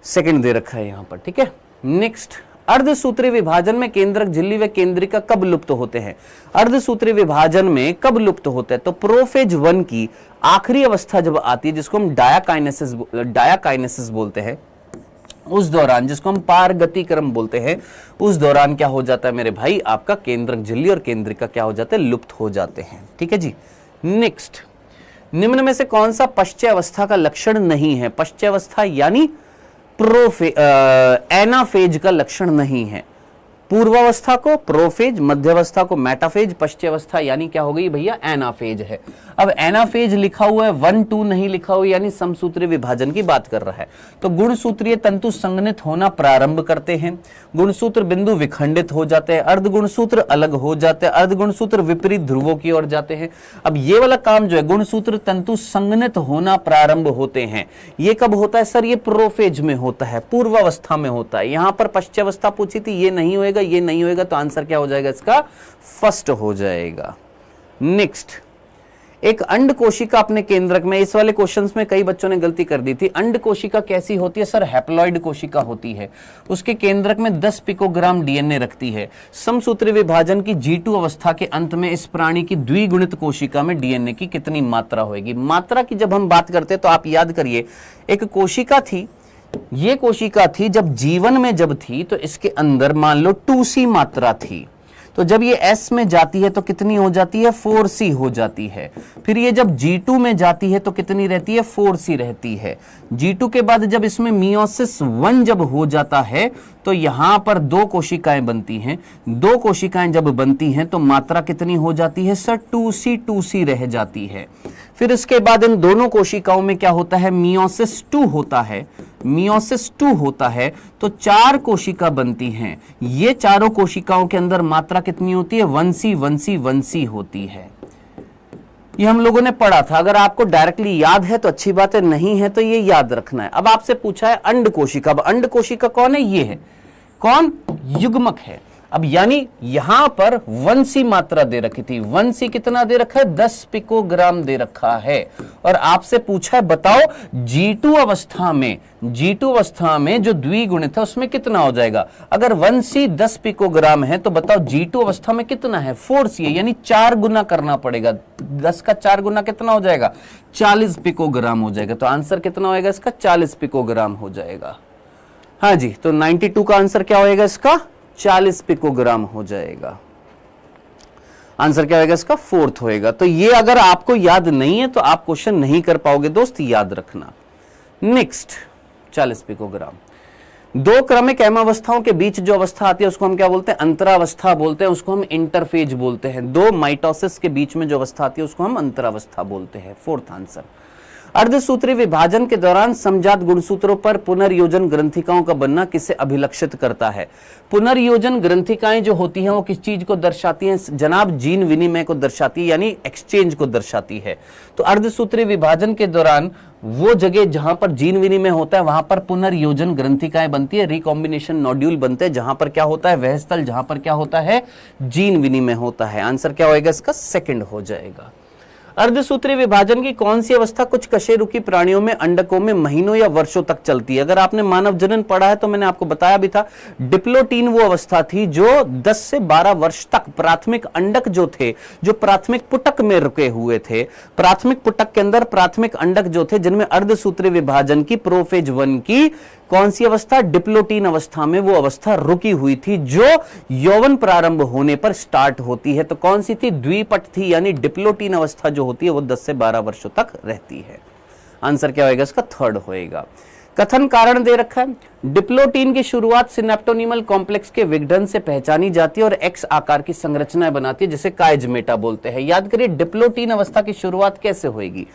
सेकंड दे रखा है यहां पर, ठीक है। नेक्स्ट, अर्धसूत्री विभाजन में केंद्रक झिल्ली व केंद्रिका कब लुप्त होते हैं? अर्धसूत्री विभाजन में कब लुप्त होते हैं? तो प्रोफेज 1 की आखिरी अवस्था जब आती है, जिसको हम डायाकाइनेसिस बोलते हैं, उस दौरान, जिसको हम पारगतिक्रम बोलते हैं, उस दौरान क्या हो जाता है मेरे भाई? आपका केंद्रक झिल्ली और केंद्रिका क्या हो जाते हैं? लुप्त हो जाते हैं। ठीक है जी। नेक्स्ट, निम्न में से कौन सा पश्चावस्था का लक्षण नहीं है? पश्चावस्था यानी एनाफेज का लक्षण नहीं है। पूर्वावस्था को प्रोफेज, मध्यावस्था को मेटाफेज, पश्चावस्था यानी क्या हो गई भैया एनाफेज है। अब एनाफेज लिखा हुआ है, 1 2 नहीं लिखा हुआ, यानी समसूत्रीय विभाजन की बात कर रहा है। तो गुणसूत्रीय तंतु संघनित होना प्रारंभ करते हैं, गुणसूत्र बिंदु विखंडित हो जाते हैं, अर्धगुणसूत्र अलग हो जाते हैं, अर्धगुणसूत्र विपरीत ध्रुवों की ओर जाते हैं। अब ये वाला काम जो है, गुणसूत्र तंतु संघनित होना प्रारंभ होते हैं, ये कब होता है सर? ये प्रोफेज में होता है, पूर्वावस्था में होता है। यहां पर पश्चावस्था पूछी थी, ये नहीं होएगा, ये नहीं होएगा, तो आंसर क्या हो जाएगा इसका? फर्स्ट हो जाएगा। नेक्स्ट, एक अंड कोशिका अपने केंद्रक में, इस वाले क्वेश्चंस में कई बच्चों ने गलती कर दी थी। अंड कोशिका कैसी होती है सर? हैप्लॉइड कोशिका होती है। उसके केंद्रक में 10 पिकोग्राम डीएनए रखती है। समसूत्री विभाजन की G2 अवस्था के अंत में इस प्राणी की द्विगुणित कोशिका में डीएनए की कितनी मात्रा होगी? मात्रा की जब हम बात करते हैं तो आप याद करिए, एक कोशिका थी, ये कोशिका थी जब जीवन में जब थी तो इसके अंदर मान लो 2C मात्रा थी, तो जब ये S में जाती है तो कितनी हो जाती है? 4C हो जाती है। फिर ये जब G2 में जाती है तो कितनी रहती है? 4C रहती है। G2 के बाद जब इसमें मियोसिस 1 जब हो जाता है तो यहां पर 2 कोशिकाएं बनती हैं। 2 कोशिकाएं जब बनती हैं तो मात्रा कितनी हो जाती है सर? 2C रह जाती है। फिर इसके बाद इन दोनों कोशिकाओं में क्या होता है? मियोसिस 2 होता है। मियोसिस 2 होता है तो 4 कोशिका बनती हैं। ये चारों कोशिकाओं के अंदर मात्रा कितनी होती है? 1C होती है। ये हम लोगों ने पढ़ा था। अगर आपको डायरेक्टली याद है तो अच्छी बात है, नहीं है तो ये याद रखना है। अब आपसे पूछा है अंड कोशिका। अब अंड कोशिका कौन है? ये है। कौन? युग्मक है। अब यानी यहां पर 1C मात्रा दे रखी थी। 1C कितना दे रखा है? 10 पिकोग्राम दे रखा है। और आपसे पूछा है बताओ G2 अवस्था में जो द्विगुणित है उसमें कितना हो जाएगा? अगर 1C 10 पिकोग्राम है तो बताओ G2 अवस्था में कितना है? 4C है, यानी 4 गुना करना पड़ेगा। 10 का 4 गुना कितना हो जाएगा? 40 पिकोग्राम हो जाएगा। तो आंसर कितना होएगा इसका? 40 पिकोग्राम हो जाएगा। हाँ जी, तो 92 का आंसर क्या होएगा इसका? 40 पिकोग्राम हो जाएगा। आंसर क्या होगा इसका? 4th होएगा। तो ये अगर आपको याद नहीं है तो आप क्वेश्चन नहीं कर पाओगे दोस्त, याद रखना। Next, 40 picogram. 2 क्रमिक एमावस्थाओं के बीच जो अवस्था आती है उसको हम क्या बोलते हैं? अंतरावस्था बोलते हैं। उसको हम इंटरफेज बोलते हैं। 2 माइटोसिस के बीच में जो अवस्था आती है उसको हम अंतरावस्था बोलते हैं। 4th answer. अर्धसूत्री विभाजन के दौरान समजात गुणसूत्रों पर पुनर्योजन ग्रंथिकाओं का बनना किसे अभिलक्षित करता है? पुनर्योजन ग्रंथिकाएं जो होती हैं वो किस चीज को दर्शाती हैं जनाब? जीन विनिमय को दर्शाती है, यानी एक्सचेंज को दर्शाती है। तो अर्धसूत्री विभाजन के दौरान वो जगह जहां पर जीन विनिमय होता है वहां पर पुनर्योजन ग्रंथिकाएं बनती है, रिकॉम्बिनेशन नोड्यूल बनते हैं, जहां पर क्या होता है? वह स्थल जहां पर क्या होता है? जीन विनिमय होता है। आंसर क्या होएगा इसका? 2nd हो जाएगा। अर्धसूत्री विभाजन की कौन सी अवस्था कुछ कशेरुकी प्राणियों में अंडकों में महीनों या वर्षों तक चलती है? अगर आपने मानव जनन पढ़ा है तो मैंने आपको बताया भी था, डिप्लोटीन वो अवस्था थी जो 10 से 12 वर्ष तक प्राथमिक अंडक जो थे, जो प्राथमिक पुटक में रुके हुए थे, प्राथमिक पुटक के अंदर प्राथमिक अंडक जो थे जिनमें अर्धसूत्री विभाजन की प्रोफेज 1 की कौन सी अवस्था? डिप्लोटीन अवस्था में वो अवस्था रुकी हुई थी जो यौवन प्रारंभ होने पर स्टार्ट होती है। तो कौन सी थी? द्विपट थी, यानी डिप्लोटीन अवस्था जो होती है वो 10 से 12 वर्षों तक रहती है। आंसर क्या होएगा इसका? 3rd होएगा। कथन कारण दे रखा है, डिप्लोटीन की शुरुआत सिनेप्टोनिमल कॉम्प्लेक्स के विघटन से पहचानी जाती है और एक्स आकार की संरचना बनाती है जिसे काइजमेटा बोलते हैं। याद करिए डिप्लोटीन अवस्था की शुरुआत कैसे होएगी?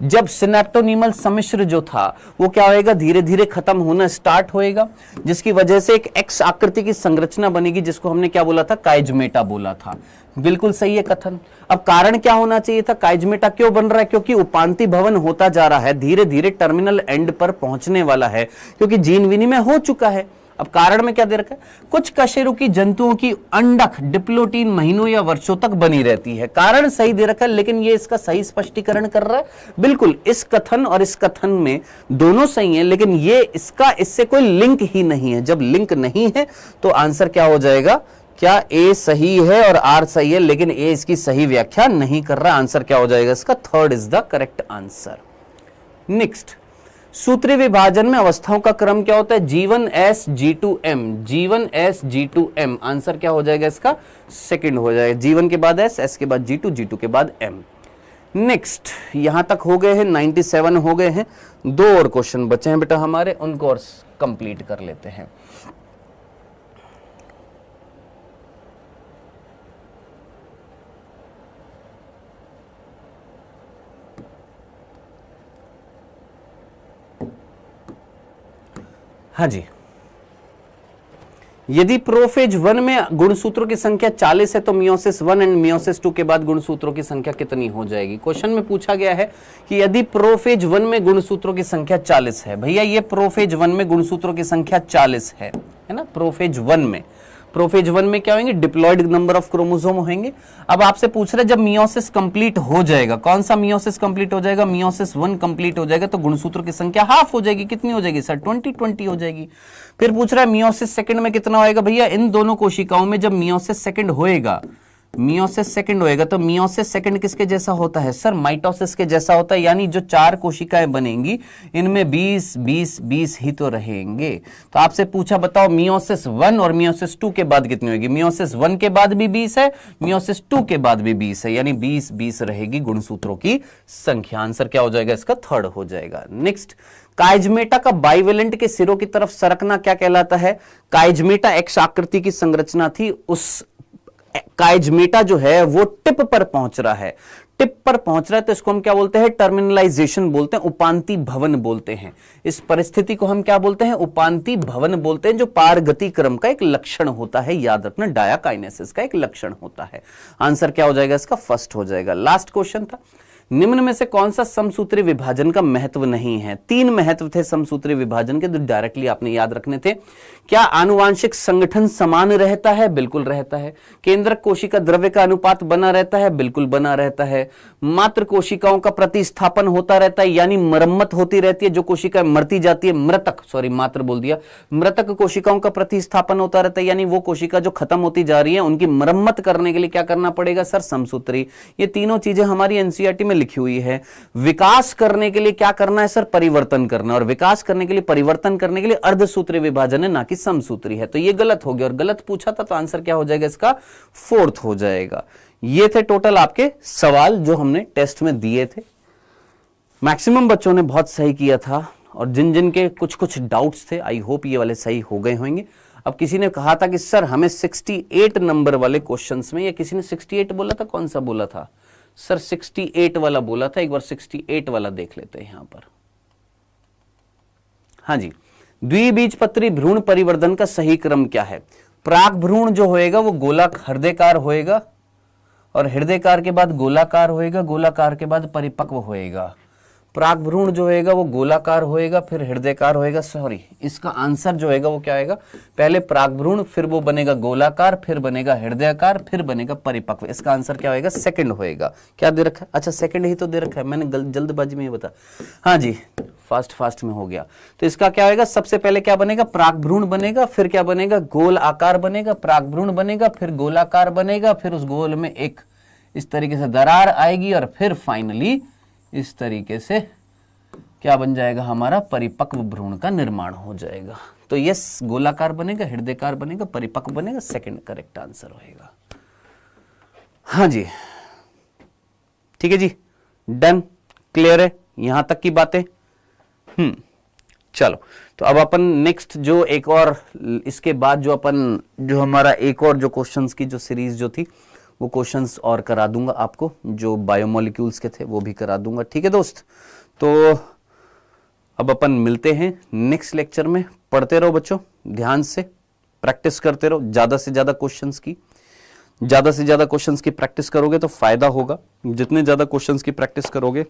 जब सिनेप्टोनिमल सम्मिश्र जो था वो क्या होएगा? धीरे धीरे खत्म होना स्टार्ट होएगा, जिसकी वजह से एक एक्स आकृति की संरचना बनेगी जिसको हमने क्या बोला था? काइजमेटा बोला था। बिल्कुल सही है कथन। अब कारण क्या होना चाहिए था? काइजमेटा क्यों बन रहा है? क्योंकि उपांति भवन होता जा रहा है, धीरे धीरे टर्मिनल एंड पर पहुंचने वाला है, क्योंकि जीन विनिमय हो चुका है। अब कारण में क्या दे रखा है? कुछ कशेरुकी जंतुओं की अंडक डिप्लोटीन महीनों या वर्षों तक बनी रहती है। कारण सही दे रखा है, लेकिन ये इसका सही स्पष्टीकरण कर रहा है। बिल्कुल, इस कथन और इस कथन में दोनों सही है, लेकिन ये इसका इससे कोई लिंक ही नहीं है। जब लिंक नहीं है तो आंसर क्या हो जाएगा? क्या ए सही है और आर सही है, लेकिन ए इसकी सही व्याख्या नहीं कर रहा। आंसर क्या हो जाएगा इसका? 3rd is the correct answer. Next, सूत्री विभाजन में अवस्थाओं का क्रम क्या होता है? G1S G2M, G1S G2M। Answer क्या हो जाएगा इसका? 2nd हो जाएगा। G1 के बाद S, S के बाद G2, G2 के बाद M। नेक्स्ट, यहां तक हो गए हैं, 97 हो गए हैं। 2 और क्वेश्चन बचे हैं बेटा हमारे, उनको और कंप्लीट कर लेते हैं। हाँ जी, यदि प्रोफेज 1 में गुणसूत्रों की संख्या 40 है तो मियोसिस 1 एंड मियोसिस 2 के बाद गुणसूत्रों की संख्या कितनी हो जाएगी। क्वेश्चन में पूछा गया है कि यदि प्रोफेज 1 में गुणसूत्रों की संख्या 40 है, भैया ये प्रोफेज 1 में गुणसूत्रों की संख्या 40 है ना। प्रोफेज 1 में क्या होंगे, डिप्लॉयड नंबर ऑफ क्रोमोसोम होंगे। अब आपसे पूछ रहे जब मियोसिस कंप्लीट हो जाएगा, कौन सा मियोसिस कंप्लीट हो जाएगा, मियोसिस 1 कंप्लीट हो जाएगा तो गुणसूत्रों की संख्या हाफ हो जाएगी। कितनी हो जाएगी सर, 20 हो जाएगी। फिर पूछ रहा है मियोसिस सेकंड में कितना होएगा, भैया इन दोनों कोशिकाओं में जब मियोसिस सेकंड होएगा तो मियोसिस सेकंड किसके जैसा होता है सर, माइटोसिस के जैसा होता है। यानी जो 4 कोशिकाएं बनेंगी इनमें 20 ही तो रहेंगे। तो आपसे पूछा बताओ मियोसिस 1 और मियोसिस 2 के बाद कितनी होगी। मियोसिस 1 के बाद भी 20 है, मियोसिस 2 के बाद भी 20 है, यानी 20 रहेगी गुणसूत्रों की संख्या। आंसर क्या हो जाएगा इसका, थर्ड हो जाएगा। नेक्स्ट, काइजमेटा का बाइवेलेंट के सिरों की तरफ सरकना क्या कहलाता है। काइजमेटा एक्स आकृति की संरचना थी, उस काइजमेटा जो है वो टिप पर पहुंच रहा है। टिप पर पहुंच रहा है तो इसको हम क्या बोलते हैं, टर्मिनलाइजेशन बोलते हैं, उपांति भवन बोलते हैं। इस परिस्थिति को हम क्या बोलते हैं, उपांति भवन बोलते हैं, जो पारगति क्रम का एक लक्षण होता है। याद रखना, डायाकाइनेसिस का एक लक्षण होता है। आंसर क्या हो जाएगा इसका, फर्स्ट हो जाएगा। लास्ट क्वेश्चन था, निम्न में से कौन सा समसूत्री विभाजन का महत्व नहीं है। 3 महत्व थे समसूत्री विभाजन के, जो डायरेक्टली आपने याद रखने थे। क्या आनुवांशिक संगठन समान रहता है, बिल्कुल रहता है। केंद्रक कोशिका द्रव्य का अनुपात बना रहता है, बिल्कुल बना रहता है। मात्र कोशिकाओं का प्रतिस्थापन होता रहता है, यानी मरम्मत होती रहती है। जो कोशिकाएं मरती जाती है, मृतक कोशिकाओं का प्रतिस्थापन होता रहता है, यानी वो कोशिका जो खत्म होती जा रही है उनकी मरम्मत करने के लिए क्या करना पड़ेगा सर, समसूत्री। ये तीनों चीजें हमारी एनसीईआरटी में लिखी हुई है। विकास करने के लिए क्या करना है सर, परिवर्तन करना, और विकास करने के लिए, परिवर्तन करने के लिए अर्धसूत्री विभाजन है, ना कि समसूत्री है। तो ये गलत हो गया, और गलत पूछा था तो आंसर क्या हो जाएगा इसका, फोर्थ हो जाएगा। ये थे टोटल आपके सवाल जो हमने टेस्ट में दिए थे। मैक्सिमम बच्चों ने बहुत सही किया था, और जिन जिन के कुछ कुछ डाउट्स थे, आई होप ये वाले सही हो गए होंगे। अब किसी ने कहा था कि सर हमें 68 नंबर वाले क्वेश्चंस में, या किसी ने 68 बोला था, कौन सा बोला था सर, 68 वाला बोला था। एक बार 68 वाला देख लेते हैं यहां पर। हाँ जी, द्विबीजपत्री भ्रूण परिवर्धन का सही क्रम क्या है। प्राक भ्रूण जो होएगा वो हृदयकार होएगा, और हृदयकार के बाद गोलाकार होएगा, गोलाकार के बाद परिपक्व होएगा। प्राक भ्रूण जो होएगा वो गोलाकार होएगा, फिर हृदयकार होएगा। सॉरी, इसका आंसर जो होएगा वो क्या आएगा, पहले प्राक भ्रूण, फिर वो बनेगा गोलाकार, फिर बनेगा हृदयाकार, फिर बनेगा परिपक्व। इसका आंसर क्या होएगा, सेकंड होएगा। क्या दे रखा है, अच्छा सेकंड ही तो दे रखा है, मैंने जल्दबाजी में ये बता। हाँ जी, फास्ट में हो गया। तो इसका क्या होएगा, सबसे पहले क्या बनेगा, प्राक भ्रूण बनेगा, फिर क्या बनेगा, गोल आकार बनेगा, प्राक भ्रूण बनेगा, फिर गोलाकार बनेगा, फिर उस गोल में एक इस तरीके से दरार आएगी, और फिर फाइनली इस तरीके से क्या बन जाएगा, हमारा परिपक्व भ्रूण का निर्माण हो जाएगा। तो यस, गोलाकार बनेगा, हृदयकार बनेगा, परिपक्व बनेगा, सेकंड करेक्ट आंसर होएगा। हाँ जी, ठीक है जी, डन, क्लियर है यहां तक की बातें। चलो, तो अब अपन नेक्स्ट जो एक और, इसके बाद जो हमारा एक और जो क्वेश्चंस की जो सीरीज जो थी, वो क्वेश्चंस और करा दूंगा आपको, जो बायोमोलिक्यूल्स के थे वो भी करा दूंगा। ठीक है दोस्त, तो अब अपन मिलते हैं नेक्स्ट लेक्चर में। पढ़ते रहो बच्चों, ध्यान से प्रैक्टिस करते रहो, ज्यादा से ज्यादा क्वेश्चंस की प्रैक्टिस करोगे तो फायदा होगा। जितने ज्यादा क्वेश्चंस की प्रैक्टिस करोगे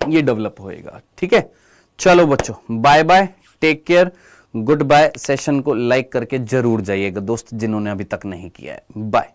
ये डेवलप होएगा। ठीक है, चलो बच्चों, bye bye, take care, goodbye. Session को लाइक करके जरूर जाइएगा दोस्त, जिन्होंने अभी तक नहीं किया है। बाय।